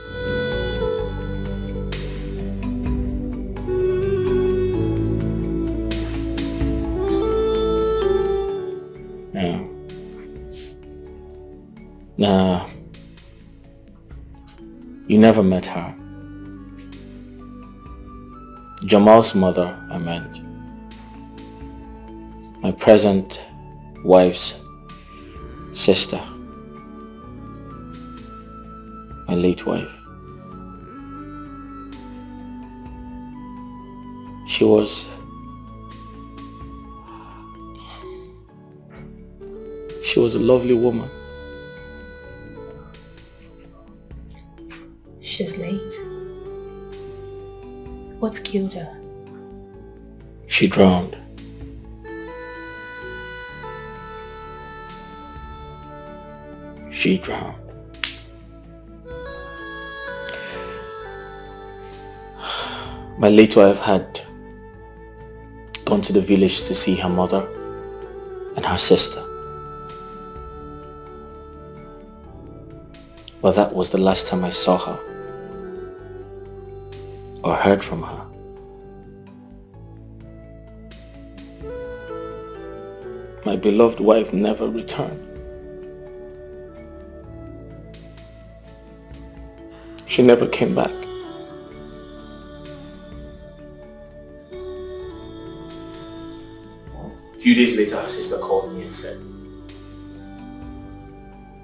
Nah, you never met her. Jamal's mother, I meant. My present wife's sister. My late wife. She was a lovely woman. She's late. What killed her? She drowned. She drowned. My late wife had gone to the village to see her mother and her sister. But that was the last time I saw her or heard from her. My beloved wife never returned. She never came back. A few days later, her sister called me and said,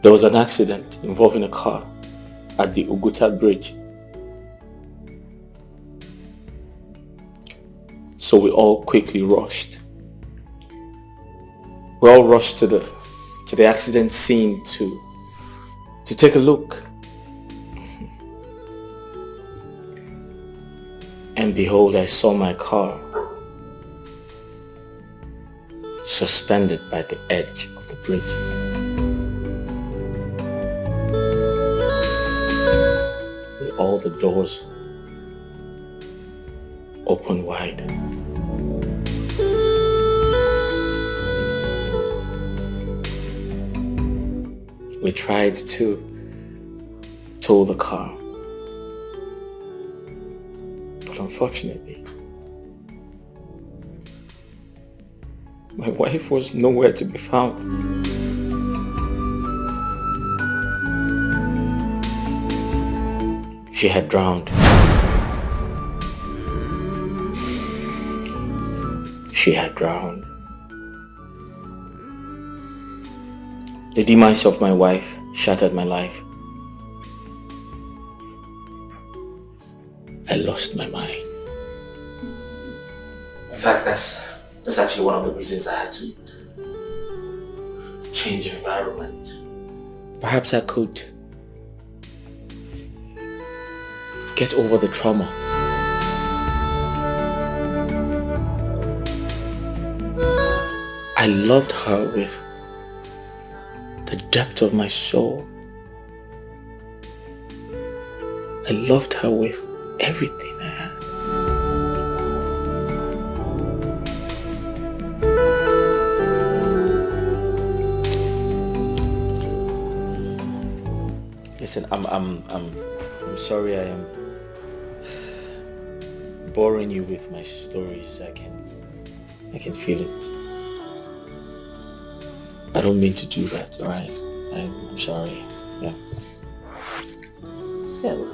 there was an accident involving a car at the Uguta bridge. So we all quickly rushed. We all rushed to the accident scene to take a look. And behold, I saw my car suspended by the edge of the bridge. With all the doors open wide. We tried to tow the car, but unfortunately, my wife was nowhere to be found. She had drowned. She had drowned. The demise of my wife shattered my life. I lost my mind. In fact, that's actually one of the reasons I had to change environment. Perhaps I could get over the trauma. I loved her with the depth of my soul. I loved her with everything I had. Listen, I'm sorry I am boring you with my stories. I can feel it. I don't mean to do that, alright? I'm sorry. Yeah. So,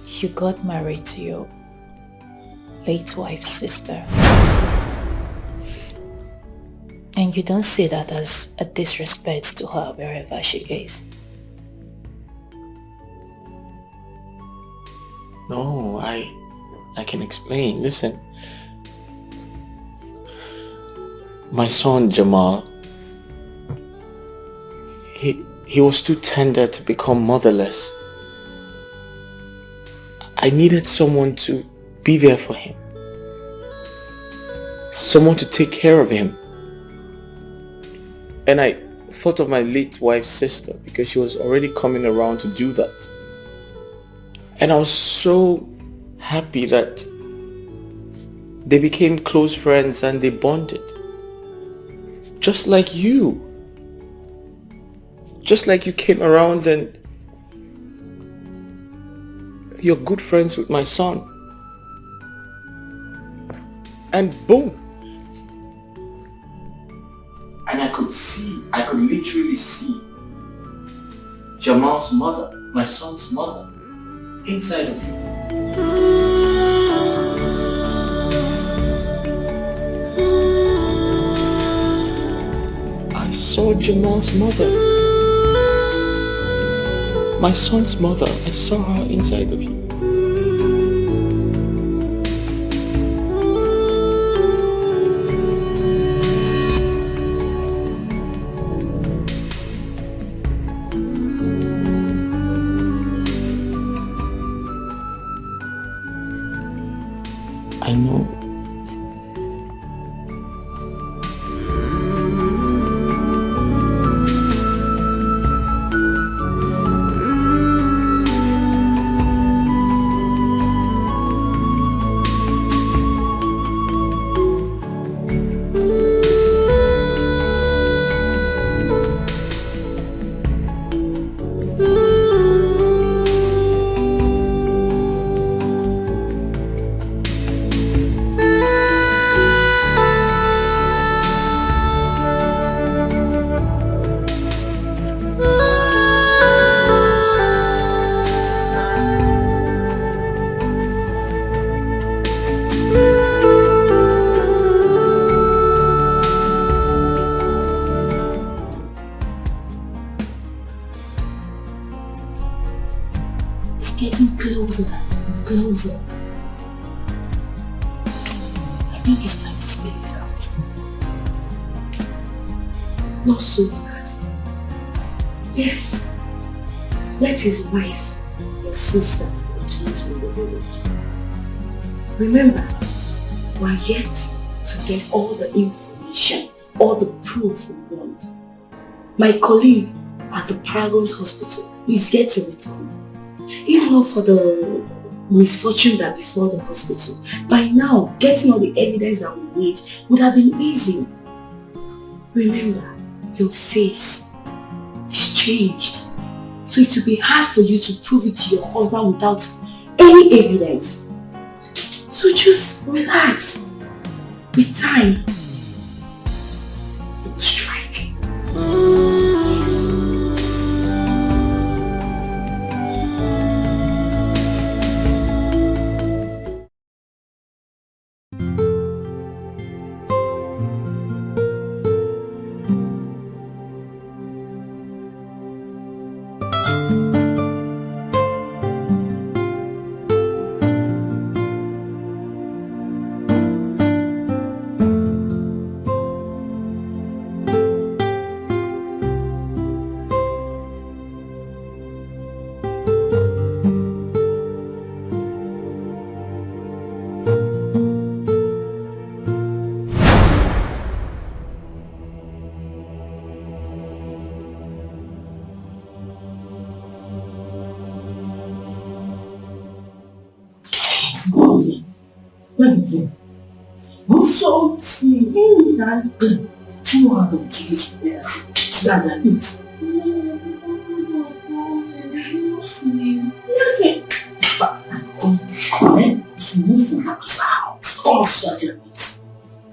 you got married to your late wife's sister. And you don't see that as a disrespect to her wherever she is. No, I can explain. Listen. My son Jamal, he was too tender to become motherless. I needed someone to be there for him. Someone to take care of him. And I thought of my late wife's sister because she was already coming around to do that. And I was so happy that they became close friends and they bonded. Just like you. Just like you came around and you're good friends with my son. And boom. And I could literally see Jamal's mother, my son's mother, inside of you. I saw Jamal's mother. My son's mother, I saw her inside of you. I know. Closer. I think it's time to spell it out. Not so fast. Yes. Let his wife, your sister, return from the village. Remember, we're yet to get all the information, all the proof we want. My colleague at the Paragon's hospital is yet to return. If not for the misfortune that befell the hospital, by now getting all the evidence that we need would have been easy. Remember, your face is changed, so it will be hard for you to prove it to your husband without any evidence. So just relax. With time, it will strike.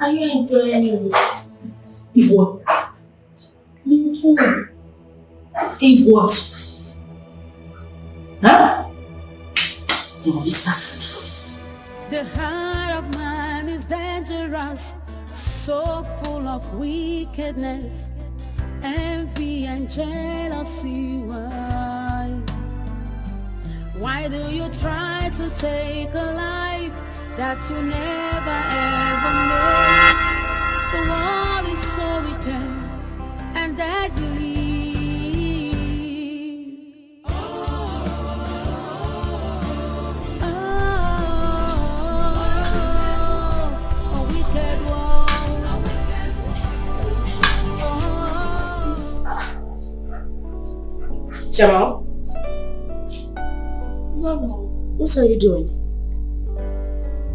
Are you enjoying it? If what? If what? Huh? The heart of man is dangerous, so full of wickedness, envy and jealousy. Why do you try to take a life that you never ever made? The world is so wicked and deadly. Jamal? Mama, what are you doing?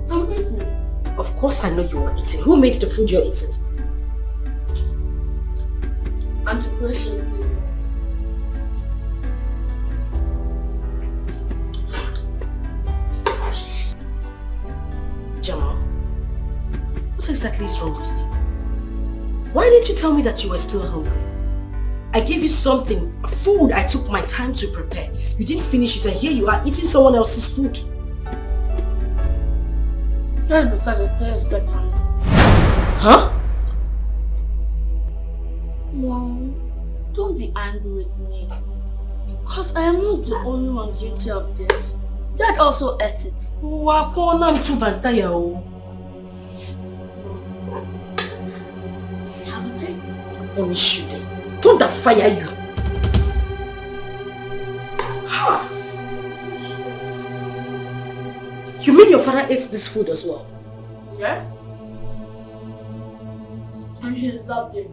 I'm eating. Of course I know you are eating. Who made the food you're eating? Auntie Precious. Jamal, what exactly is wrong with you? Why didn't you tell me that you were still hungry? I gave you something, food I took my time to prepare. You didn't finish it and here you are eating someone else's food. Just because it tastes better. Huh? Mom, don't be angry with me. Because I am not the only one guilty of this. Dad also ate it. Have a taste. Let me shoot it. Don't that fire you? Ha! You mean your father ate this food as well? Yeah? And he loved it.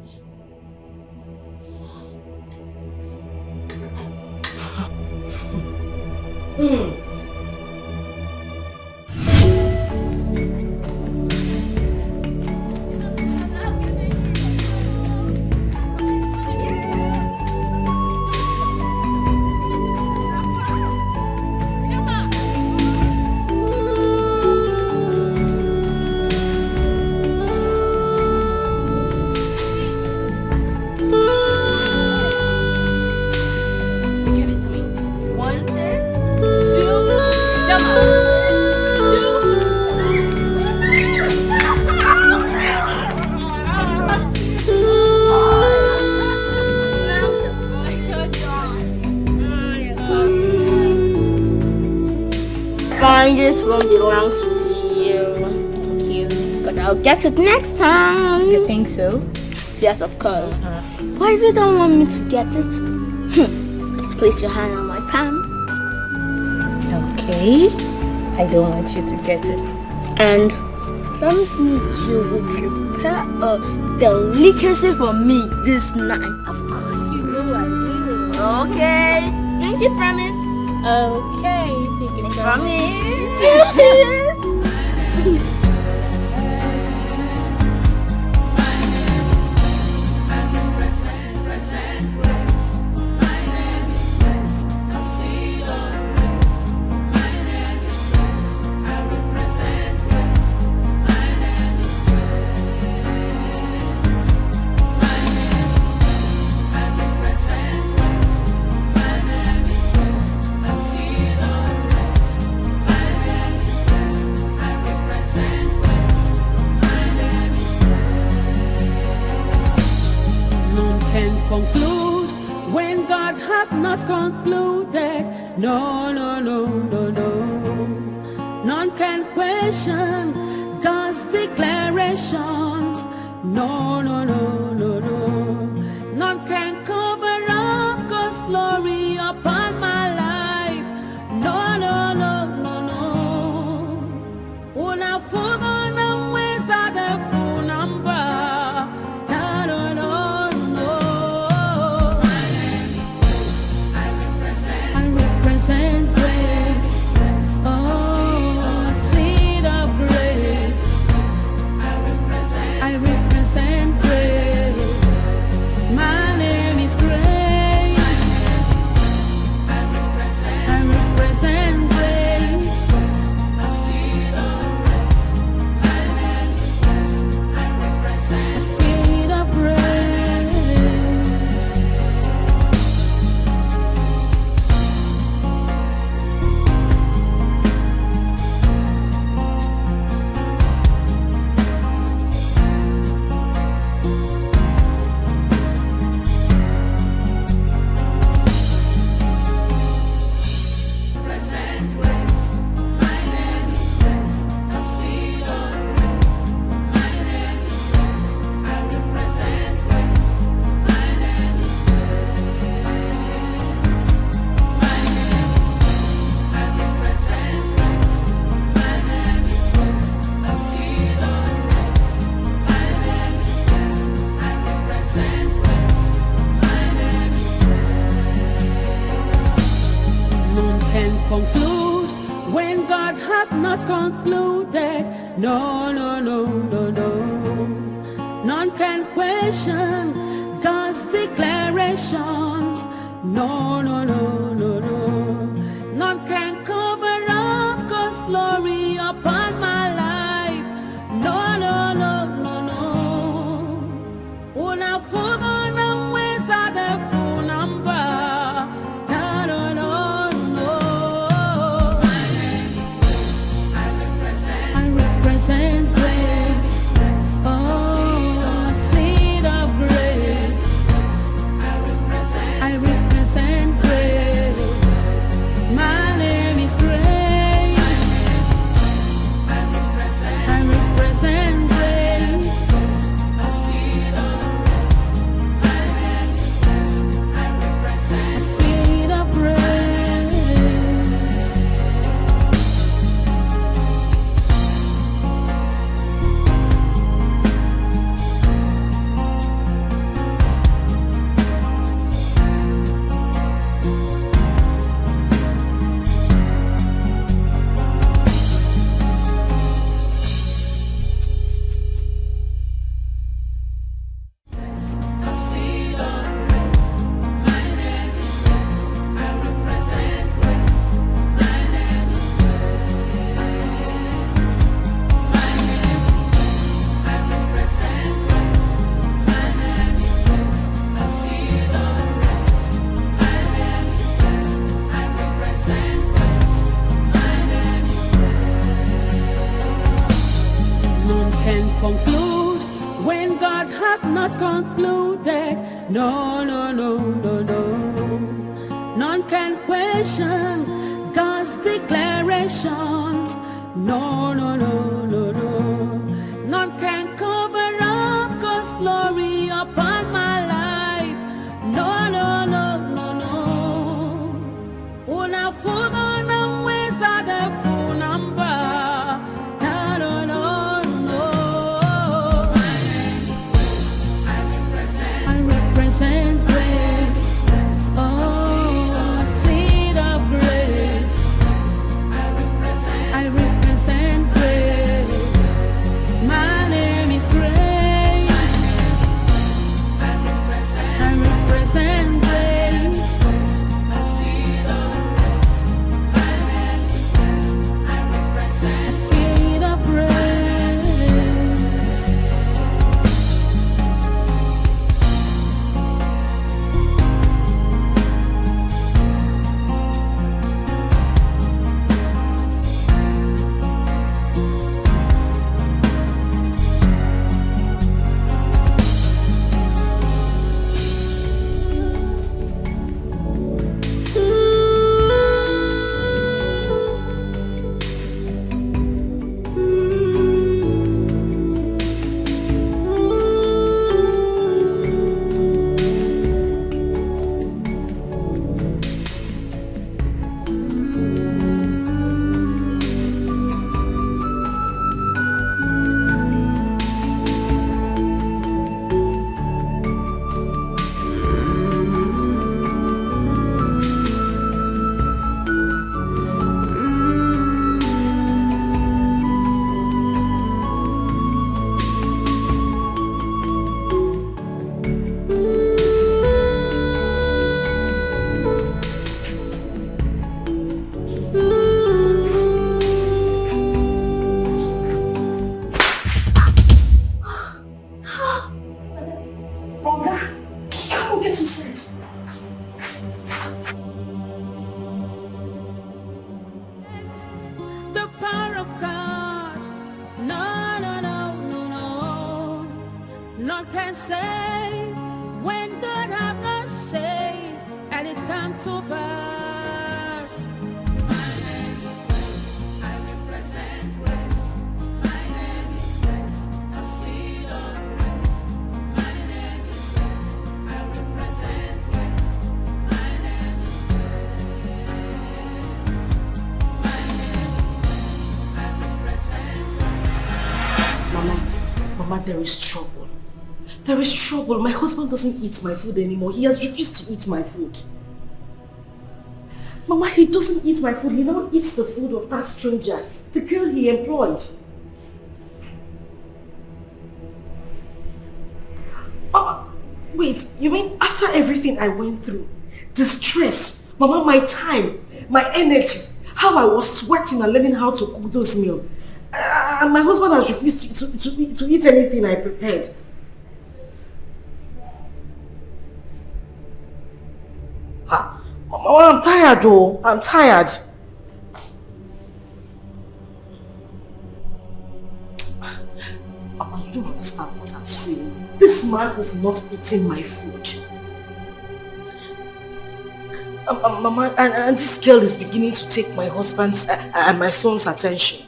Fine, this one belongs to you. Thank you. But I'll get it next time. You think so? Yes, of course. But if you don't want me to get it, place your hand on my palm. Okay. I don't want you to get it. And promise me you will prepare a delicacy for me this night. Of course you know I will. Okay. Thank you, promise. Okay, pick it Promise. Conclude when God hath not concluded. No, no, no, no, no. None can question God's declarations. No, no, no, no, no. None can cover up God's glory upon my life. No, no, no, no, no. Una fuga na weza de funamba. Concluded. No, no, no, no, no. None can question God's declarations. No, no, no, no, no. None can cover up God's glory upon my life. No, no, no, no, no. Una fuga na weza de funamba. No, no, no, no. Represent grace, oh, seed of grace. I represent grace. can conclude when God hath not concluded. No, no, no, no, no. None can question God's declarations. No, no, no, no, no. None can cover up God's glory upon my life. No, no, no, no, no. Una fuga na weza de full number. No, no, no, no. I represent grace. Oh, seed of grace. I represent grace. My name is Grace. I represent grace. A seed of grace. My name is Grace. I represent a seed of grace. The power of God. No, no, no, no, no. None can say when God have not said, and it come to pass. My name is Grace. I represent grace. My name is Grace. A seed of grace. My name is Grace. I represent grace. My name is Grace. My name is Grace. I represent grace. Mama, there is trouble. There is trouble. My husband doesn't eat my food anymore. He has refused to eat my food. Mama, he doesn't eat my food. He now eats the food of that stranger, the girl he employed. Wait, you mean after everything I went through, the stress, Mama, my time, my energy, how I was sweating and learning how to cook those meals, and my husband has refused to eat anything I prepared. Mama, I'm tired though. I'm tired. Mama, you don't understand what I'm saying. This man is not eating my food. Mama, and this girl is beginning to take my husband's and my son's attention.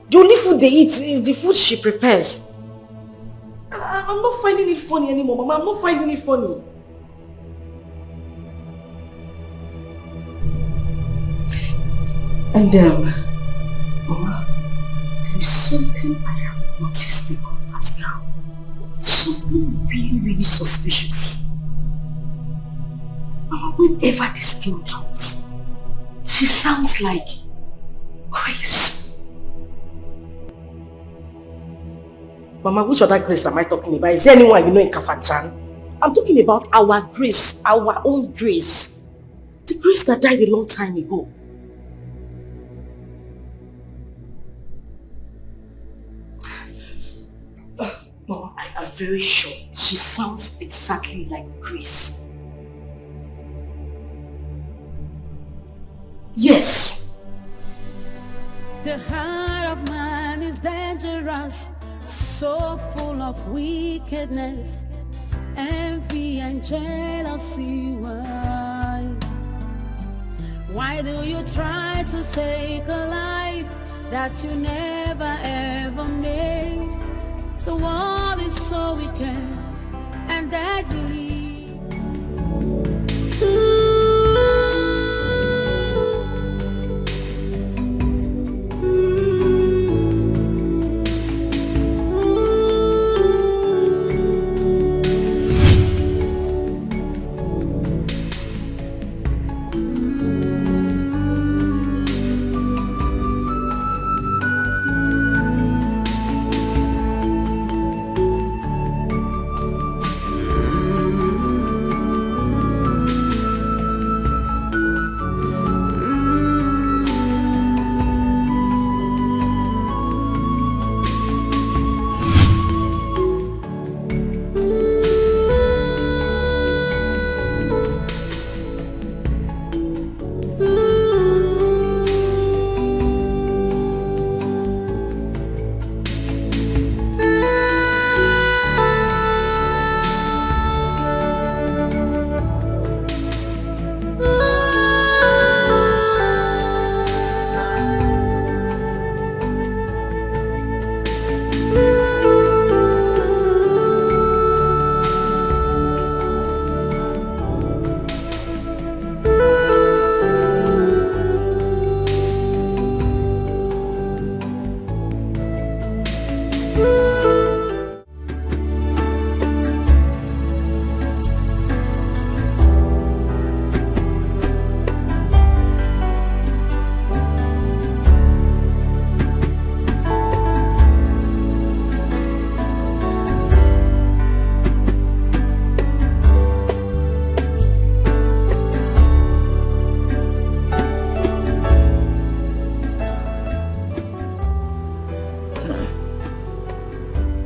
The only food they eat is the food she prepares. I'm not finding it funny anymore, Mama. I'm not finding it funny. And Mama, there is something I have noticed about that girl. Something really, really suspicious. Mama, whenever this girl talks, she sounds like Grace. Mama, which other Grace am I talking about? Is there anyone you know in Kafanchan? I'm talking about our Grace, our own Grace. The Grace that died a long time ago. Mama, I am very sure she sounds exactly like Grace. Yes. The heart of man is dangerous, so full of wickedness, envy and jealousy. Why do you try to take a life that you never ever made? The world is so wicked and deadly.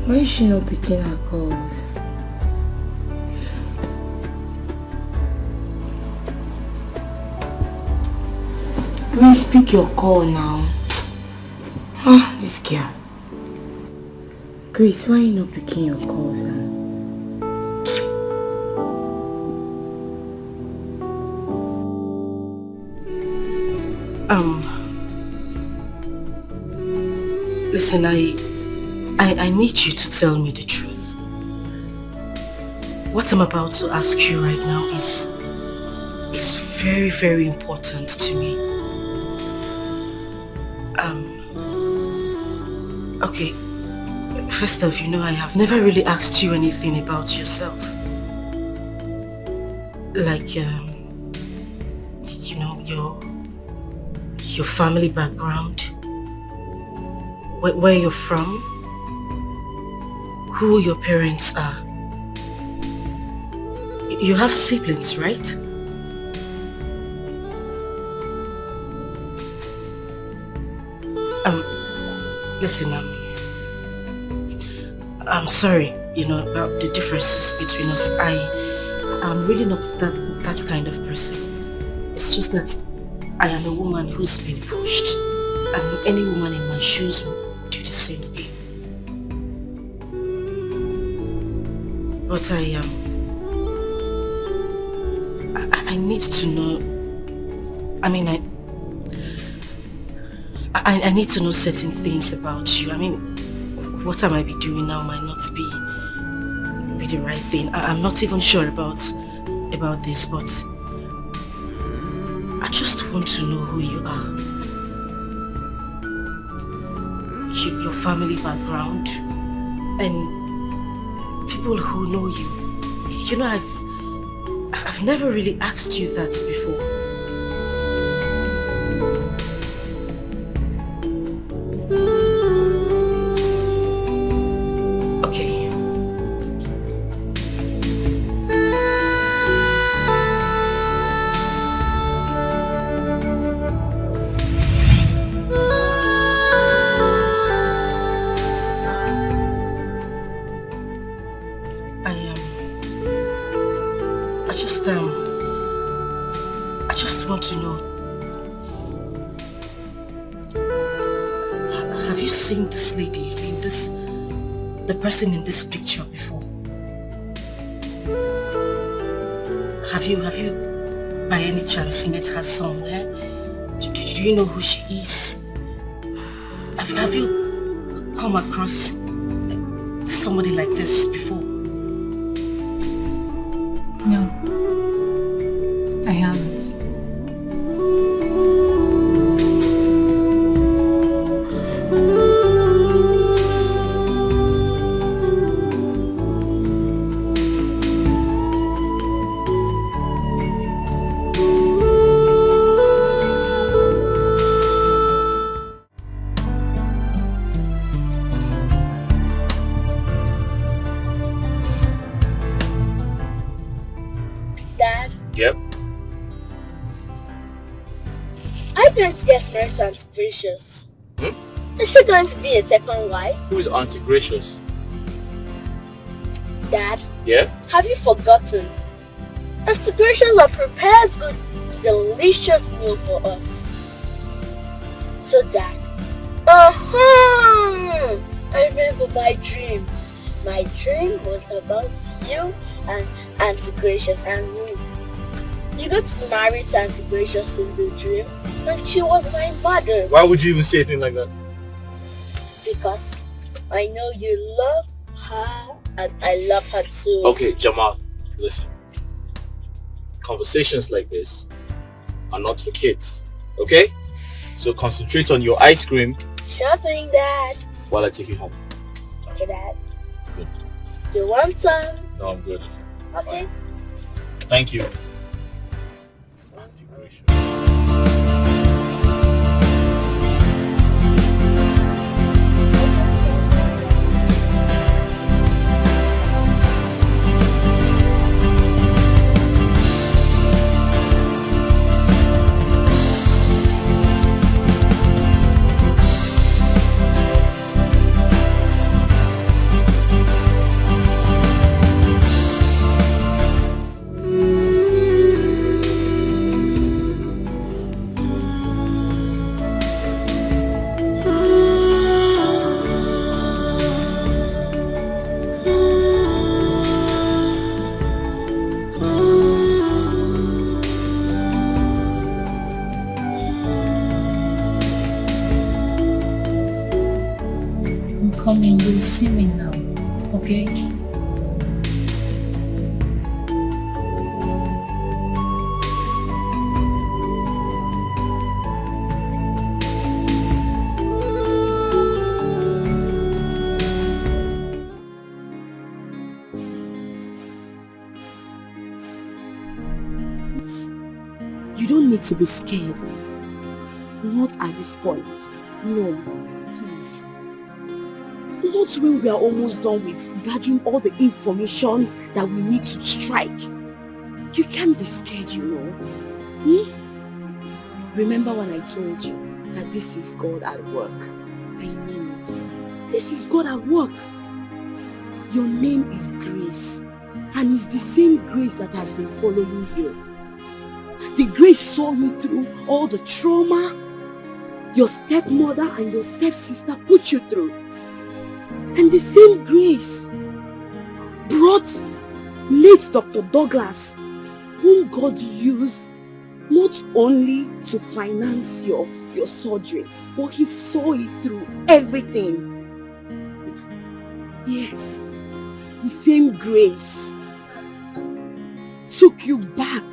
Why is she not picking her calls? Grace, pick your call now. Ah, this girl. Grace, why are you not picking your calls now? Listen, I need you to tell me the truth. What I'm about to ask you right now is very, very important to me. Okay, first off, I have never really asked you anything about yourself. Like, your family background, where you're from, who your parents are. You have siblings, right? Listen, I'm sorry, about the differences between us. I'm really not that kind of person. It's just that I am a woman who's been pushed, and any woman in my shoes would do the same thing. But I need to know, I need to know certain things about you. What I might be doing now might not be the right thing. I'm not even sure about this, but I just want to know who you are. Your family background, and people who know you. I've never really asked you that before. I just want to know, have you seen this lady? the person in this picture before? Have you by any chance met her somewhere? Do you know who she is? Have you come across somebody like this before? No, I haven't. Yep. I'm going to get married to Auntie Gracious. Is she going to be a second wife? Who is Auntie Gracious? Dad? Yeah? Have you forgotten? Auntie Gracious prepares good, delicious meal for us. So Dad, I remember my dream. My dream was about you and Auntie Gracious and me. You got married to Auntie Gracious in the dream, and she was my mother. Why would you even say anything like that? Because I know you love her, and I love her too. Okay, Jamal, listen. Conversations like this are not for kids, okay? So concentrate on your ice cream. Sure thing, Dad. While I take you home. Okay, Dad. Good. You want some? No, I'm good. Okay. Thank you. Coming, you'll see me now, okay? You don't need to be scared. Not at this point. No, please. Not when we are almost done with gathering all the information that we need to strike. You can't be scared, you know. Remember when I told you that this is God at work? I mean it. This is God at work. Your name is Grace, and it's the same Grace that has been following you. The Grace saw you through all the trauma your stepmother and your stepsister put you through. And the same Grace brought late Dr. Douglas, whom God used not only to finance your surgery, but he saw it through everything. Yes, the same Grace took you back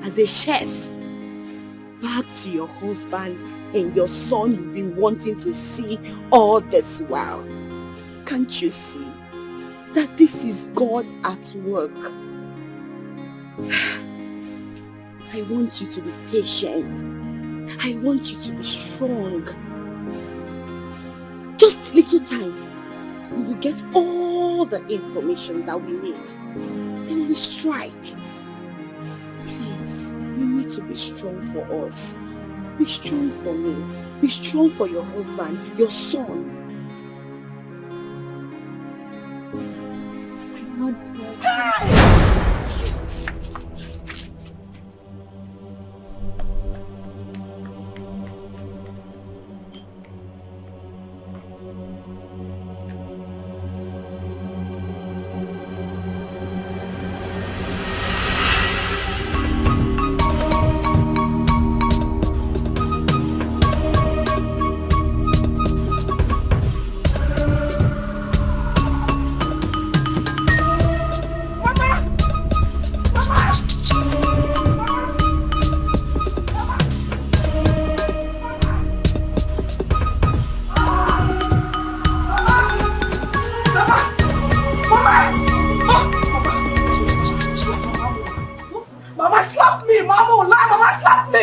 as a chef, back to your husband and your son you've been wanting to see all this while. Can't you see that this is God at work? I want you to be patient. I want you to be strong. Just little time, we will get all the information that we need. Then we strike. Please, you need to be strong for us. Be strong for me. Be strong for your husband, your son.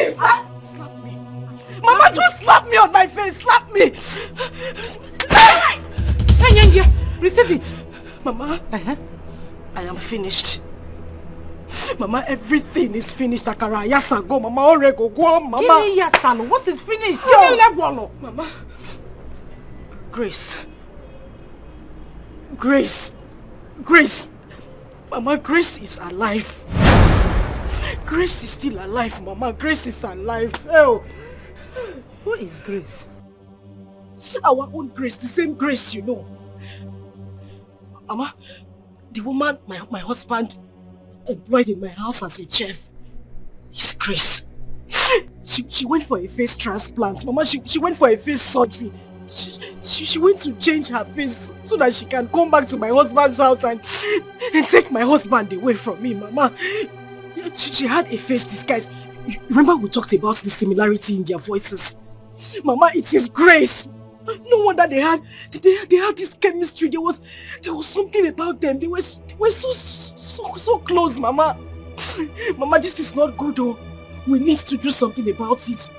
please. Slap me. Mama, just slap me on my face. Slap me. Receive it. Mama, I am finished. Mama, everything is finished. Akara, yasa go. Mama, orego go. Mama. Give me yasalo. What is finished? Give me lebwalo. Mama. Grace. Grace. Grace. Mama, Grace is alive. Grace is still alive, Mama. Grace is alive. Oh. Who is Grace? Our own Grace, the same Grace, you know. Mama, the woman my husband employed in my house as a chef is Grace. She went for a face transplant. Mama, she went for a face surgery. She went to change her face so that she can come back to my husband's house and take my husband away from me, Mama. She had a face disguise. You remember we talked about the similarity in their voices? Mama, it is Grace. No wonder they had this chemistry. There was something about them. They were so close, Mama. Mama, this is not good, oh. We need to do something about it.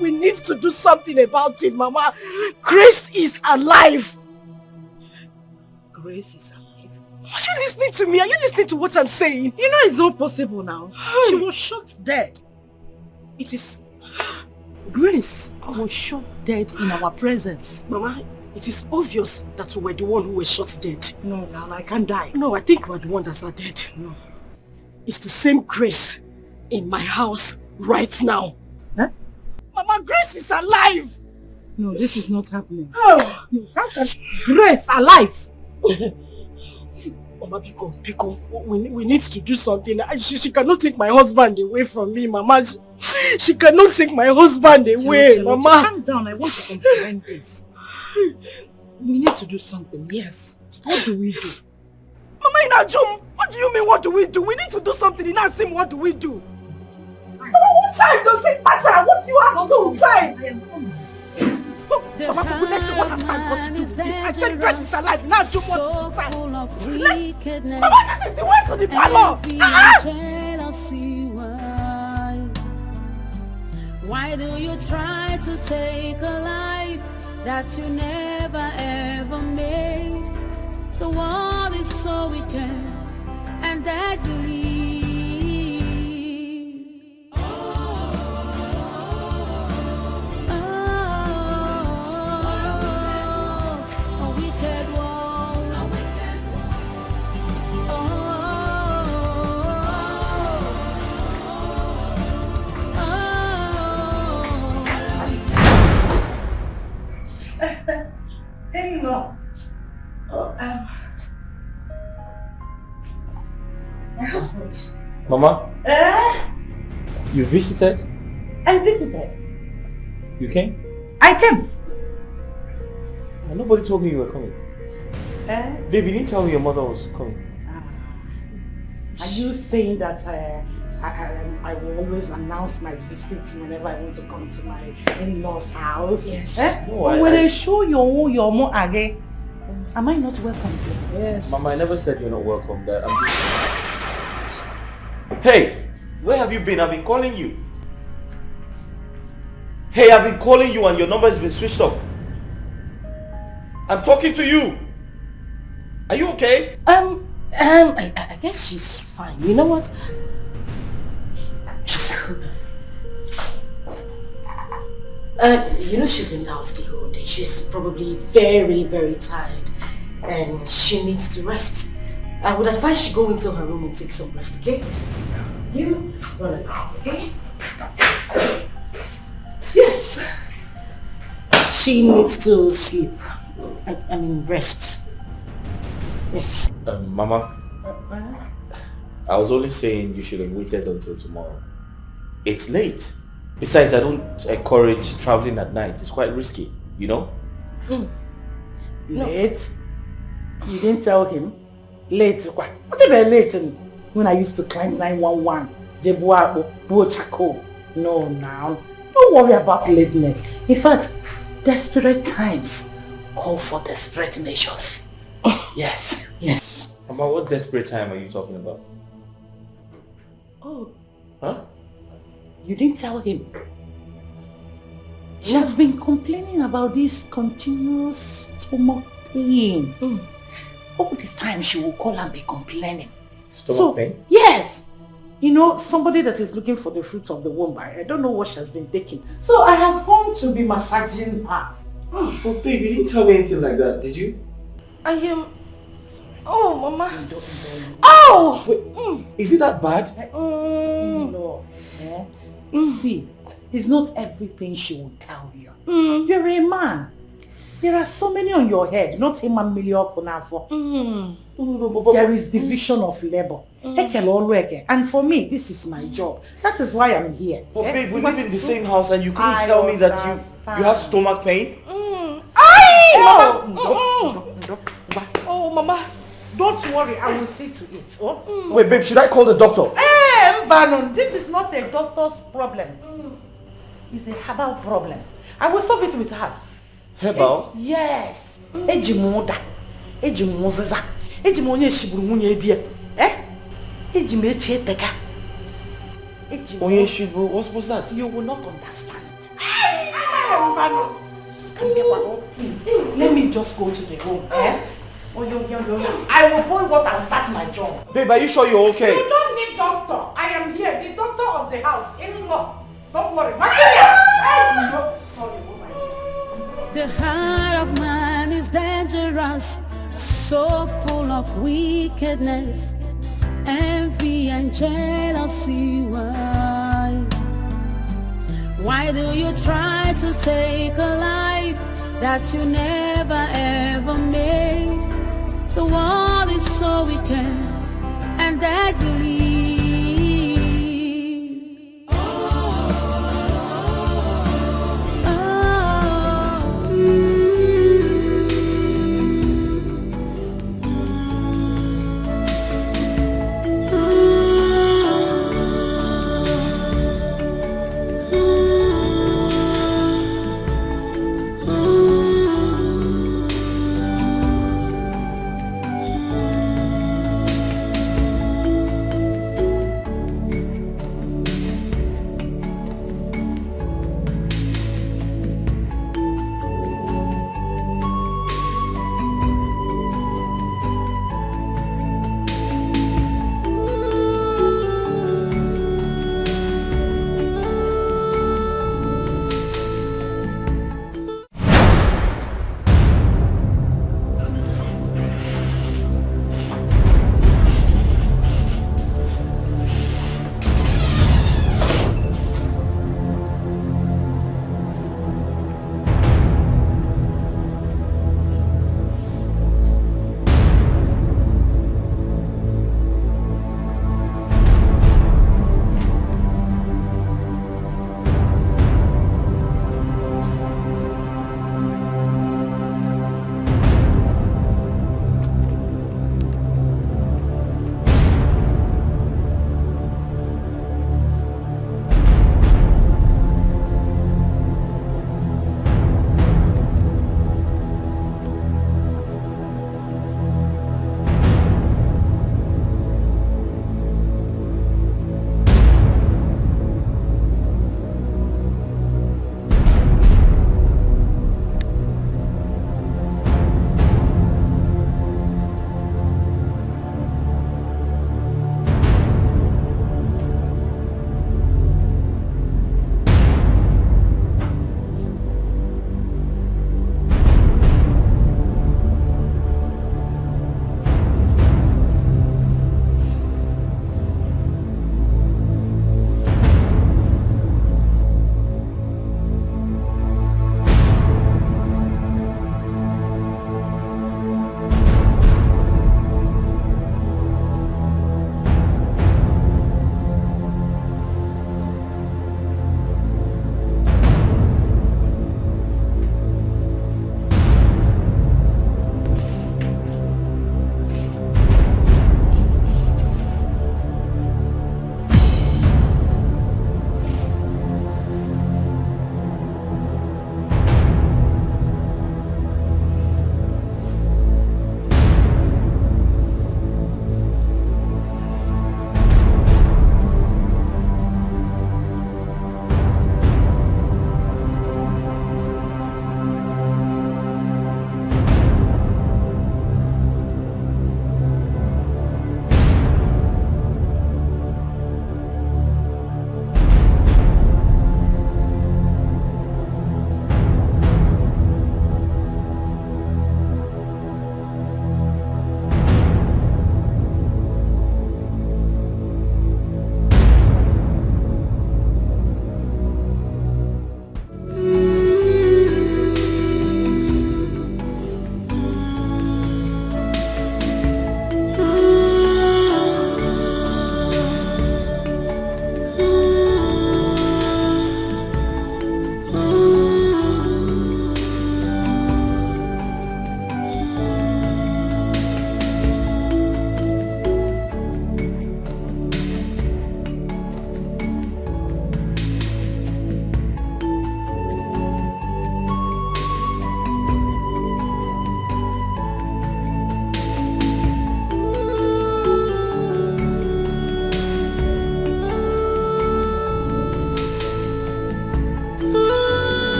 We need to do something about it, Mama. Grace is alive. Grace is alive. Are you listening to me? Are you listening to what I'm saying? You know it's not possible now. She was shot dead. It is... Grace was shot dead in our presence. Mama, it is obvious that we were the one who was shot dead. No, now I can't die. No, I think we're the one that's dead. No. It's the same Grace in my house right now. Huh? Mama, Grace is alive! No, this is not happening. Oh! No, how can Grace alive? Mama, Pico, we need to do something. She cannot take my husband away from me, Mama. She cannot take my husband away, Mama. Calm down, I want to comprehend this. We need to do something, yes. What do we do? Mama, Inajum, what do you mean, what do we do? We need to do something. In Asim, what do we do? Mama, what time does it matter? What do you have to do? Time! I am coming. Mama, for goodness sake, what has time got to do with this? I said Grace is alive. Now do what to time. Mama, that is the way to the parlor. Why do you try to take a life that you never ever made? The world is so wicked and deadly. No. My husband. Mama? You visited? I visited. You came? I came. Nobody told me you were coming. Baby, you didn't tell me your mother was coming. Are you saying that I will always announce my visit whenever I want to come to my in-laws' house? Yes. No, when I show your mom again, am I not welcome here? Yes. Mama, I never said you're not welcome there. Hey, where have you been? I've been calling you. Hey, I've been calling you and your number has been switched off. I'm talking to you. Are you okay? I guess she's fine. You know what? Just you know she's been out the whole day. She's probably very, very tired and she needs to rest. I would advise she go into her room and take some rest, okay? You run around, okay? Yes. She needs to sleep. I mean rest. Yes. Mama, I was only saying you should have waited until tomorrow. It's late. Besides, I don't encourage traveling at night. It's quite risky, you know? Late? You didn't tell him? Late? What about late when I used to climb 911? Jebuabo, Bochako. No, now. Don't worry about lateness. In fact, desperate times call for desperate measures. Yes, yes. Mama, what desperate time are you talking about? Oh. Huh? You didn't tell him. She has been complaining about this continuous stomach pain. All the time she will call and be complaining. Stomach pain? Yes. You know, somebody that is looking for the fruit of the womb. I don't know what she has been taking. So I have come to be massaging her. Oh, babe, you didn't tell me anything like that, did you? I am... Oh, Mama. Oh! Wait, is it that bad? No. See, it's not everything she will tell you. You're a man. There are so many on your head, not a man million. There is division of labor. And for me, this is my job. That is why I'm here. But babe, we live in the same house and you couldn't tell me that you have stomach pain? Oh, Mama. Don't worry, I will see to it. Oh? Wait, babe, should I call the doctor? Bannon, this is not a doctor's problem. It's a herbal problem. I will solve it with her. Herbal? Yes. Ejimoda. Ejimoziza. Ejimonye shiburu munye edia. Ejimecheteka. Onye shiburu, what's that? You will not understand. Bannon. Come here, Bannon, please. Let me just go to the room. I will point what and start my job. Babe, are you sure you're okay? You don't need doctor. I am here, the doctor of the house. Anymore. Don't worry. Sorry. The heart of man is dangerous, so full of wickedness, envy and jealousy. Why do you try to take a life that you never ever made? The world is so wicked and deadly.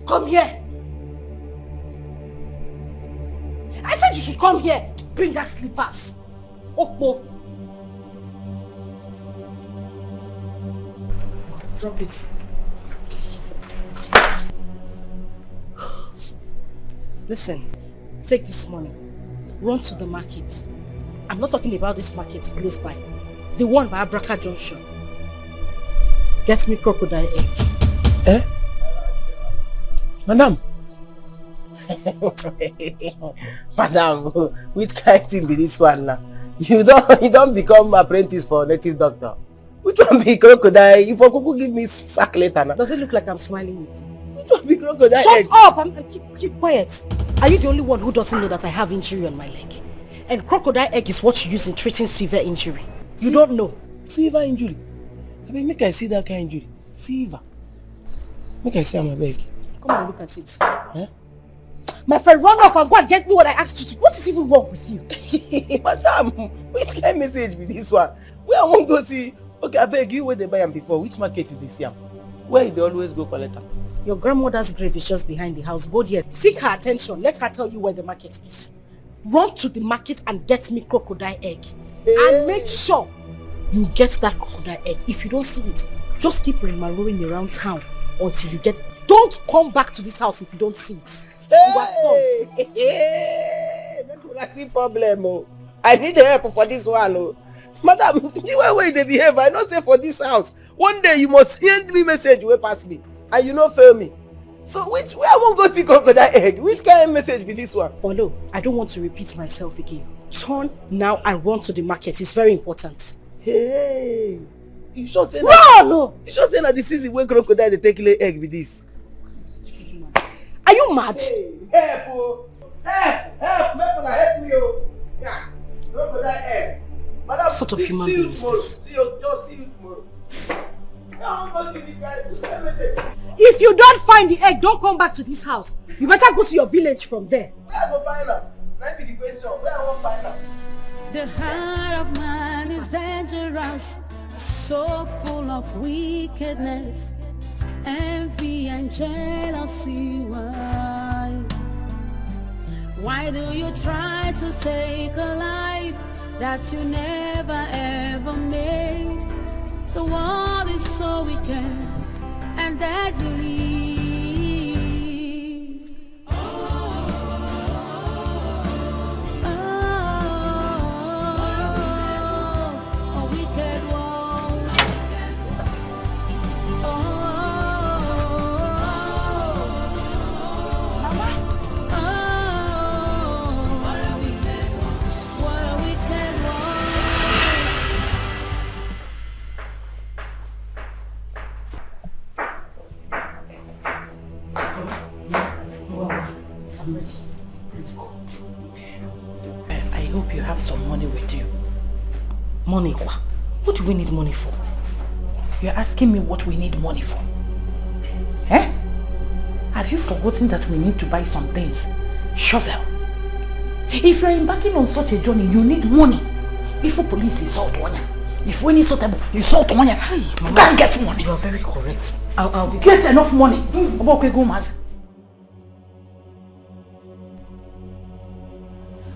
Come here. I said you should come here. Bring that slippers. Okpo. Drop it. Listen, take this money. Run to the market. I'm not talking about this market close by. The one by Abraka Junction. Get me crocodile egg. Eh? Madam. Madam, which kind of thing be this one now? You don't become apprentice for native doctor. Which one be crocodile? If I could give me sack later now. Does it look like I'm smiling with you? Which one be crocodile? Shut up! Keep quiet. Are you the only one who doesn't know that I have injury on my leg? And crocodile egg is what you use in treating severe injury. You don't know. Severe injury? I mean, make I see that kind of injury. Severe. Make I see on my leg. Come and look at it. Eh? My friend, run off and go and get me what I asked you to. What is even wrong with you? Madam, which kind of message be this one? Where I won't go see. Okay, I beg you where they buy them before. Which market did they see them? Where they always go collect them? Your grandmother's grave is just behind the house. Go there. Seek her attention. Let her tell you where the market is. Run to the market and get me crocodile egg. Hey. And make sure you get that crocodile egg. If you don't see it, just keep rolling around town until you get. Don't come back to this house if you don't see it. Hey, that's the problem. Oh. I need the help for this one. Oh. Madam, the way they behave, I don't say for this house. One day you must send me message way past me, and you not fail me. So where I won't go see crocodile egg? Which kind of message be this one? Oh no, I don't want to repeat myself again. Turn now and run to the market. It's very important. Hey, you sure say no. You sure say that this is the way crocodile they take lay egg with this? Are you mad? Hey, help! Oh. Help! Help me! Oh. Yeah, crocodile egg. Madam, what sort of human being is this? See you tomorrow. If you don't find the egg, don't come back to this house. You better go to your village from there. Where I go find her? That be the question. Where I won't find her? The heart of man is dangerous, so full of wickedness, envy and jealousy. Why do you try to take a life that you never ever made? The world is so wicked and deadly. Let's go. I hope you have some money with you. Money, kwa? What do we need money for? You're asking me what we need money for. Eh? Have you forgotten that we need to buy some things? Shovel. If you're embarking on such a journey, you need money. Before police is out on you. If we need something, you salt on you. You can't get money. You're very correct. I'll get enough money.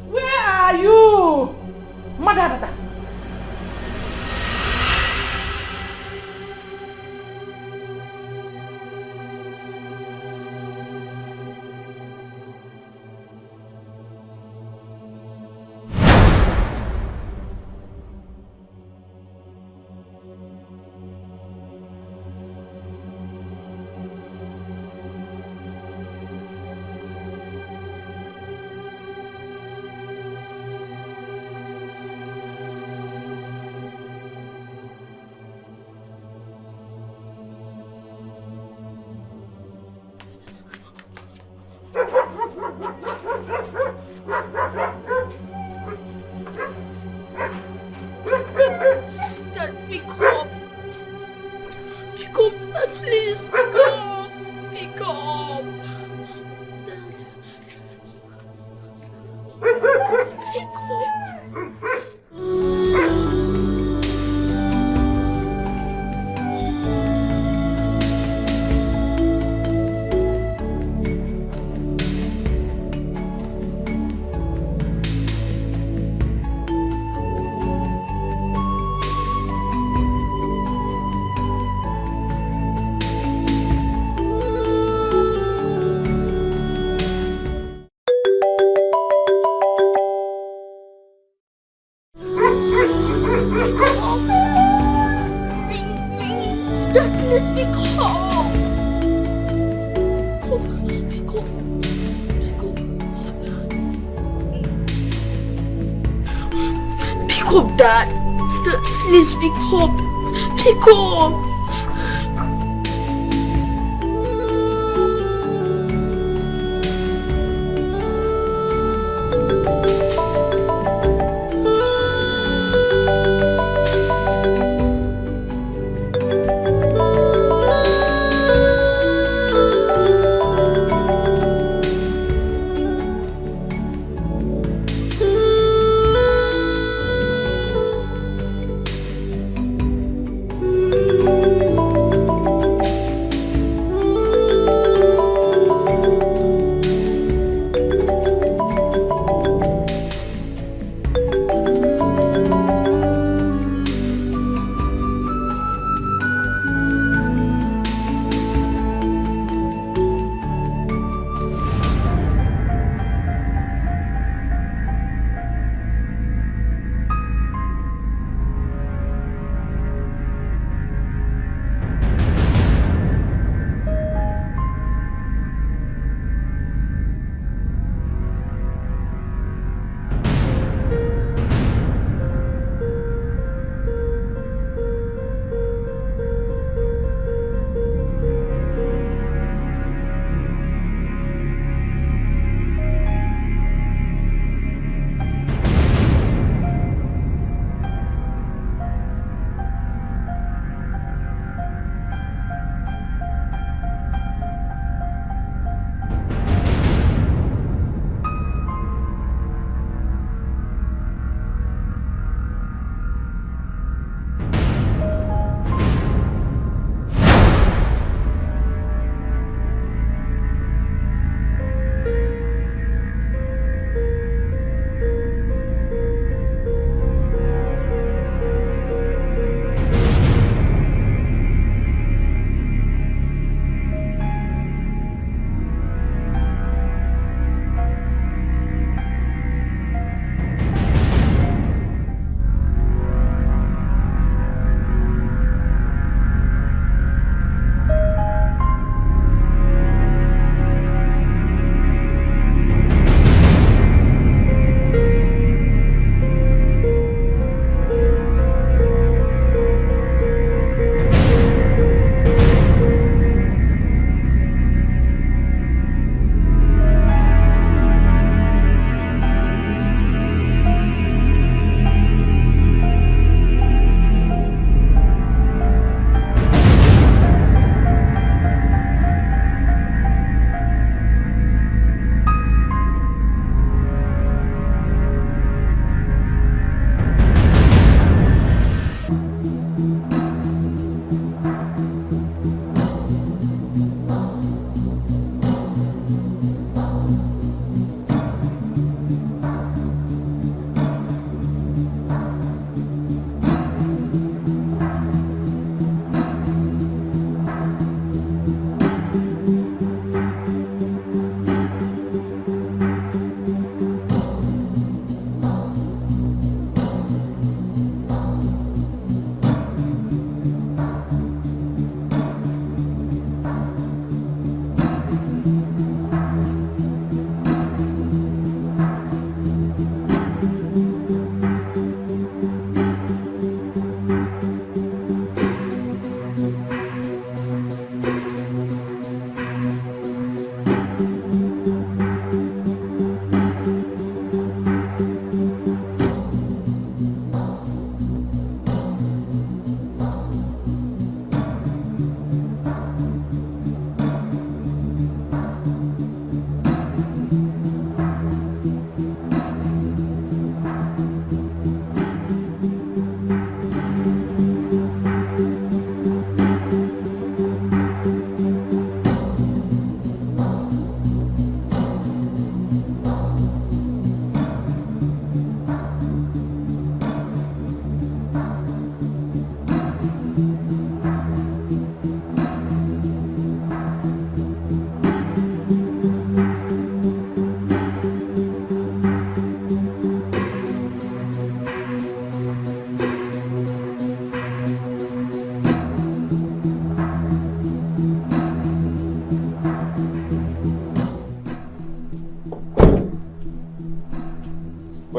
Where are you? Mother. Pick up! Pick up! Darkness, pick up! Pick up! Pick up, Dad! Please pick up! Pick up!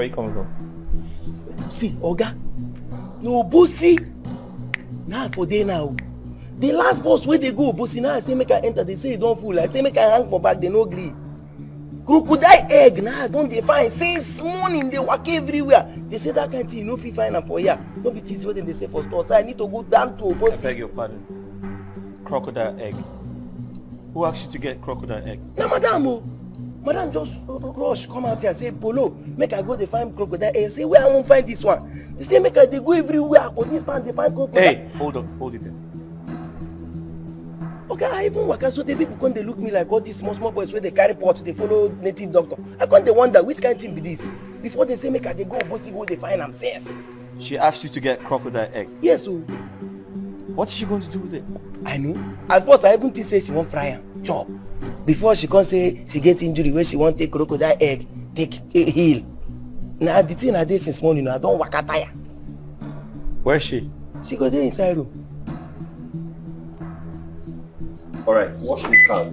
Where are you coming from? See, Oga, no bossy. Now for day now. The last bus where they go, bossy, now I say make I enter, they say it don't fool. I say make I hang for back, they no gree. Crocodile egg, now don't they find? Since morning, they walk everywhere. They say that kind of thing, you know if you find them for here. Don't be teased what they say for store. So I need to go down to bossy. I beg your pardon. Crocodile egg. Who asked you to get crocodile egg? Now, madam, madam just rush, come out here, say, Polo, make I go they find crocodile egg. Say, where I won't find this one? They say, make I they go everywhere. For this time, they find crocodile. Hey, hold on, hold it there. Okay, I even work so the people come they look me like all these small boys where they carry pots, they follow native doctor. I can't they wonder which kind of thing be this? Before they say make I they go bossy go they find them sense. She asked you to get crocodile egg. Yes, so what is she going to do with it? I know. At first I even think say she won't fry am chop. Before she can say she get injury where she won't take crocodile egg, take a heel. Now the thing I did since morning, I don't work tire. Where is she? She go there inside room. Alright, wash these cars.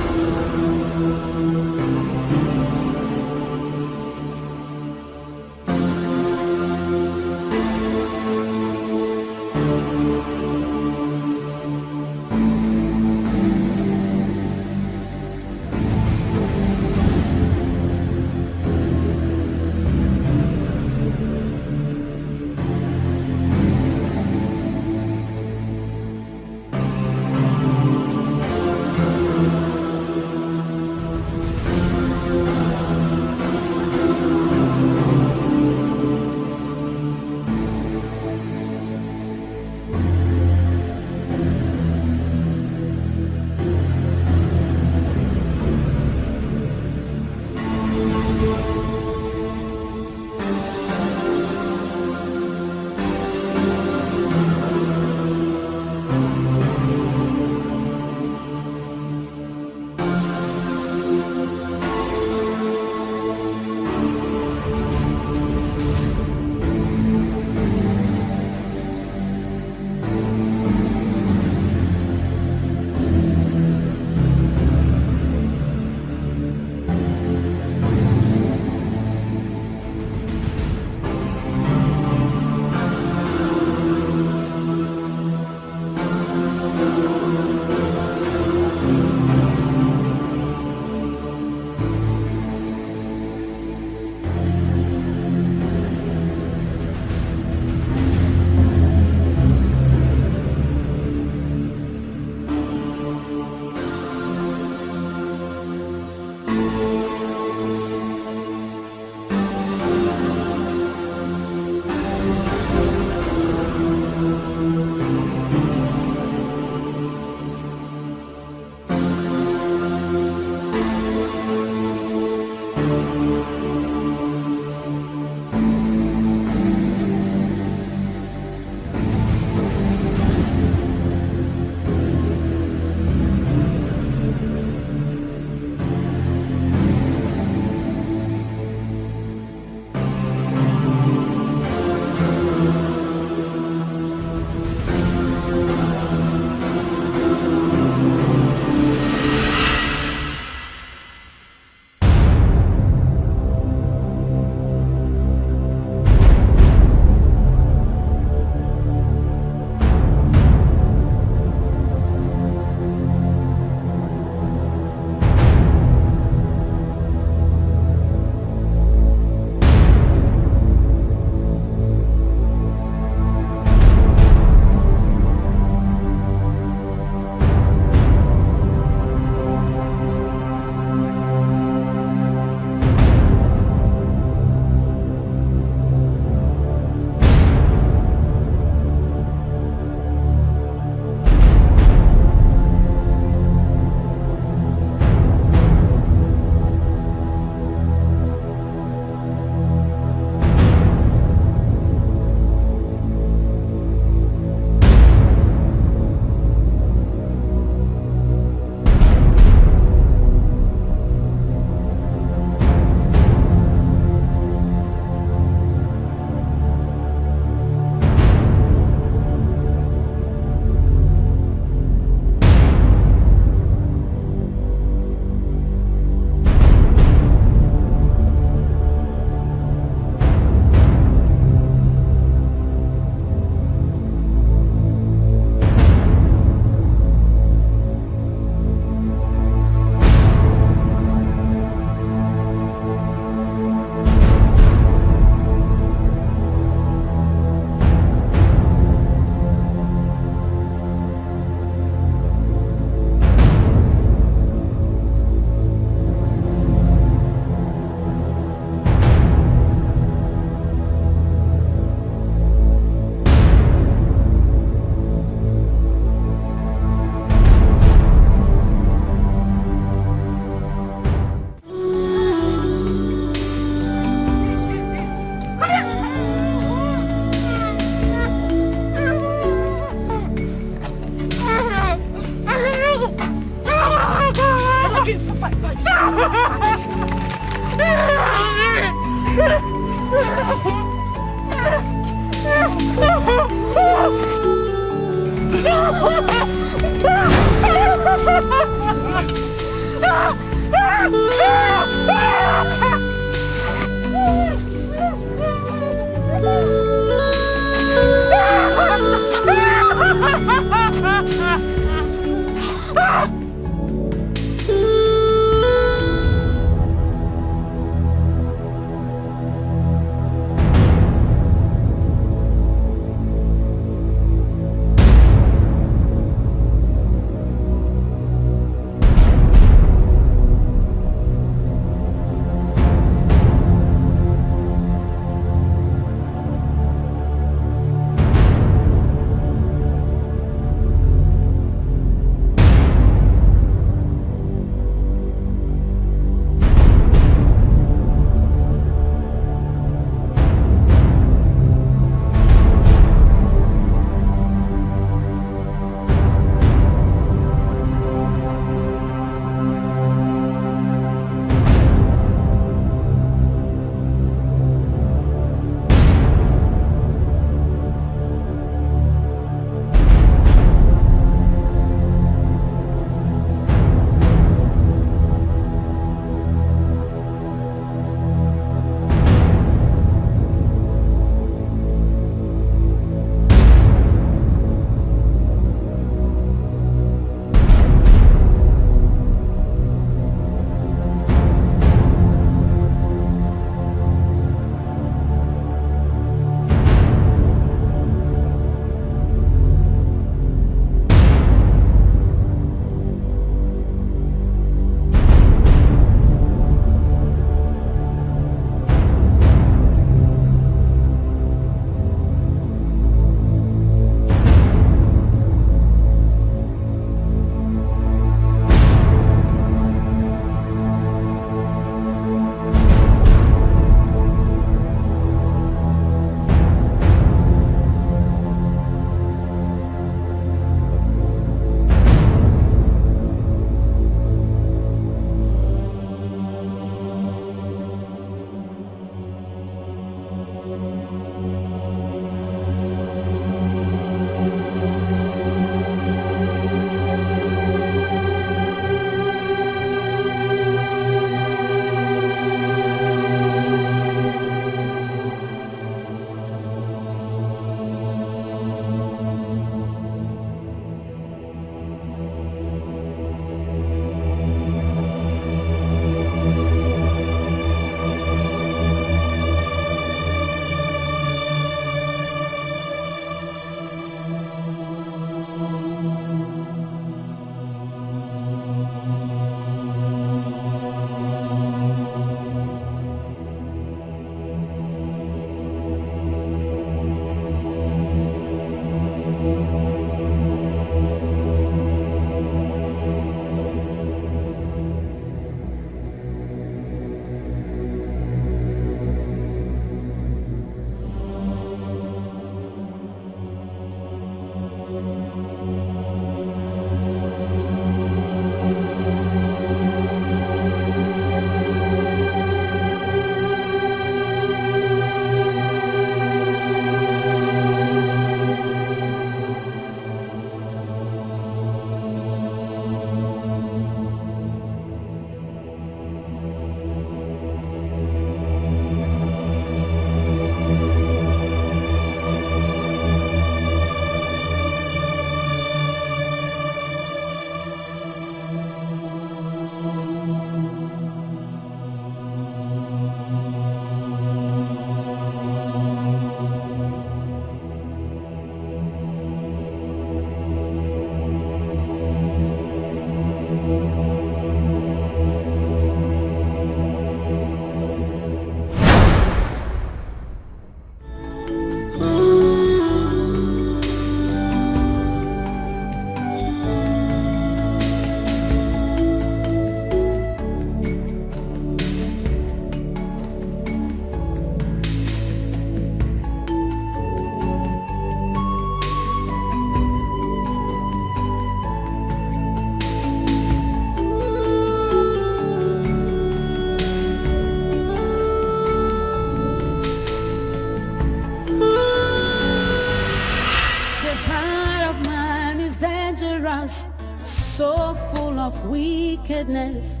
of wickedness,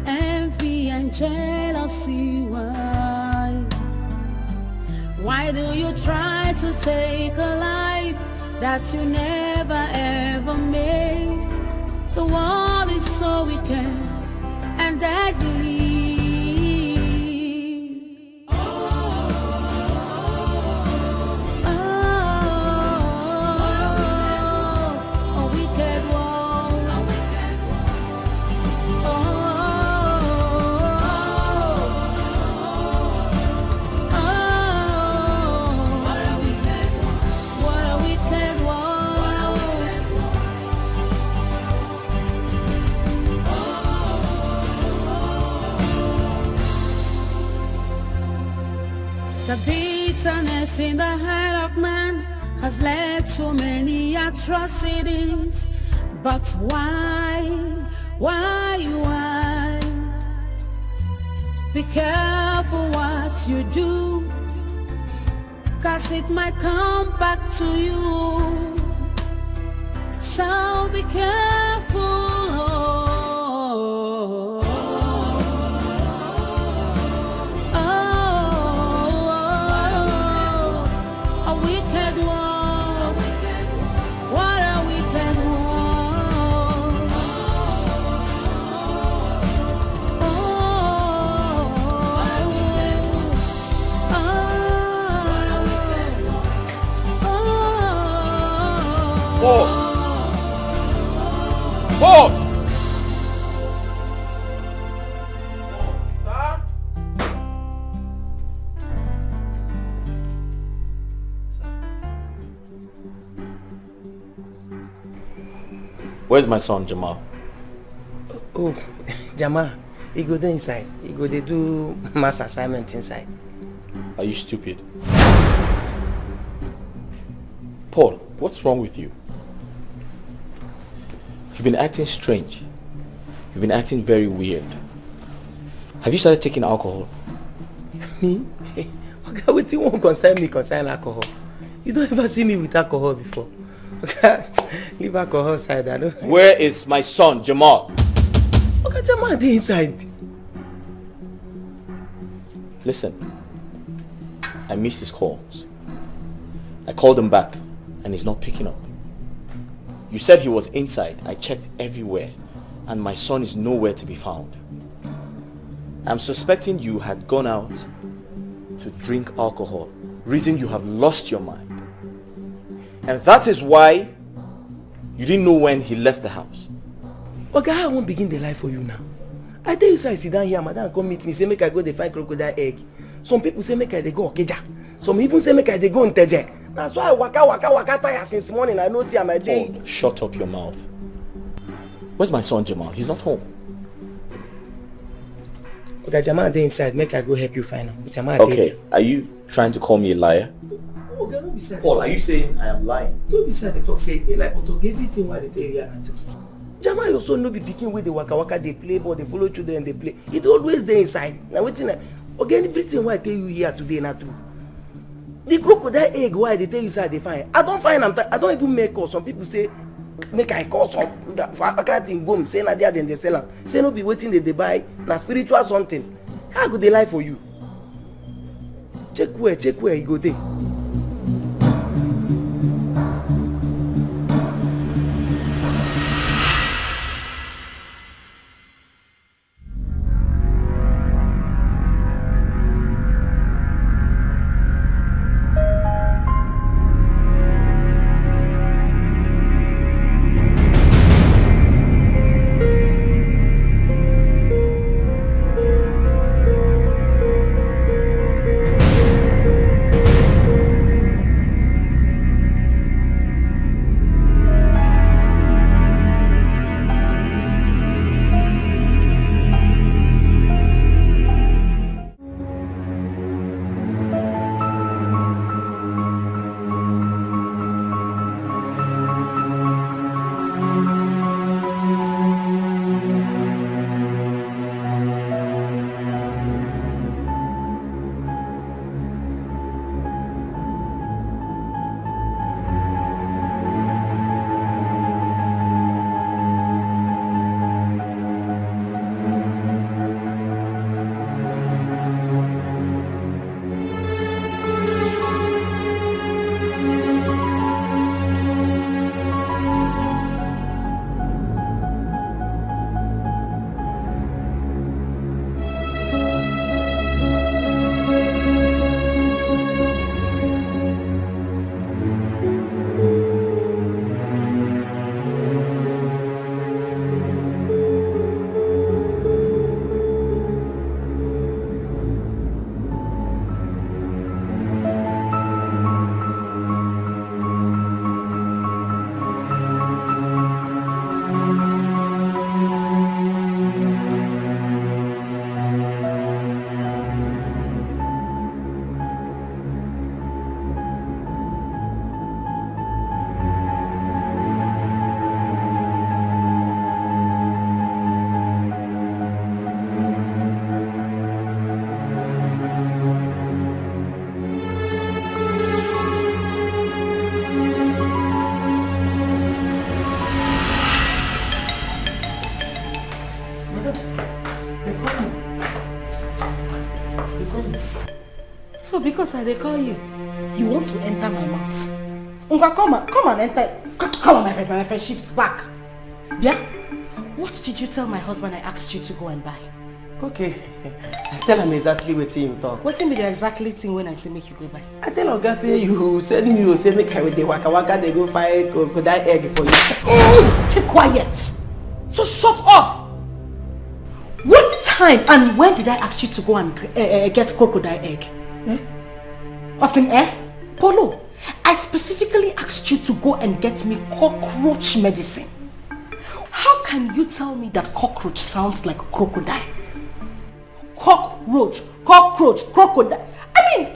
envy and jealousy. Why do you try to take a life that you never ever made? The world is so wicked and deadly. The bitterness in the heart of man has led to many atrocities. But why? Be careful what you do, 'cause it might come back to you. So be careful. Paul! Where's my son, Jamal? Oh, Jamal, he go there inside. He go there do mass assignment inside. Are you stupid? Paul, what's wrong with you? You've been acting strange. You've been acting very weird. Have you started taking alcohol? Me? Okay, what do you want concern alcohol? You don't ever see me with alcohol before. Okay, leave alcohol aside. I don't. Where is my son, Jamal? Okay, Jamal, they inside. Listen, I missed his calls. I called him back and he's not picking up. You said he was inside. I checked everywhere and my son is nowhere to be found. I'm suspecting you had gone out to drink alcohol, reason you have lost your mind. And that is why you didn't know when he left the house. Okay, I won't begin the life for you now. I tell you, so I sit down here, madam come meet me, say make I go dey find crocodile egg. Some people say make I dey go Okeja. Some even say make I dey go Nteje. That's why I waka tire since morning. I know see my day. Paul, shut up your mouth. Where's my son Jamal? He's not home. Okay, Jamal dey inside. Make I go help you find him. Jamal okay, are you trying to call me a liar? Okay, don't be sad. Paul, are you saying I am lying? Don't be sad. They talk say they like auto everything what they tell you and do. Jamal you also no be picking with the waka they play ball, they follow children they play. It always dey inside. Now waiting. Okay, everything what I tell you here today na true. The crocodile egg why they tell you say they find. I don't find them. I don't even make call. Some people say make I call some for Escalating boom. Say na there then they sell them. Say no be waiting they buy na spiritual something. How go they lie for you? Check where you go there. I they call you. You want to enter my mouth. Unga, come and enter. Come on, my friend, shifts back. Yeah? What did you tell my husband I asked you to go and buy? Okay. I tell him exactly what you talk. What be the exactly thing when I say make you go buy? I tell Oga say you send me, you say make I with the waka they go find crocodile egg for you. Keep quiet. Just shut up. What time and when did I ask you to go and get crocodile egg? Austin, Polo, I specifically asked you to go and get me cockroach medicine. How can you tell me that cockroach sounds like crocodile? Cockroach, crocodile. I mean,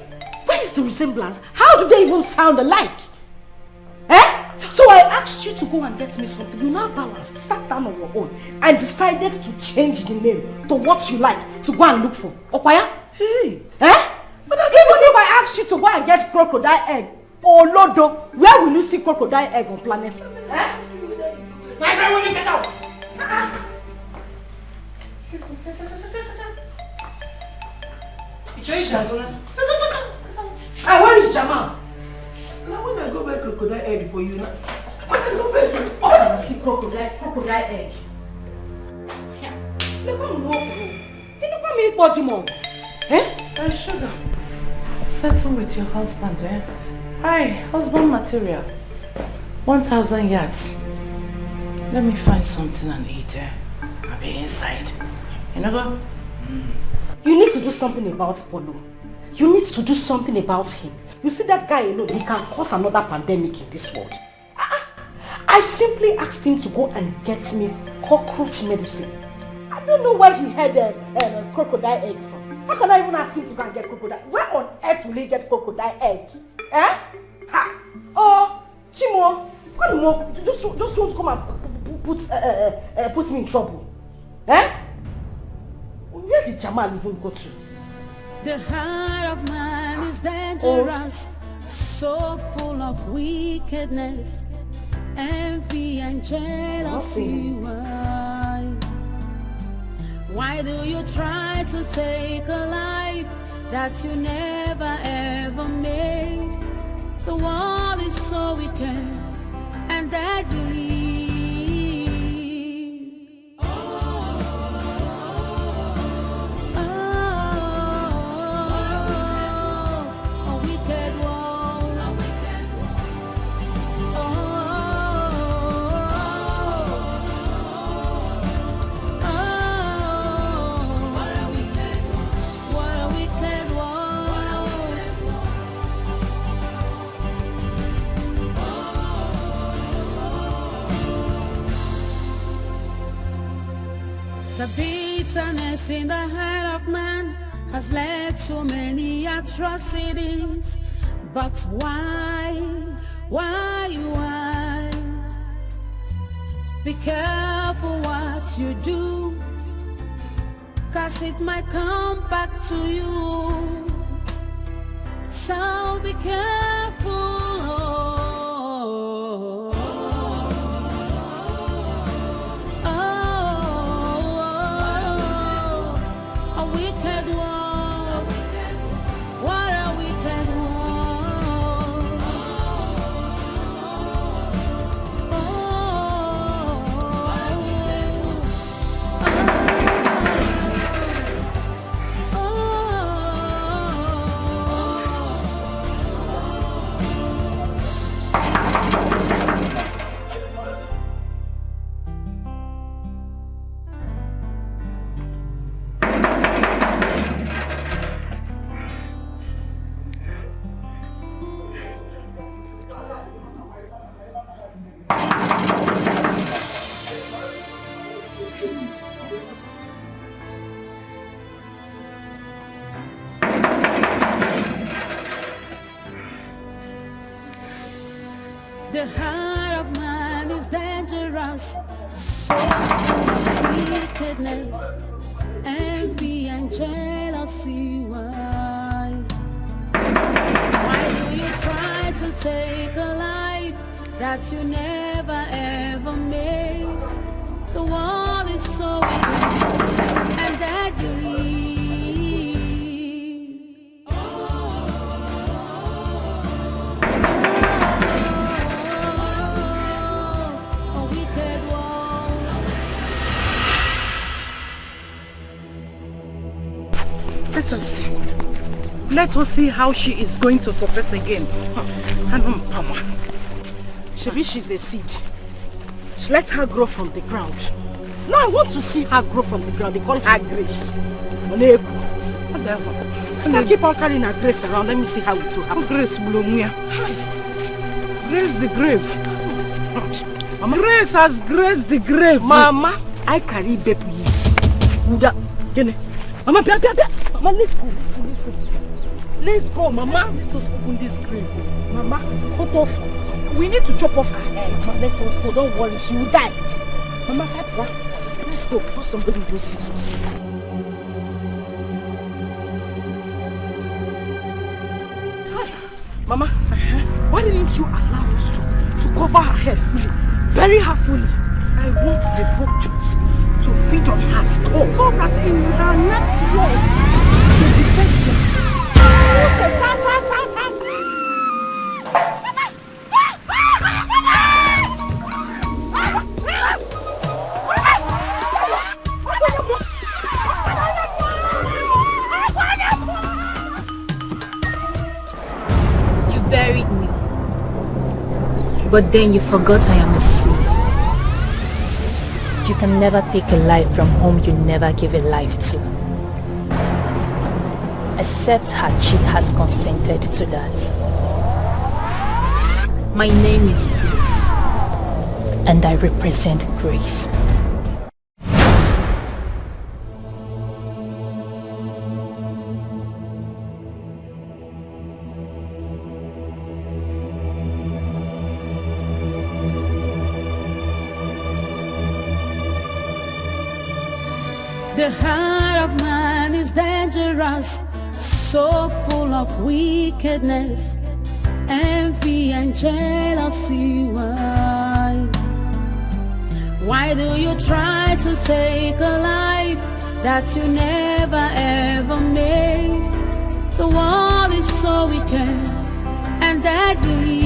where is the resemblance? How do they even sound alike? So I asked you to go and get me something. You now balanced, sat down on your own and decided to change the name to what you like to go and look for. Okwaya? Hey. But even if I asked you to go and get crocodile egg, or Lodo, where will you see crocodile egg on planet? My friend, will you get out? Where is Jamal? Now when I go buy crocodile egg for you now. I can go first. Oh, I see crocodile egg. Look at me. Look at me, body mom. Sugar. Settle with your husband, Hi, husband material. 1,000 yards. Let me find something and eat, I'll be inside. You know go? You need to do something about Polo. You need to do something about him. You see that guy alone, he can cause another pandemic in this world. I simply asked him to go and get me cockroach medicine. I don't know where he had a crocodile egg from. How can I even ask him to go and get crocodile? Where on earth will he get crocodile egg? Oh, Chimo, just want to come and put me in trouble. Where did Jamal even go to? The heart of man is dangerous, so full of wickedness, envy and jealousy. Why do you try to take a life that you never ever made? The world is so wicked and deadly. The bitterness in the heart of man has led to many atrocities. But why? Be careful what you do, 'cause it might come back to you. So be careful. The heart of man is dangerous, so full of wickedness, envy and jealousy. Why do you try to take a life that you never ever made? The world is so wicked and deadly. Let us see how she is going to surface again. Maybe she's a seed. Let her grow from the ground. No, I want to see her grow from the ground. They call her Grace. I keep on carrying her Grace around. Let me see how it will happen. Grace Blomia. Grace the grave. Mama. Grace has graced the grave. Mama, I carry baby. Mama, Mama, let's go. Let's go, Mama. Let us open this grave. Mama, cut off. We need to chop off her head. Mama, let us go. Don't worry, she will die. Mama, help her. Let's go before somebody will see us. Mama, why didn't you allow us to cover her head fully? Bury her fully. I want the vultures to feed on her skull. Cover in her next wall. To defend her. You buried me. But then you forgot I am a seed. You can never take a life from whom you never give a life to. Except Hachi has consented to that. My name is Grace, and I represent Grace. The heart of man is dangerous, so full of wickedness, envy and jealousy. Why do you try to take a life that you never ever made? The world is so wicked and deadly.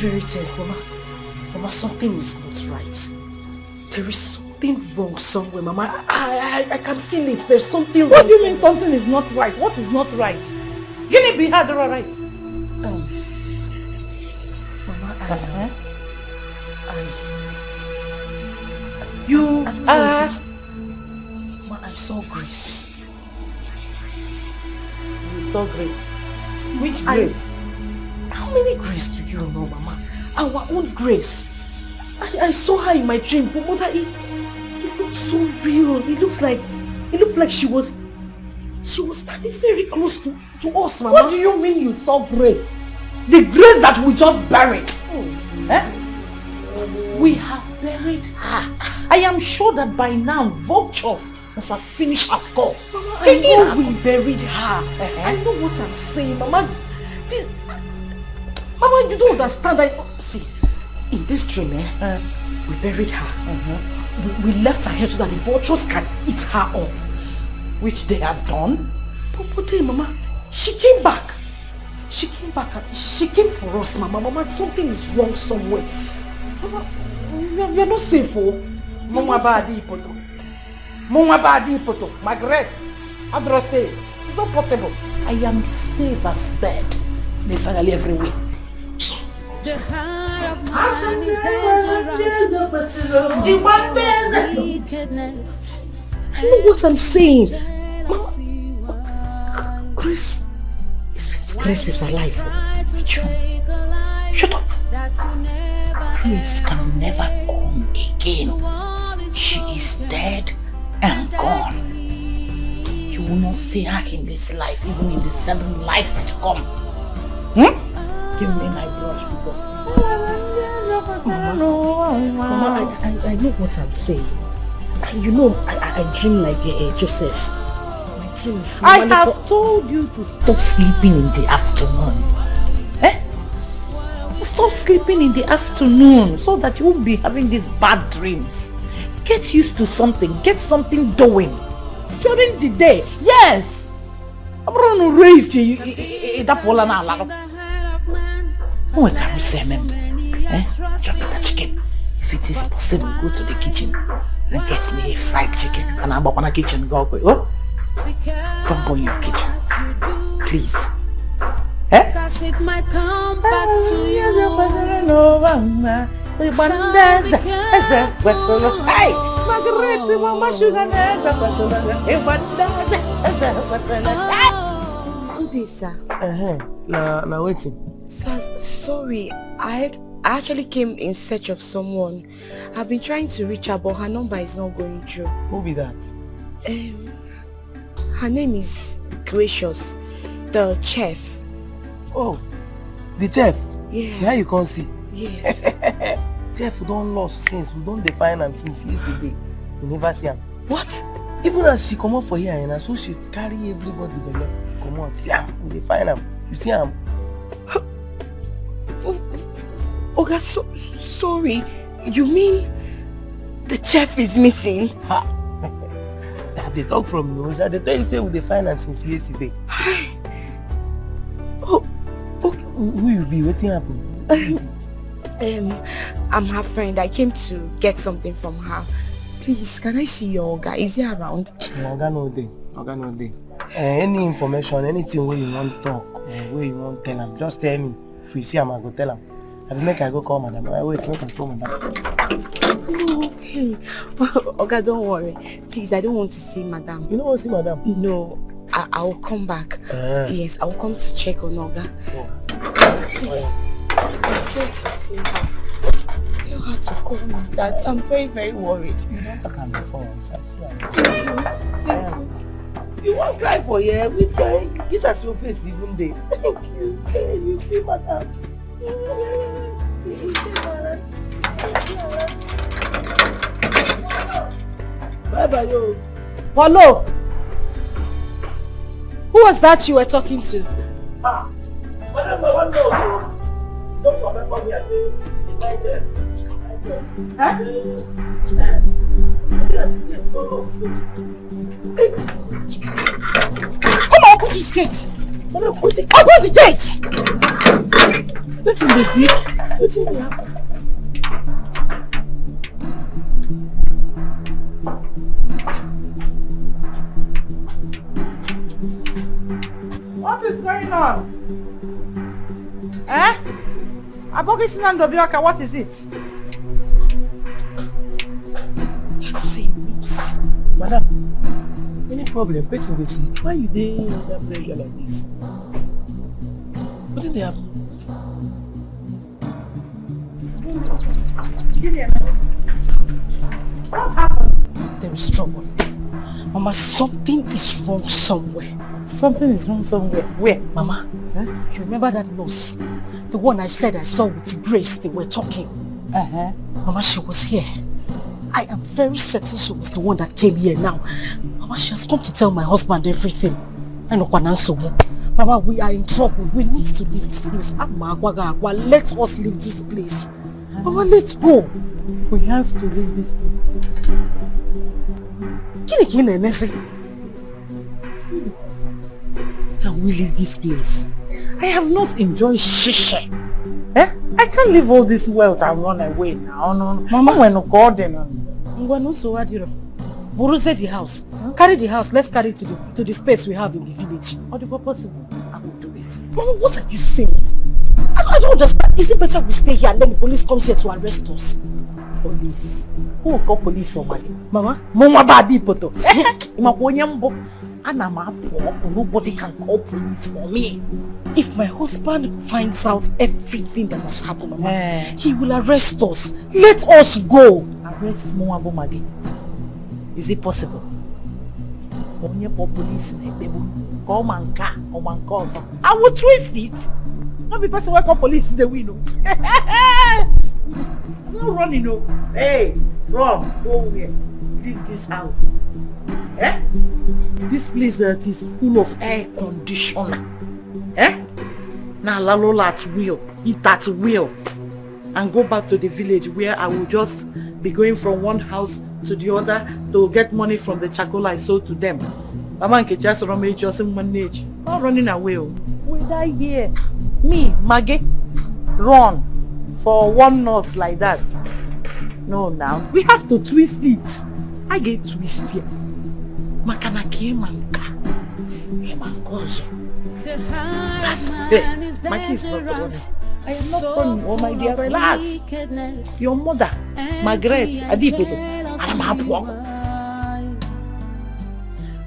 Very test, Mama. Mama, something is not right. There is something wrong somewhere, Mama. I can feel it. There's something wrong. What do you mean something is not right? What is not right? Can it be hard or right? Mama, Mama, I saw Grace. You saw Grace? Which Grace? How many Grace do you know, Mama? Our own Grace. I saw her in my dream, but Mother, it looked so real. It looked like she was standing very close to us, Mama. What do you mean you saw Grace? The Grace that we just buried. We have buried her. I am sure that by now vultures must have finished her skull. Mama, I know we buried her. I know what I'm saying, Mama. Mama, you don't understand. See, in this dream, we buried her. We left her here so that the vultures can eat her up, which they have done. But then, Mama, she came back. She came back. She came for us, Mama. Mama, something is wrong somewhere. Mama, you're not safe, oh. Mama badi poto. Mama badi poto. Margaret, address safe. It's not possible. I am safe as bed. There's finally everywhere. The heart of man is dangerous, so wickedness. I know what I'm saying. Mama, Grace, it seems Grace is alive. Shut up. Grace can never come again. She is dead and gone. You will not see her in this life, even in the 7 lives to come. Give me my brush, because Mama, I know what I'm saying. You know, I dream like Joseph. My dreams. I have told you to stop sleeping in the afternoon. Stop sleeping in the afternoon so that you won't be having these bad dreams. Get used to something. Get something doing. During the day. Yes. I'm going to raise you. That pola na alaro. Oh, I can't say me. Drop the chicken. If it is possible, go to the kitchen and get me a fried chicken. And I'm up on the kitchen. Go away. Oh? Don't go in your kitchen. Please. Cause it might come back to you. Hey, Margaret, Mama Sugar. Good day, sir. Now waiting. Sir, sorry. I actually came in search of someone. I've been trying to reach her, but her number is not going through. Who be that? Her name is Gracious, the chef. Oh, the chef? Yeah. Where you can't see? Yes. Chef, we don't lost since. We don't define him since yesterday. We never see him. What? Even as she come up for here, and so she carry everybody below. Come on, yeah, we define him. You see him? Oga, sorry. You mean the chef is missing? Ha! They talk from nose. They tell you say we define him since yesterday. Who you be? What's happening? I'm her friend. I came to get something from her. Please, can I see your Oga? Is he around? Oga no day. Oga no day. Any information, anything where you want to talk, where you want to tell him, just tell me. If we see him, I go tell him. I will make I go call madam. Wait, make I call madam. No, okay. Oga, don't worry. Please, I don't want to see madam. You don't want to see madam? No. I will come back. Yes, I will come to check on Oga. Please. Just to see her. Tell her to call me. That I'm very, very worried. You don't talk on the phone. You won't cry for you. Which guy? Get us your face even there. Thank you. You see madam. Bye bye yo. Hello. Who was that you were talking to? Don't remember me as a United. Come on, open this gate. Open the gate. Let him be sick. Let him be happy. What is going on? What is it? That's seamless. Madam, any problem? Person will see. Why you doing under pressure like this? What did they happen? What happened? There is trouble. Mama, something is wrong somewhere. Something is wrong somewhere. Where? Mama, you remember that nurse? The one I said I saw with Grace, they were talking. Mama, she was here. I am very certain she was the one that came here now. Mama, she has come to tell my husband everything. Mama, we are in trouble. We need to leave this place. Let us leave this place. Mama, let's go. We have to leave this place. Can we leave this place? I have not enjoyed shisha. I can't leave all this wealth and run away now. No. Mama, we're not garden. Borose the house. Carry the house. Let's carry it to the space we have in the village. Or the possible. I will do it. Mama, what are you saying? I don't understand. Is it better we stay here and then the police comes here to arrest us? Police? Who will call police for Mali? Mama? Mama baby poto. Nobody can call police for me. If my husband finds out everything that has happened, Mama, he will arrest us. Let us go. Arrest Mwabo Madi. Is it possible? Onye police come and car or man call. I will twist it. Not be person who call police is the window. I'm not running no. Hey, run, go here. leave this house. Eh? This place that is full of air conditioner. Eh? Now lalola at will, eat at will, and go back to the village where I will just be going from one house to the other to get money from the charcoal I sold to them. Mama can just manage. Not running away. We die here. Me, Maggie, run for one nurse like that. No, now we have to twist it. I get twisted. Makana ke manka. Emankozo. Hey, my kid is not running. I am not running. Oh my dear, relax. Your mother, Margaret, Adipete, I'm happy.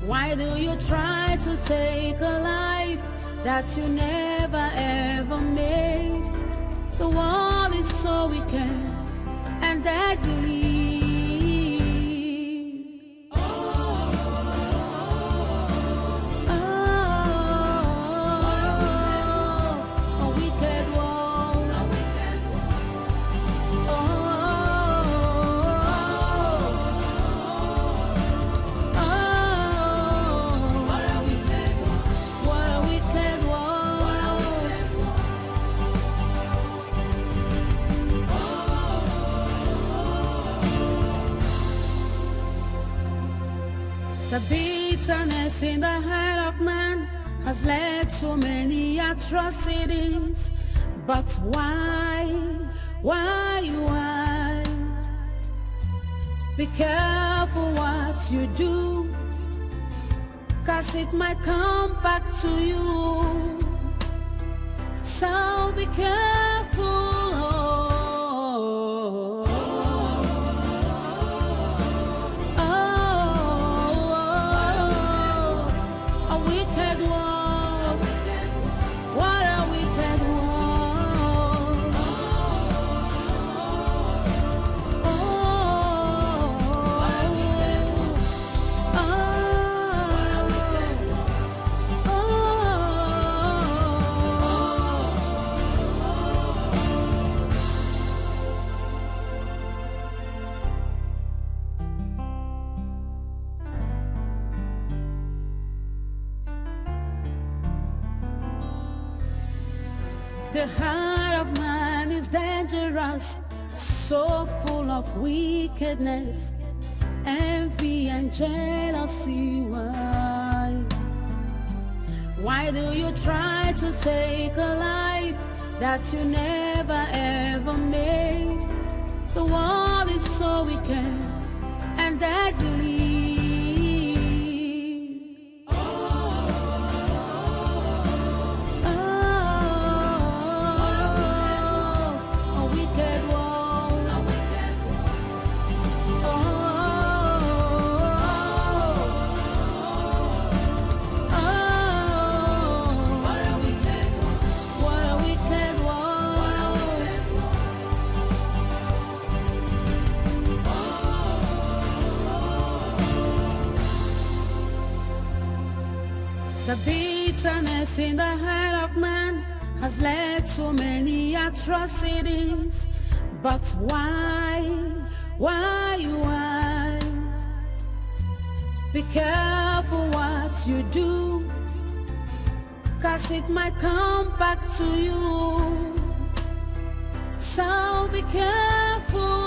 Why do you try to take a life that you never ever made? The world is so wicked and deadly. The bitterness in the heart of man has led to many atrocities. But why? Be careful what you do, 'cause it might come back to you. So be careful. The heart of man is dangerous, so full of wickedness, envy and jealousy. Why do you try to take a life that you never ever made? The world is so wicked and deadly. The bitterness in the heart of man has led to many atrocities. But why? Be careful what you do, 'cause it might come back to you. So be careful.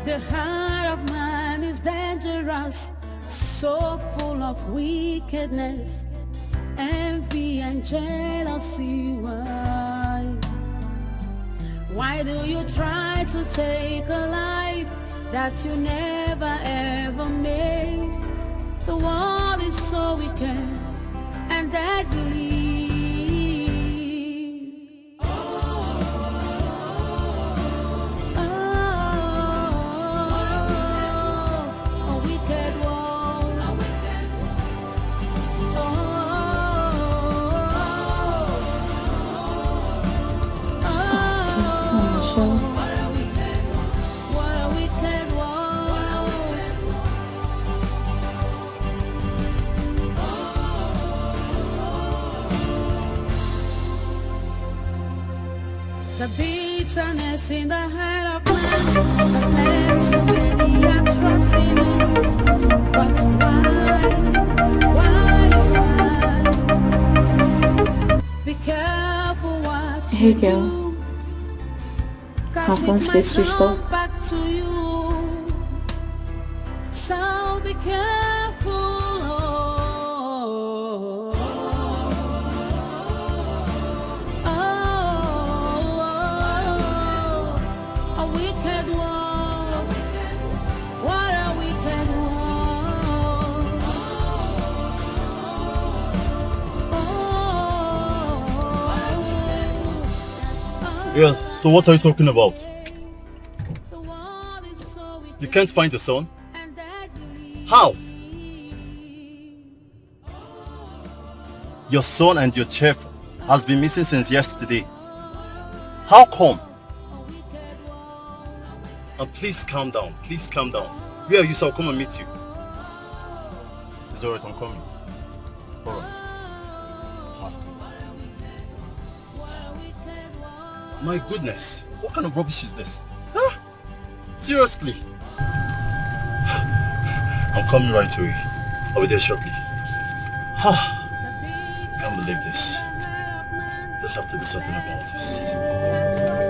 The heart of man is dangerous, so full of wickedness, envy and jealousy. Why do you try to take a life that you never ever made? The world is so wicked and deadly. The bitterness in the heart of man has led to many atrocities. But why? Be careful what Hey you girl, do. my phone stays switched off. Back to you. So be careful. A wicked one. What a wicked one. Yeah, so what are you talking about? You can't find your son? How? Your son and your chef has been missing since yesterday. How come? And please calm down. Please calm down. Where are you, so I'll come and meet you. It's alright, I'm coming. Alright. My goodness. What kind of rubbish is this? Huh? Seriously? I'm coming right away. I'll be there shortly. Can't believe this. Let's have to do something about this.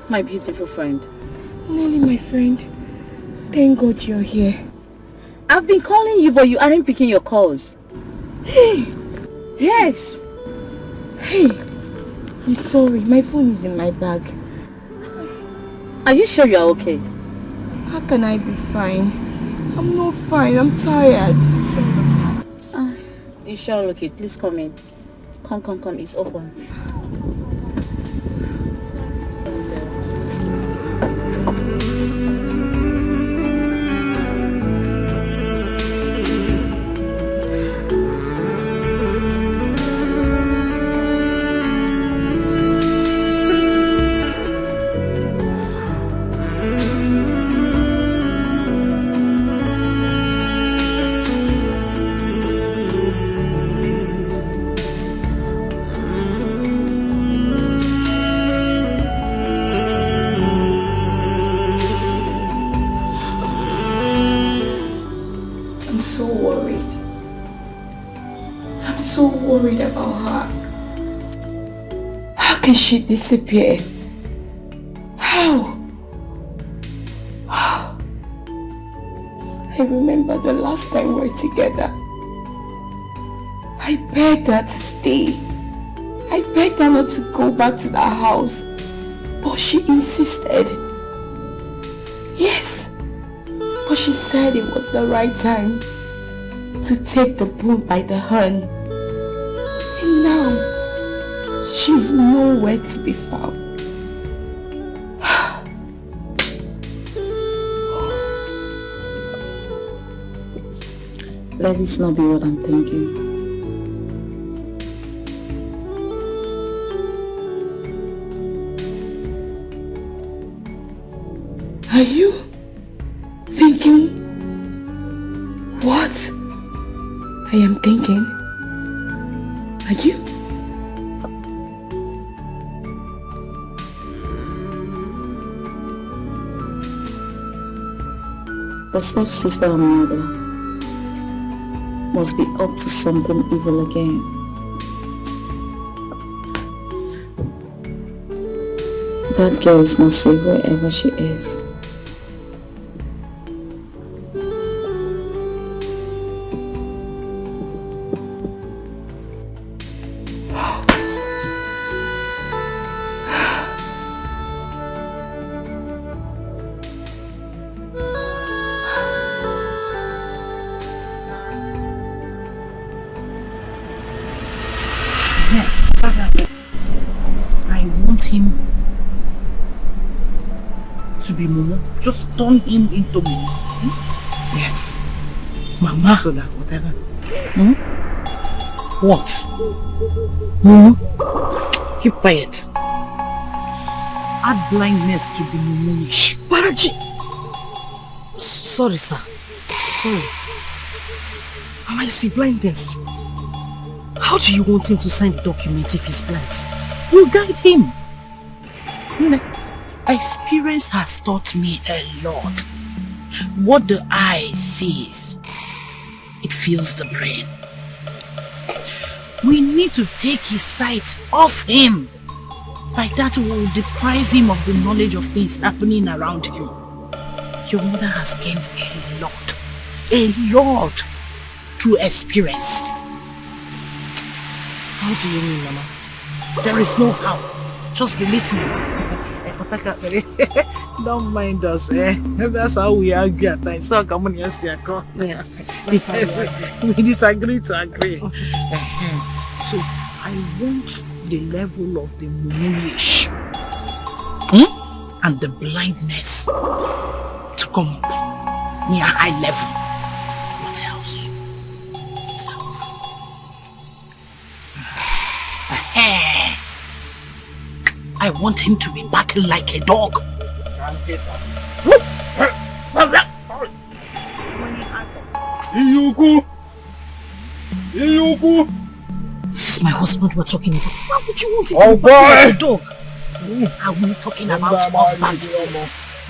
My beautiful friend. Nelly, my friend. Thank God you're here. I've been calling you, but you aren't picking your calls. Hey! Yes. Hey! I'm sorry. My phone is in my bag. Are you sure you're okay? How can I be fine? I'm not fine. I'm tired. You sure okay? Please come in. Come. It's open. Worried about her. How can she disappear? How? I remember the last time we were together. I begged her to stay. I begged her not to go back to that house. But she insisted. Yes. But she said it was the right time to take the bull by the horn. And now, she's nowhere to be found. Let this not be what I'm thinking. Are you thinking what I am thinking? Are you? The step-sister and mother must be up to something evil again. That girl is not safe wherever she is. I want him to be Momo. Just turn him into Momo. Yes. Mama. So that whatever. What? Keep quiet. Add blindness to the Momo-ish. Paraji! Sorry, sir. Sorry. I see blindness. How do you want him to sign the document if he's blind? You guide him. Experience has taught me a lot. What the eye sees, it feels the brain. We need to take his sight off him. By that we will deprive him of the knowledge of things happening around him. Your mother has gained a lot through experience. How do you mean, Mama? There is no how. Just be listening. Don't mind us, eh? That's how we argue at times. So come on, yes. We disagree to agree. So I want the level of the mumish and the blindness to come up near high level. What else? I want him to be barking like a dog. This is my husband we're talking about. Why would you want him to be barking like a dog? Are we talking about husband?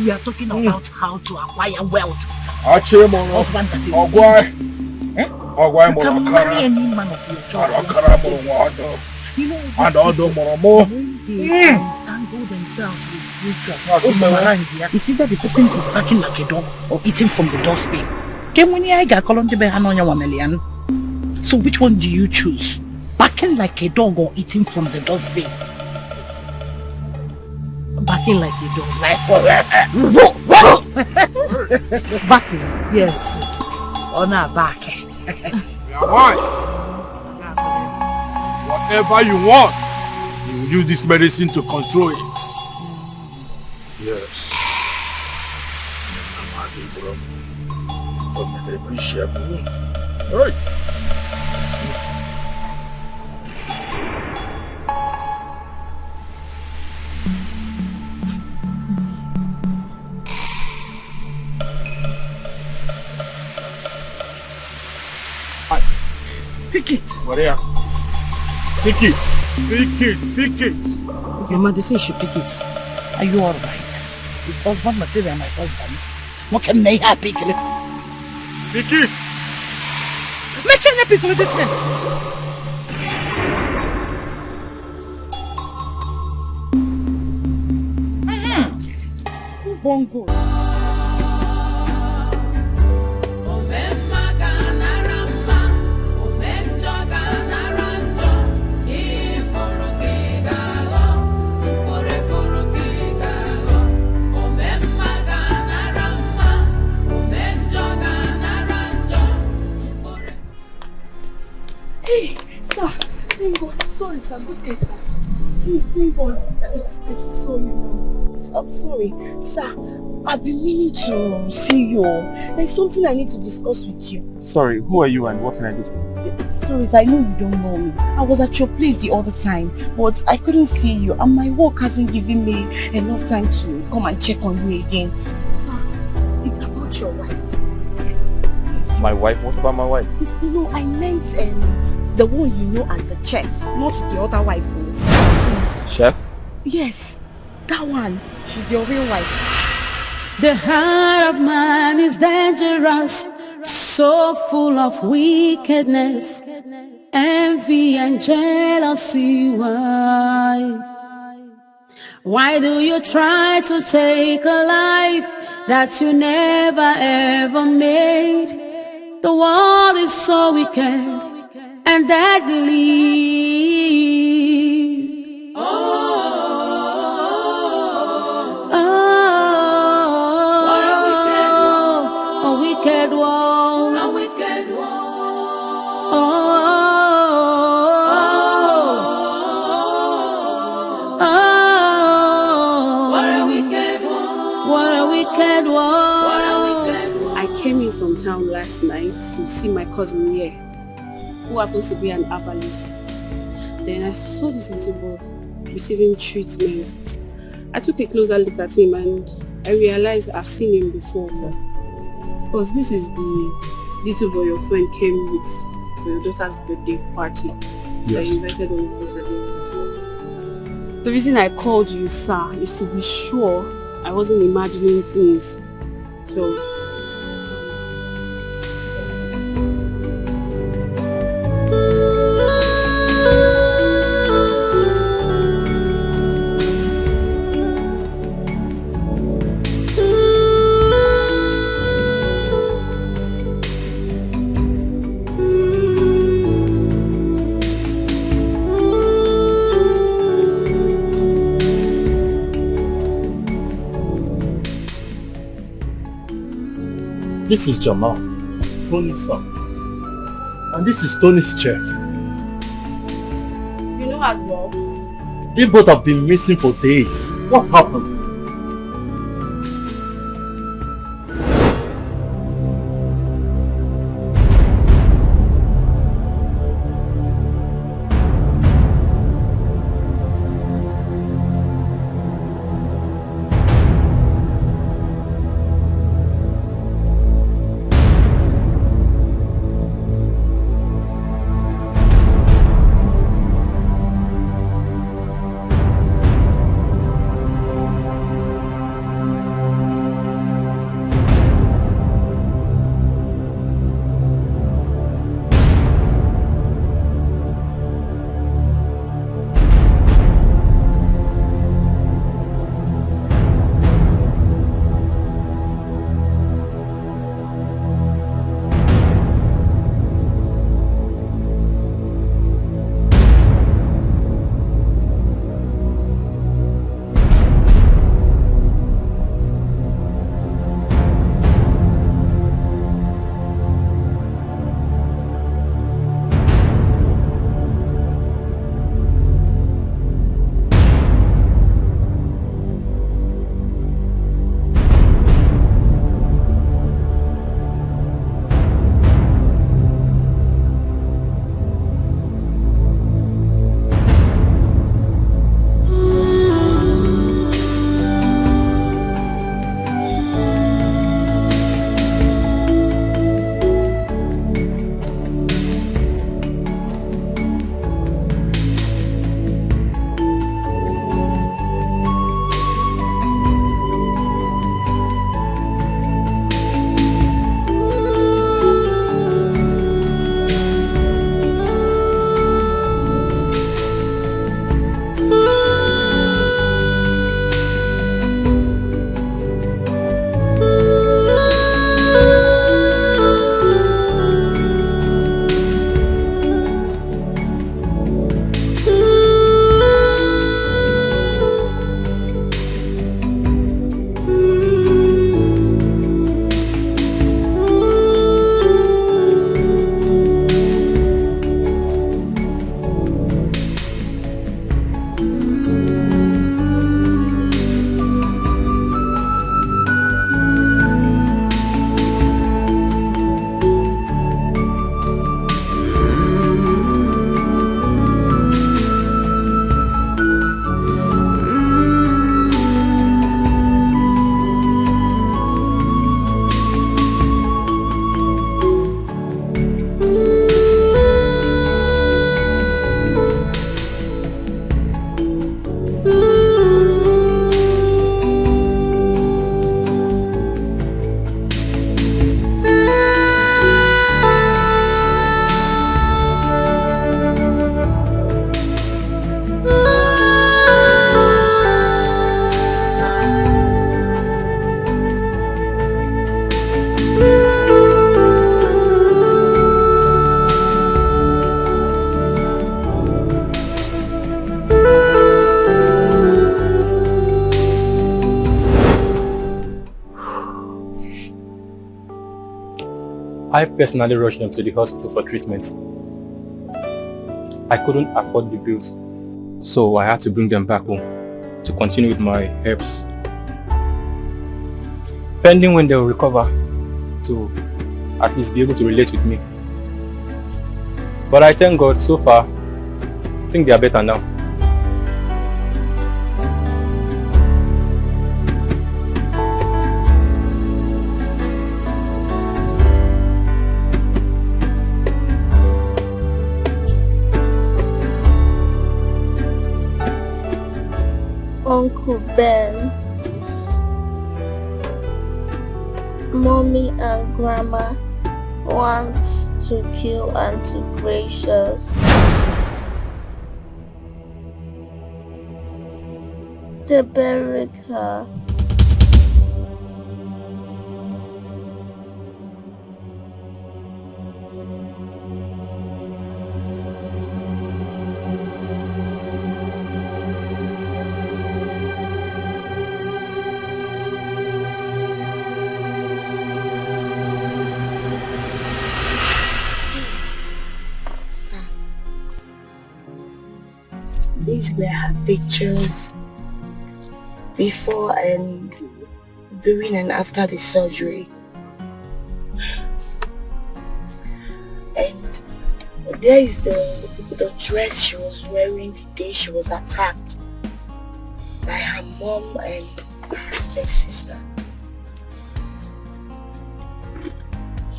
We are talking about how to acquire wealth. Husband that is you can marry any man of your choice. You know, handle themselves with ritual. It's either the person is barking like a dog or eating from the dustbin. So which one do you choose? Barking like a dog or eating from the dustbin? Barking like a dog. Barking, yes. Or not barking. Whatever you want, you will use this medicine to control it. Yes. Alright. Pick it. What are Pick it. Pick it. Pick it. Mama, they say you should pick it. Are you alright? It's husband material, my husband. What can they have pick it? Pick it. Make sure you pick with this man. Bongo. Hey, sir, thank God. Sorry, sir. Good day, sir. Thank God. I just saw you now. I'm sorry. Sir, I've been meaning to see you. There's something I need to discuss with you. Sorry, who are you and what can I do for you? Sorry, sir, I know you don't know me. I was at your place the other time, but I couldn't see you and my work hasn't given me enough time to come and check on you again. Sir, it's about your wife. Yes. My wife? What about my wife? No, I meant the one you know as the chef, not the other wife. Yes. Chef? Yes, that one. She's your real wife. The heart of man is dangerous, so full of wickedness, envy and jealousy. Why do you try to take a life that you never ever made? The world is so wicked and deadly. Town last night to see my cousin here, who happens to be an herbalist. Then I saw this little boy receiving treatment. I took a closer look at him and I realized I've seen him before. Because this is the little boy your friend came with for your daughter's birthday party. Yes. That you invited all of us at the office. The reason I called you, sir, is to be sure I wasn't imagining things. So this is Jamal, Tony's son. And this is Tony's chef. You know as well? You both have been missing for days. What happened? I personally rushed them to the hospital for treatment. I couldn't afford the bills, so I had to bring them back home to continue with my herbs. Pending when they will recover to at least be able to relate with me. But I thank God, so far, I think they are better now. Uncle Ben, Mommy and Grandma want to kill Auntie Gracious. They buried her. These were her pictures before and during and after the surgery. And there is the dress she was wearing the day she was attacked by her mom and her stepsister.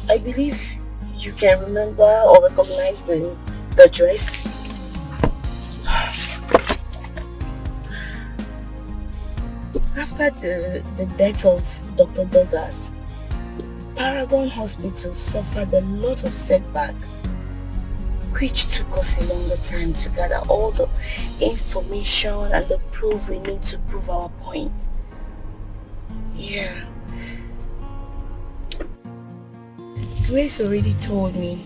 I believe you can remember or recognize the dress. After the death of Dr. Douglas, Paragon Hospital suffered a lot of setback, which took us a longer time to gather all the information and the proof we need to prove our point. Yeah. Grace already told me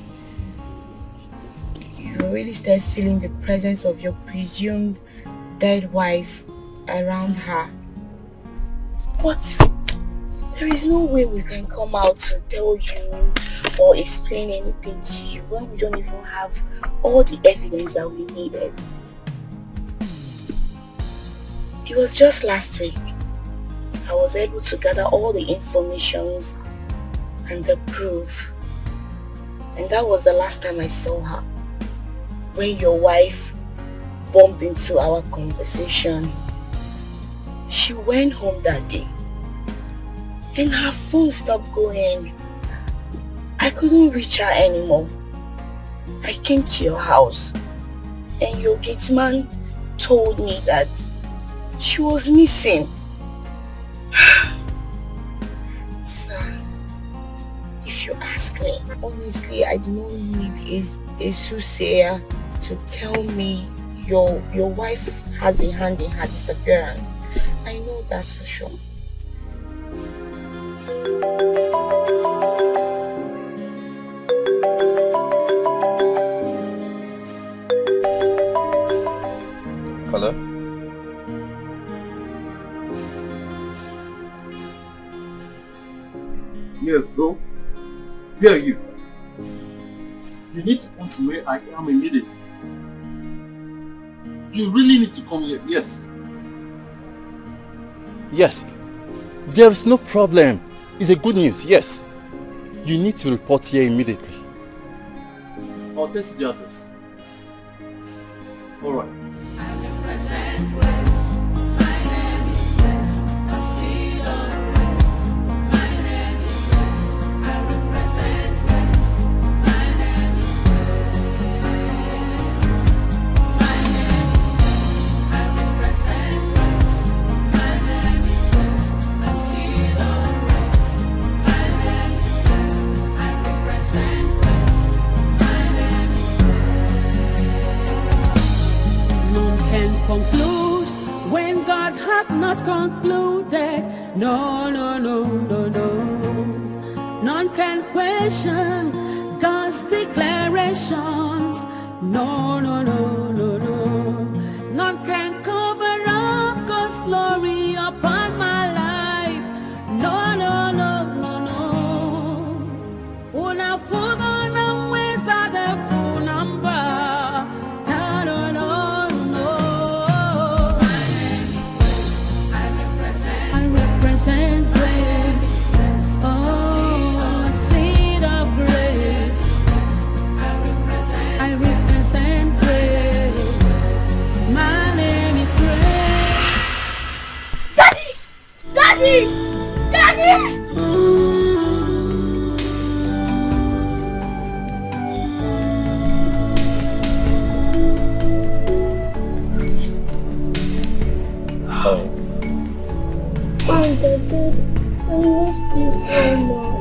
you already started feeling the presence of your presumed dead wife around her. But there is no way we can come out to tell you or explain anything to you when we don't even have all the evidence that we needed. It was just last week I was able to gather all the information and the proof, and that was the last time I saw her, when your wife bumped into our conversation. She went home that day and her phone stopped going. I couldn't reach her anymore. I came to your house and your gateman told me that she was missing. Sir, if you ask me, honestly, I do not need a soothsayer to tell me your wife has a hand in her disappearance. I know that's for sure. Hello? Yeah, bro. Where are you? You need to come to where I am immediately. You really need to come here, yes. Yes. There is no problem. It's a good news, yes. You need to report here immediately. I'll text the address. Alright. Conclude when God hath not concluded. No, no, no, no, no. None can question God's declarations. No, no, no, no, no. None can cover up God's glory upon my life. No, no, no, no, no. Oh, now Oh, Daddy, I miss you so much.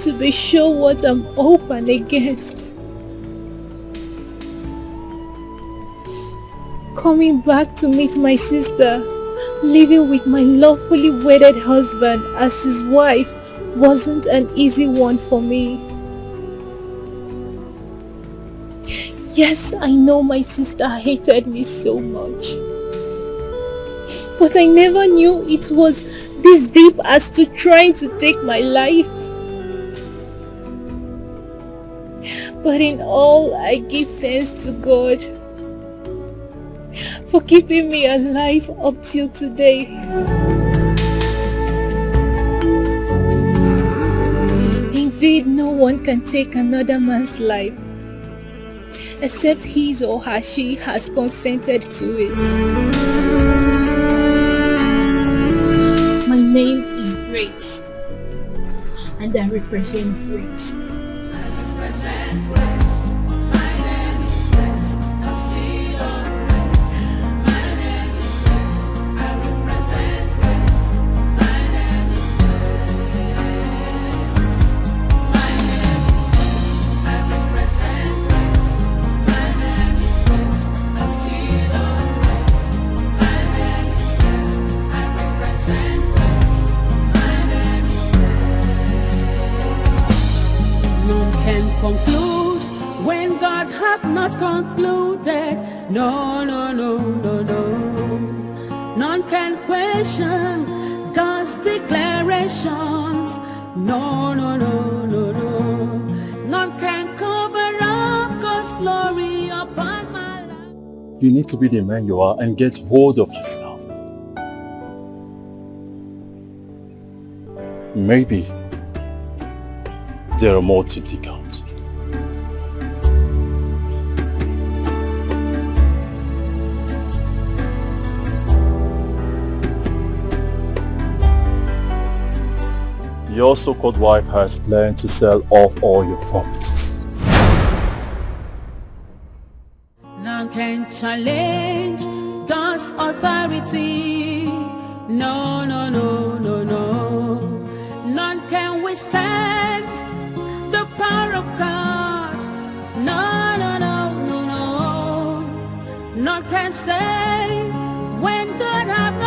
To be sure what I'm open against. Coming back to meet my sister, living with my lawfully wedded husband as his wife wasn't an easy one for me. Yes, I know my sister hated me so much. But I never knew it was this deep as to trying to take my life. But in all, I give thanks to God for keeping me alive up till today. Indeed, no one can take another man's life except his or her she has consented to it. My name is Grace, and I represent Grace. Conclude when God hath not concluded. No, no, no, no, no. None can question God's declarations. No, no, no, no, no. None can cover up God's glory upon my life. You need to be the man you are and get hold of yourself. Maybe there are more to dig out. Your so-called wife has planned to sell off all your properties. None can challenge God's authority. No, no, no, no, no. None can withstand the power of God. No, no, no, no, no. None can say when God hath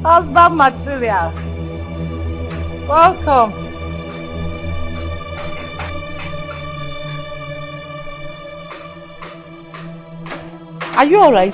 Husband material. Welcome. Are you alright?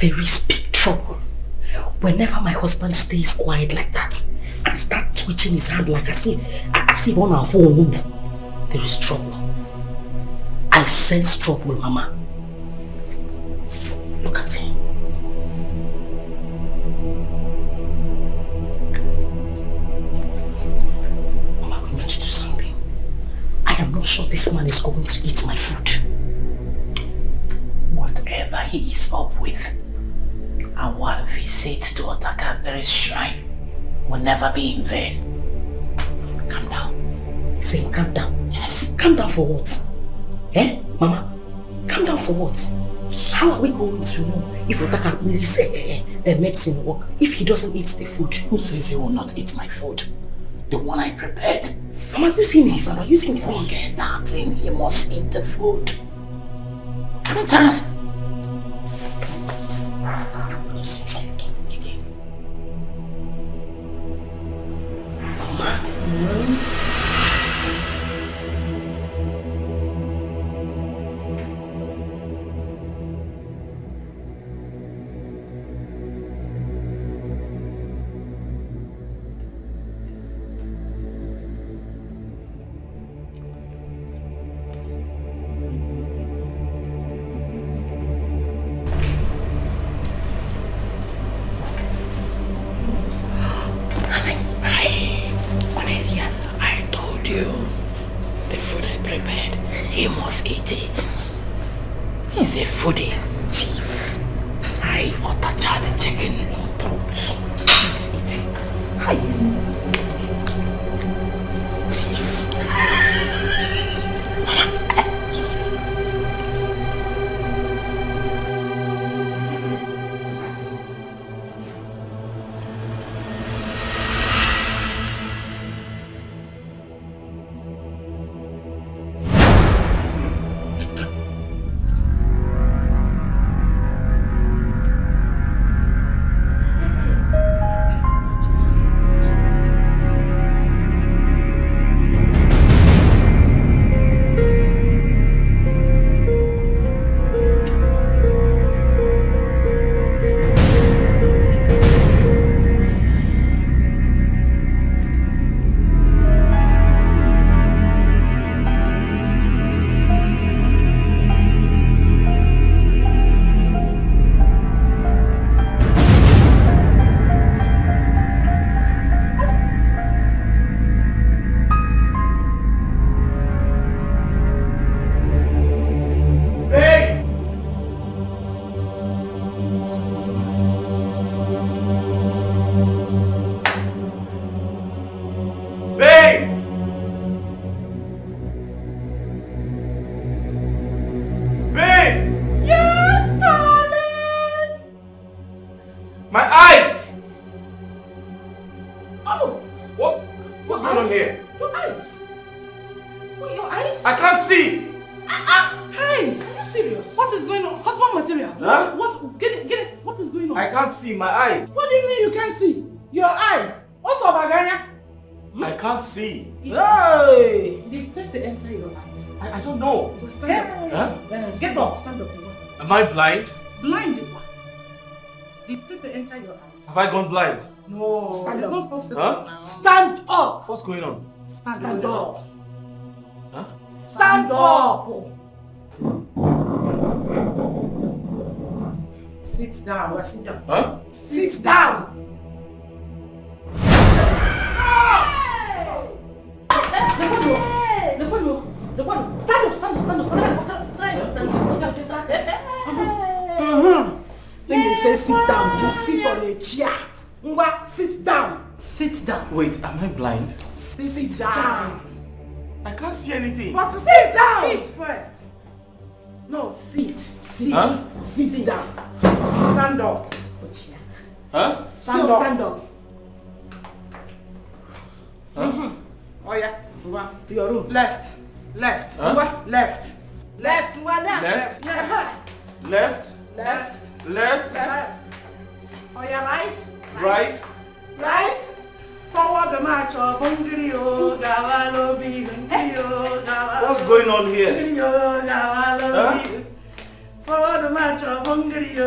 There is big trouble. Whenever my husband stays quiet like that and start twitching his hand like as if on our phone, there is trouble. I sense trouble, Mama. Look at him. Mama, we need to do something. I am not sure this man is going to eat my food. Whatever he is up with, our visit to Otakabere's shrine will never be in vain. Calm down. Say, calm down. Yes. Calm down for what? Eh, Mama? Calm down for what? How are we going to know if Otakabere's medicine work if he doesn't eat the food? Who says he will not eat my food? The one I prepared. Mama, you see me, Mama. You see me. Forget that thing. He must eat the food. Calm down. Hey, are you serious? What is going on? Husband material. Huh? What? Get it. What is going on? I can't see my eyes. What do you mean you can't see? Your eyes. What's up, Aganya? I can't see. Hey! Did they enter your eyes? I don't know. Stand up. Huh? Get up. Stand up. Am I blind? Blind? Did people enter your eyes? Have I gone blind? No. Stand it's up. not possible. Huh? Stand up. What's going on? Stand up. Huh? Stand up. Sit down. Sit down. Huh? Sit down. When they say sit down, you sit on a chair. Ngwa, sit down. Sit down. Wait, am I blind? Sit down. I can't see anything. But sit down. Sit first. No, sit. Sit. Huh? Sit down. Stand up. Huh? Stand up. Stand up. Huh? Oh yeah. Ngwa, to your room. Left. Left. Huh? Ngwa, left. Left. Ngwa, Left. Yeah. Left. Left. Left. Oh yeah, right. Right. Right. Forward the march of Hungary. What's going on here? Forward the march of Hungary. To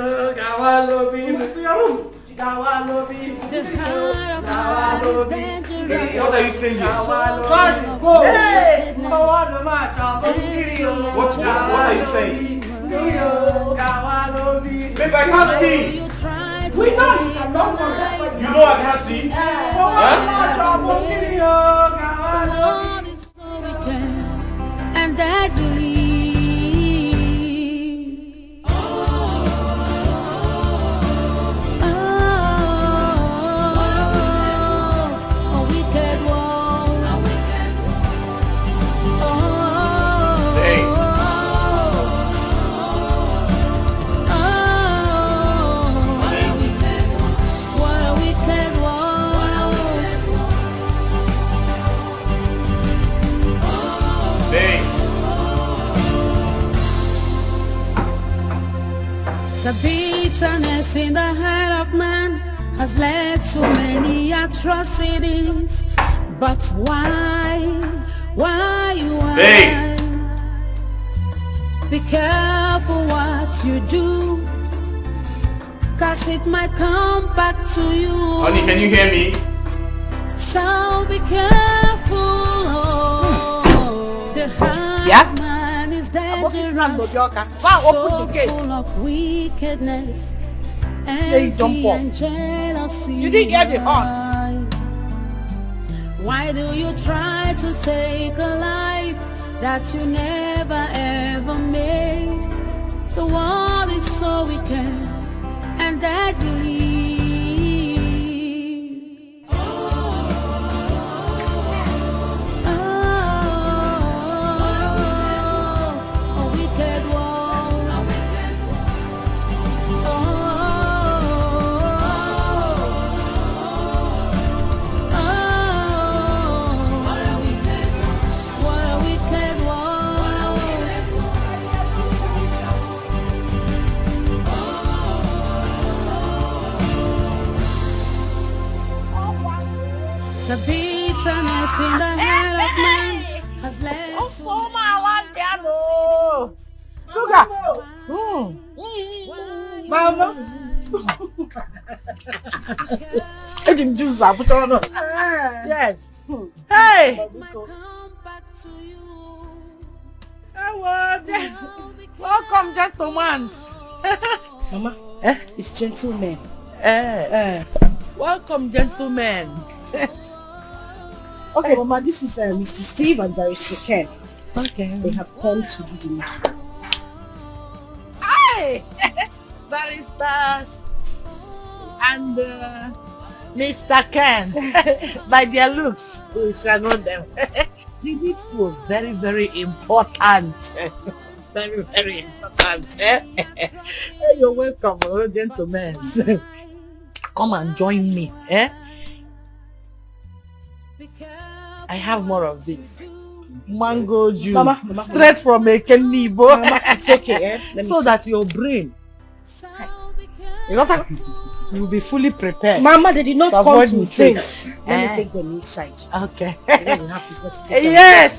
your room. What are you saying? Just go. Hey, forward the march of Hungary. What are you saying? Babe, I can't see. We know. You know I can't see. And that the bitterness in the heart of man has led to many atrocities. But why? Hey! Be careful what you do, 'cause it might come back to you. Honey, can you hear me? So be careful. The heart man is dangerous, so full of wickedness, envy and jealousy. You didn't get the horn. Why do you try to take a life that you never ever made? The world is so wicked and deadly. The bitterness in the heart of man has led Sugar. Mama. I didn't juice. I put on. Yes. Hey. Welcome, gentlemen. Mama, it's gentlemen. Welcome, gentlemen. Okay, Mama, this is Mr. Steve and Barrister Ken. Okay. They have come to do the needful. Hi! Barristers and Mr. Ken. By their looks, we shall know them. The needful, very, very important. Very, very important. You're welcome, gentlemen. Come and join me. I have more of this. mango juice. Mama. Straight from a Kenibo. Mama, it's okay, so that your brain, you'll be fully prepared. Mama, they did not come to drink. Let me take them inside. Okay. They don't have business to take them. Yes.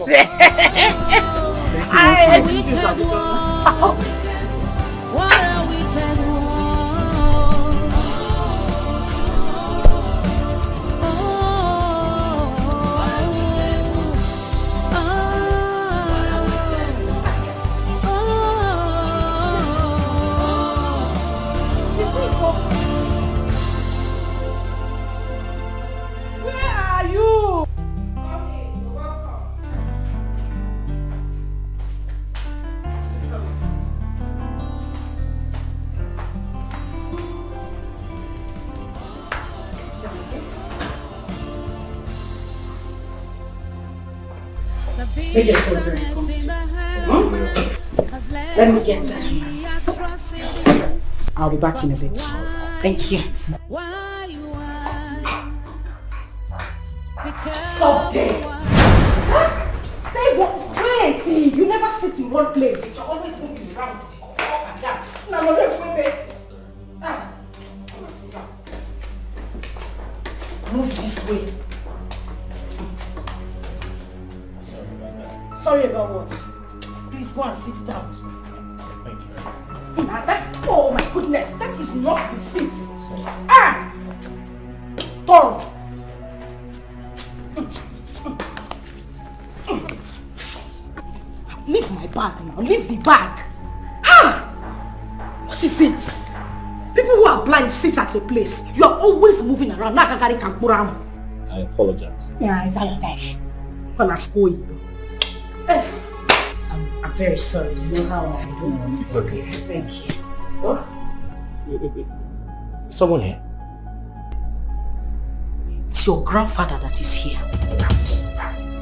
Make yourself very comfortable. Let me get them. I'll be back in a bit. Thank you. Stop there. Stay wait. You never sit in one place. You're always moving around, up and down. Now, wait. Come on, sit down. Move this way. Sorry about what? Please go and sit down. Thank you. Oh my goodness, that is not the seat. Tom. Leave my bag now. Leave the bag. What is it? People who are blind sit at a place. You are always moving around. I apologize. Yeah, I apologize. Gonna school you. I'm very sorry. You know how I do. It's okay. Thank you. Oh. Someone here? It's your grandfather that is here.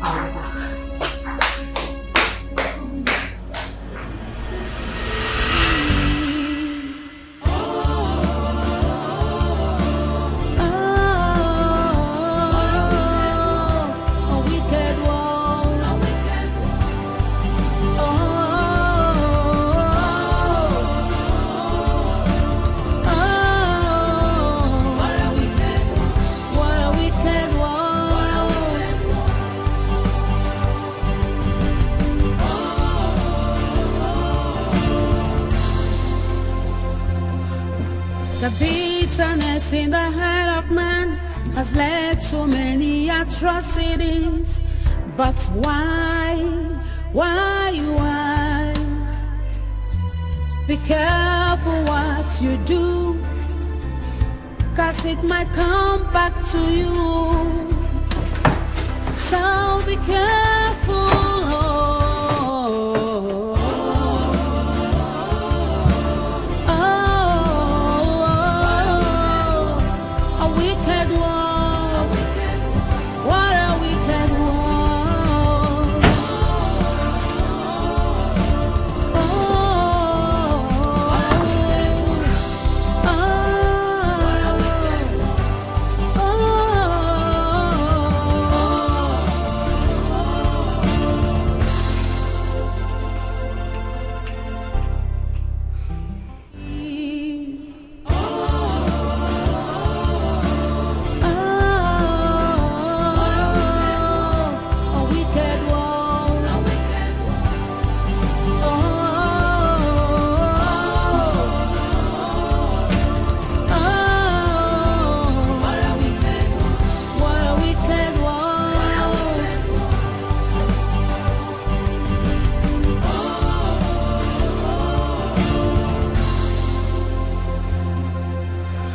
I'll be back. The bitterness in the heart of man has led to many atrocities. But why? Be careful what you do, 'cause it might come back to you. So be careful.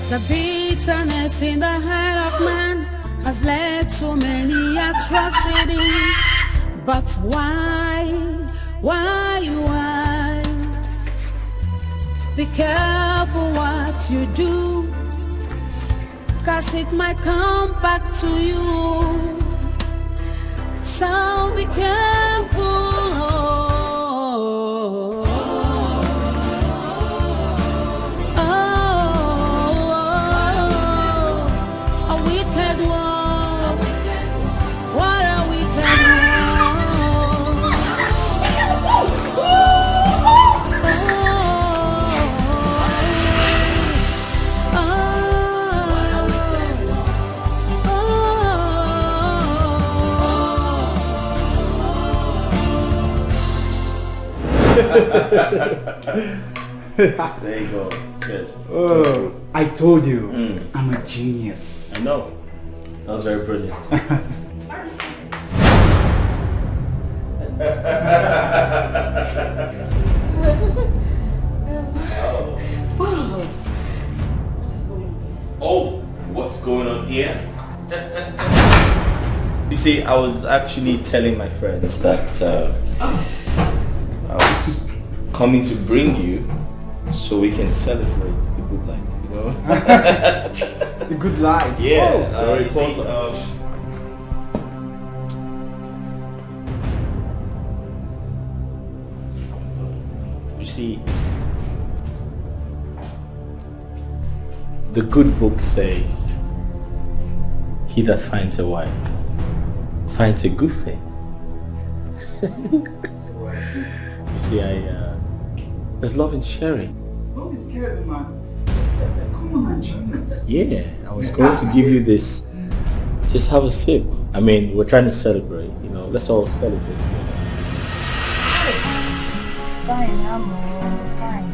The bitterness in the heart of man has led to many atrocities. But why? Be careful what you do, 'cause it might come back to you. So be careful. There you go. Yes. Oh, I told you, I'm a genius. I know. That was very brilliant. Oh, what's going on here? You see, I was actually telling my friends that I was coming to bring you so we can celebrate the good life, you know? The good life? Yeah, very you see, important. You see, the good book says, he that finds a wife finds a good thing. You see, there's love in sharing. Don't be scared, man. Come on, join us. Yeah, I was going to give you this. Just have a sip. I mean, we're trying to celebrate, you know. Let's all celebrate together.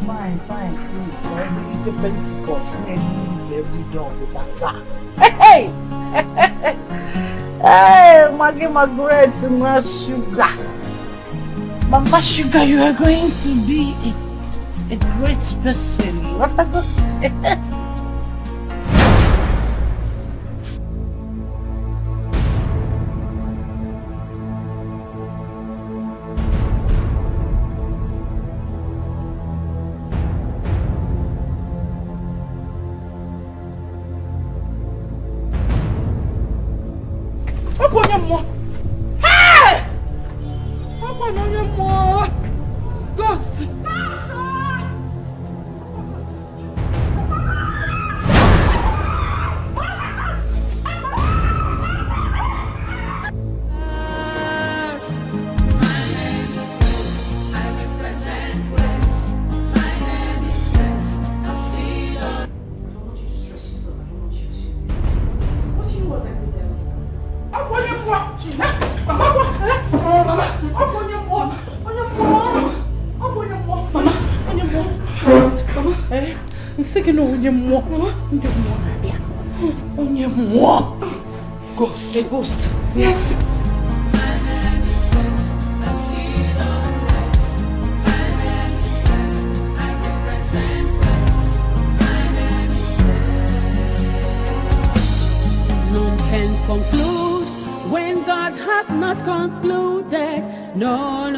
Fine, fine. Please, you the Pentecost, every dawn with bazaar. Hey! Hey, Maggie Margaret, my sugar. Mama Sugar, you are going to be a great person. What a good... Hey! Ghost! Ghost. A ghost. Yes. None can conclude when God hath not concluded. No.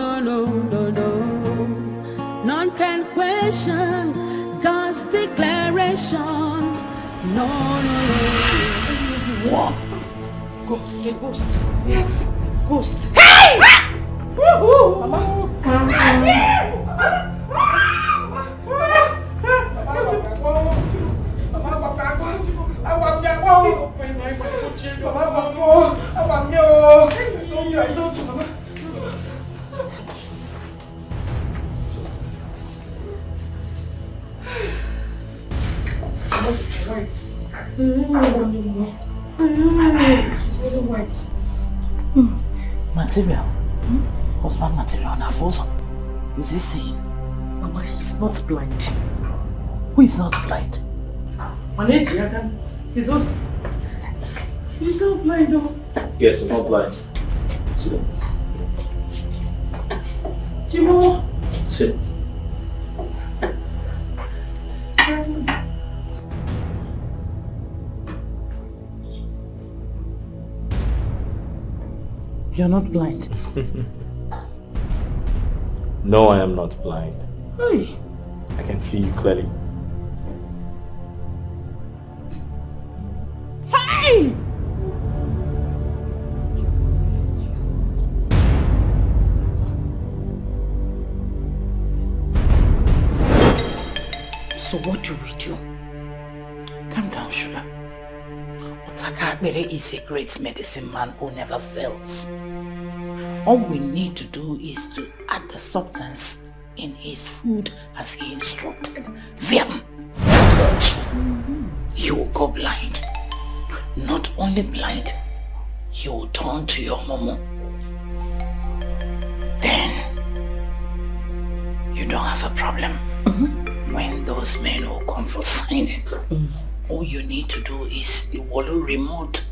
None can question God's declarations. No. Ghost. A ghost. Yes. Ghost. Hey! Mama. Material. Husband material na frozen. Is he saying? Mama, he's not blind. Who is not blind? He's not blind though. Yes, I'm not blind. Sit down. Chimo. Sit. You're not blind. No, I am not blind. Hey. I can see you clearly. Hey! So what do we do? Calm down, Sugar. Otakabere is a great medicine man who never fails. All we need to do is to add the substance in his food as he instructed. Them. He will go blind. Not only blind, he will turn to your momo. Then you don't have a problem. When those men will come for signing, all you need to do is you will remote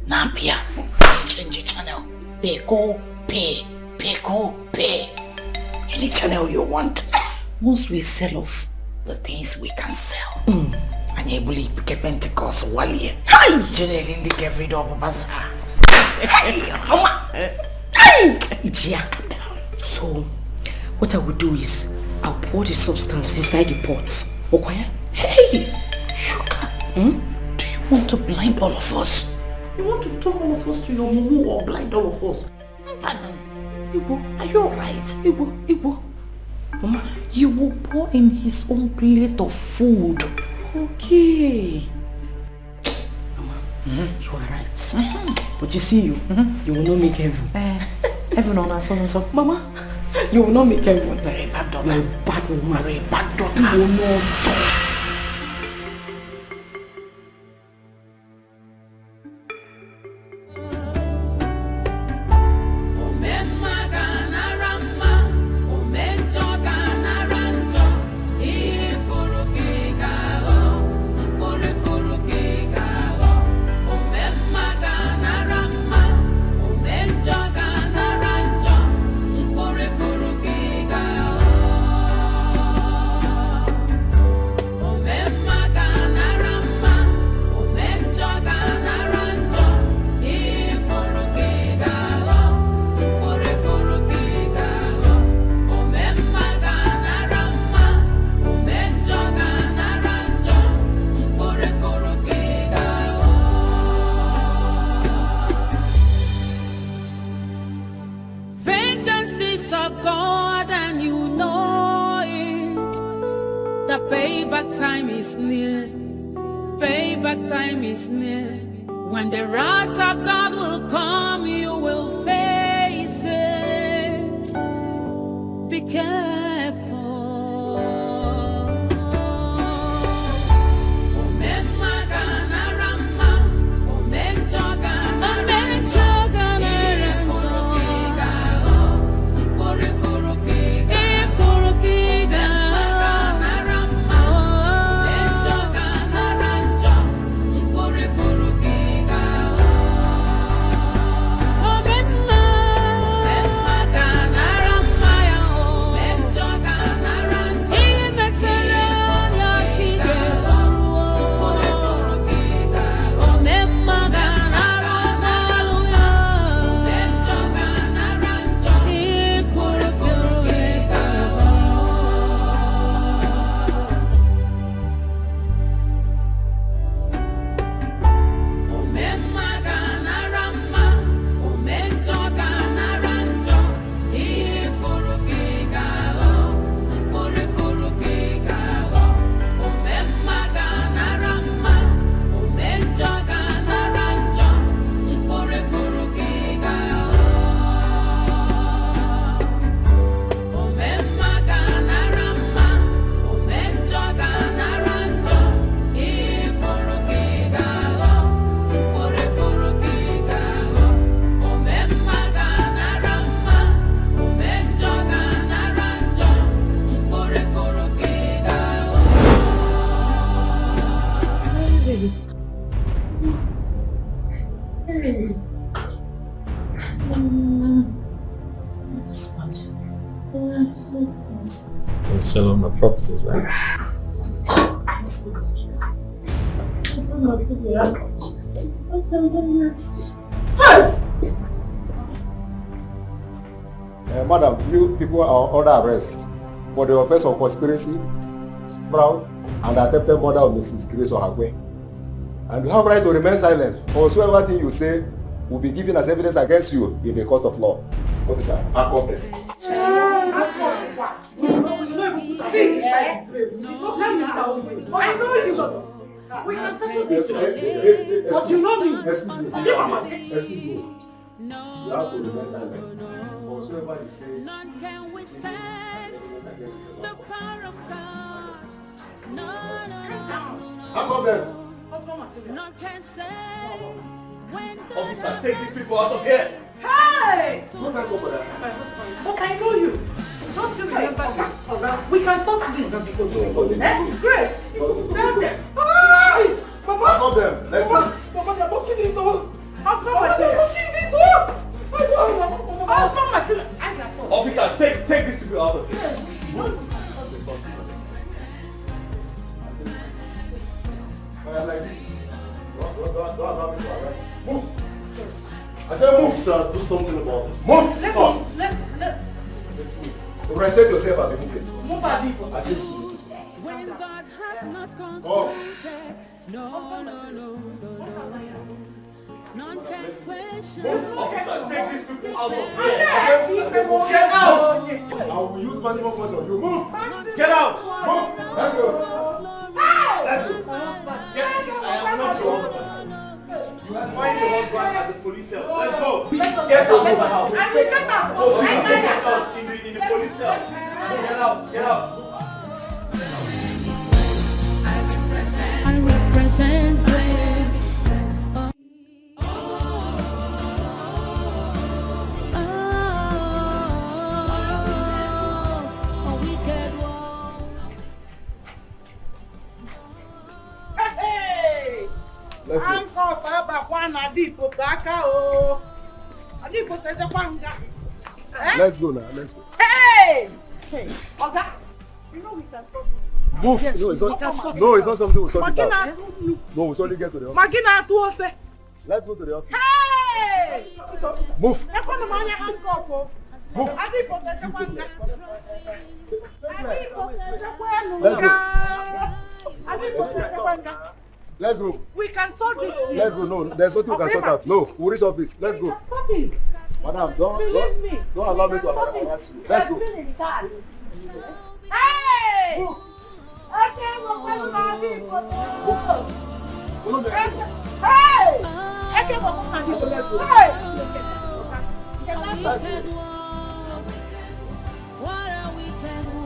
Napia, change the channel, pay, go, pay, pay. Any channel you want. Once we sell off the things we can sell, and you believe Pentecost Wally, generally lick every double bazaar. So, what I will do is, I'll pour the substance inside the pot. Okay? Hey! Sugar! Do you want to blind all of us? You want to turn all of us to your mumu or blind all of us? Igbo, are you alright? Igbo. Mama, you will pour in his own plate of food. Okay. Mama, you are right. But you see you will not make heaven. Heaven on our son. Mama, you will not make heaven. Very bad daughter. Very bad woman. Very bad daughter. You will not. Sell all my properties, right? Madam, you people are under arrest for the offense of conspiracy, fraud, and attempted murder of Mrs. Grace Ohagwe. And you have right to remain silent, for whatsoever thing you say will be given as evidence against you in the court of law. Officer, back up there. I know you. We can settle this. But you know me. Excuse me. You have to remain silent. Whatsoever you say, none can withstand the power of God. No. None can say when God Officer, take these people out of here. Hey! Don't go for that. But I know you. Don't you remember that? We can sort this. Grace, tell them. Mama, Call them. Let's go. Mama, they're blocking the door. Husband Martina. Husband Martina. Officer, take these people out of here. Like this. Don't allow me to arrest you. Move. I said move. Sir, do something about this. Move. Let's move. Respect yourself and be moving. move our people. I said When God hath not concluded, oh. no. None can question. Officer, take these people out of here. I said move. Get out. I will use maximum force on you. Move. Get out. Move. Let's go. Let's go. I am not your husband. You will find your husband at the police cell. Let's go. Get out of the house. And we take us. Go to the police cell. Get out. Get out. I represent grace. A wicked one. Hey! Uncle Faba Juan Adipo Taka o. Adipo Tejakwanga. Let's go now. Let's go. Hey! Hey, Oga, you know we can solve this. Move. Yes, No, it's we not. can sort No, it it's not out. something we'll sort it out. Magina, No, we'll only get to the office. Magina to us. Let's go to the office. Hey! Move. Ekwano manya handcuff o. Move. Adipo Tejakwanga. Adipo Let's go. Tejakwanga. Adipo Tejakwanga. Let's go. We can solve this. Let's go. No, there's nothing we can sort out. No, we'll reach office. Let's go. Stop it. Madam, don't allow me to harass you. Let's go. Hey! Okay, we're going to Adipo. Hey! Okay, we're going to Adipo. Let's go. Hey! Let's go. What a wicked one.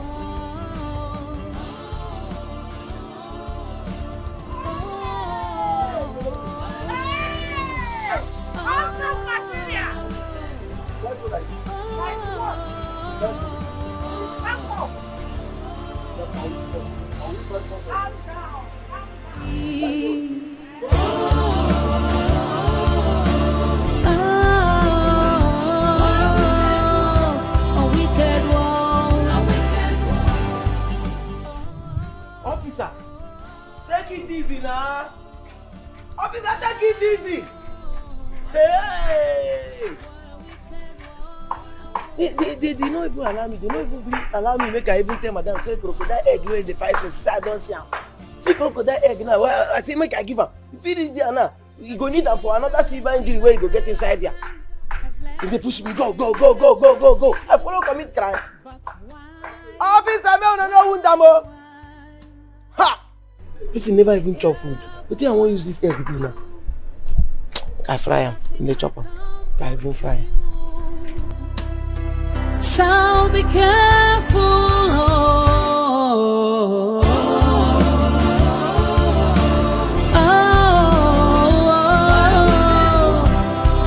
Awesome material! Let's go like this. Like what? Come on! Calm down. A wicked one. Officer, take it easy now. Officer, take it easy. Hey! They don't even allow me. They don't even allow me make I even tell madam say crocodile egg wey in the fire since I don't see am. See crocodile egg now. Well, I say make I give am. If he reach there now, you go need am for another silver injury where you go get inside there. If they push me, go. I follow commit crime. Officer, me no wound am o. Ha! Person never even chop food. Wetin I wan use this egg do now? I fry am in the chopper. I even fry am. So be careful.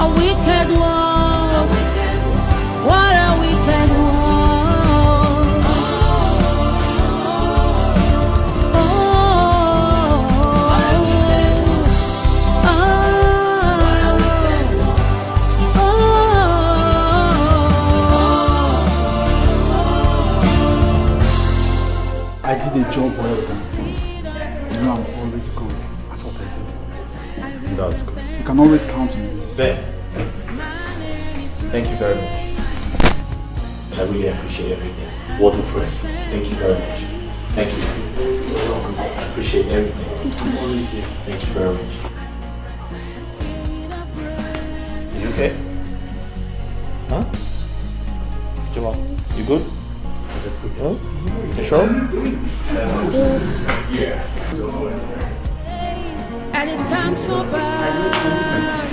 A wicked one. What a wicked one. I did a job well done. You know I'm always good at what I do. That's good. You can always count on me. Ben, thank you very much. I really appreciate everything. What a first. Thank you very much. Thank you. I appreciate everything. I'm always here. Thank you very much. You okay? Huh? Jamal, you good? That's good. Huh? You sure? Yeah. And it come to pass.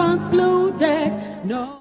concluded. No.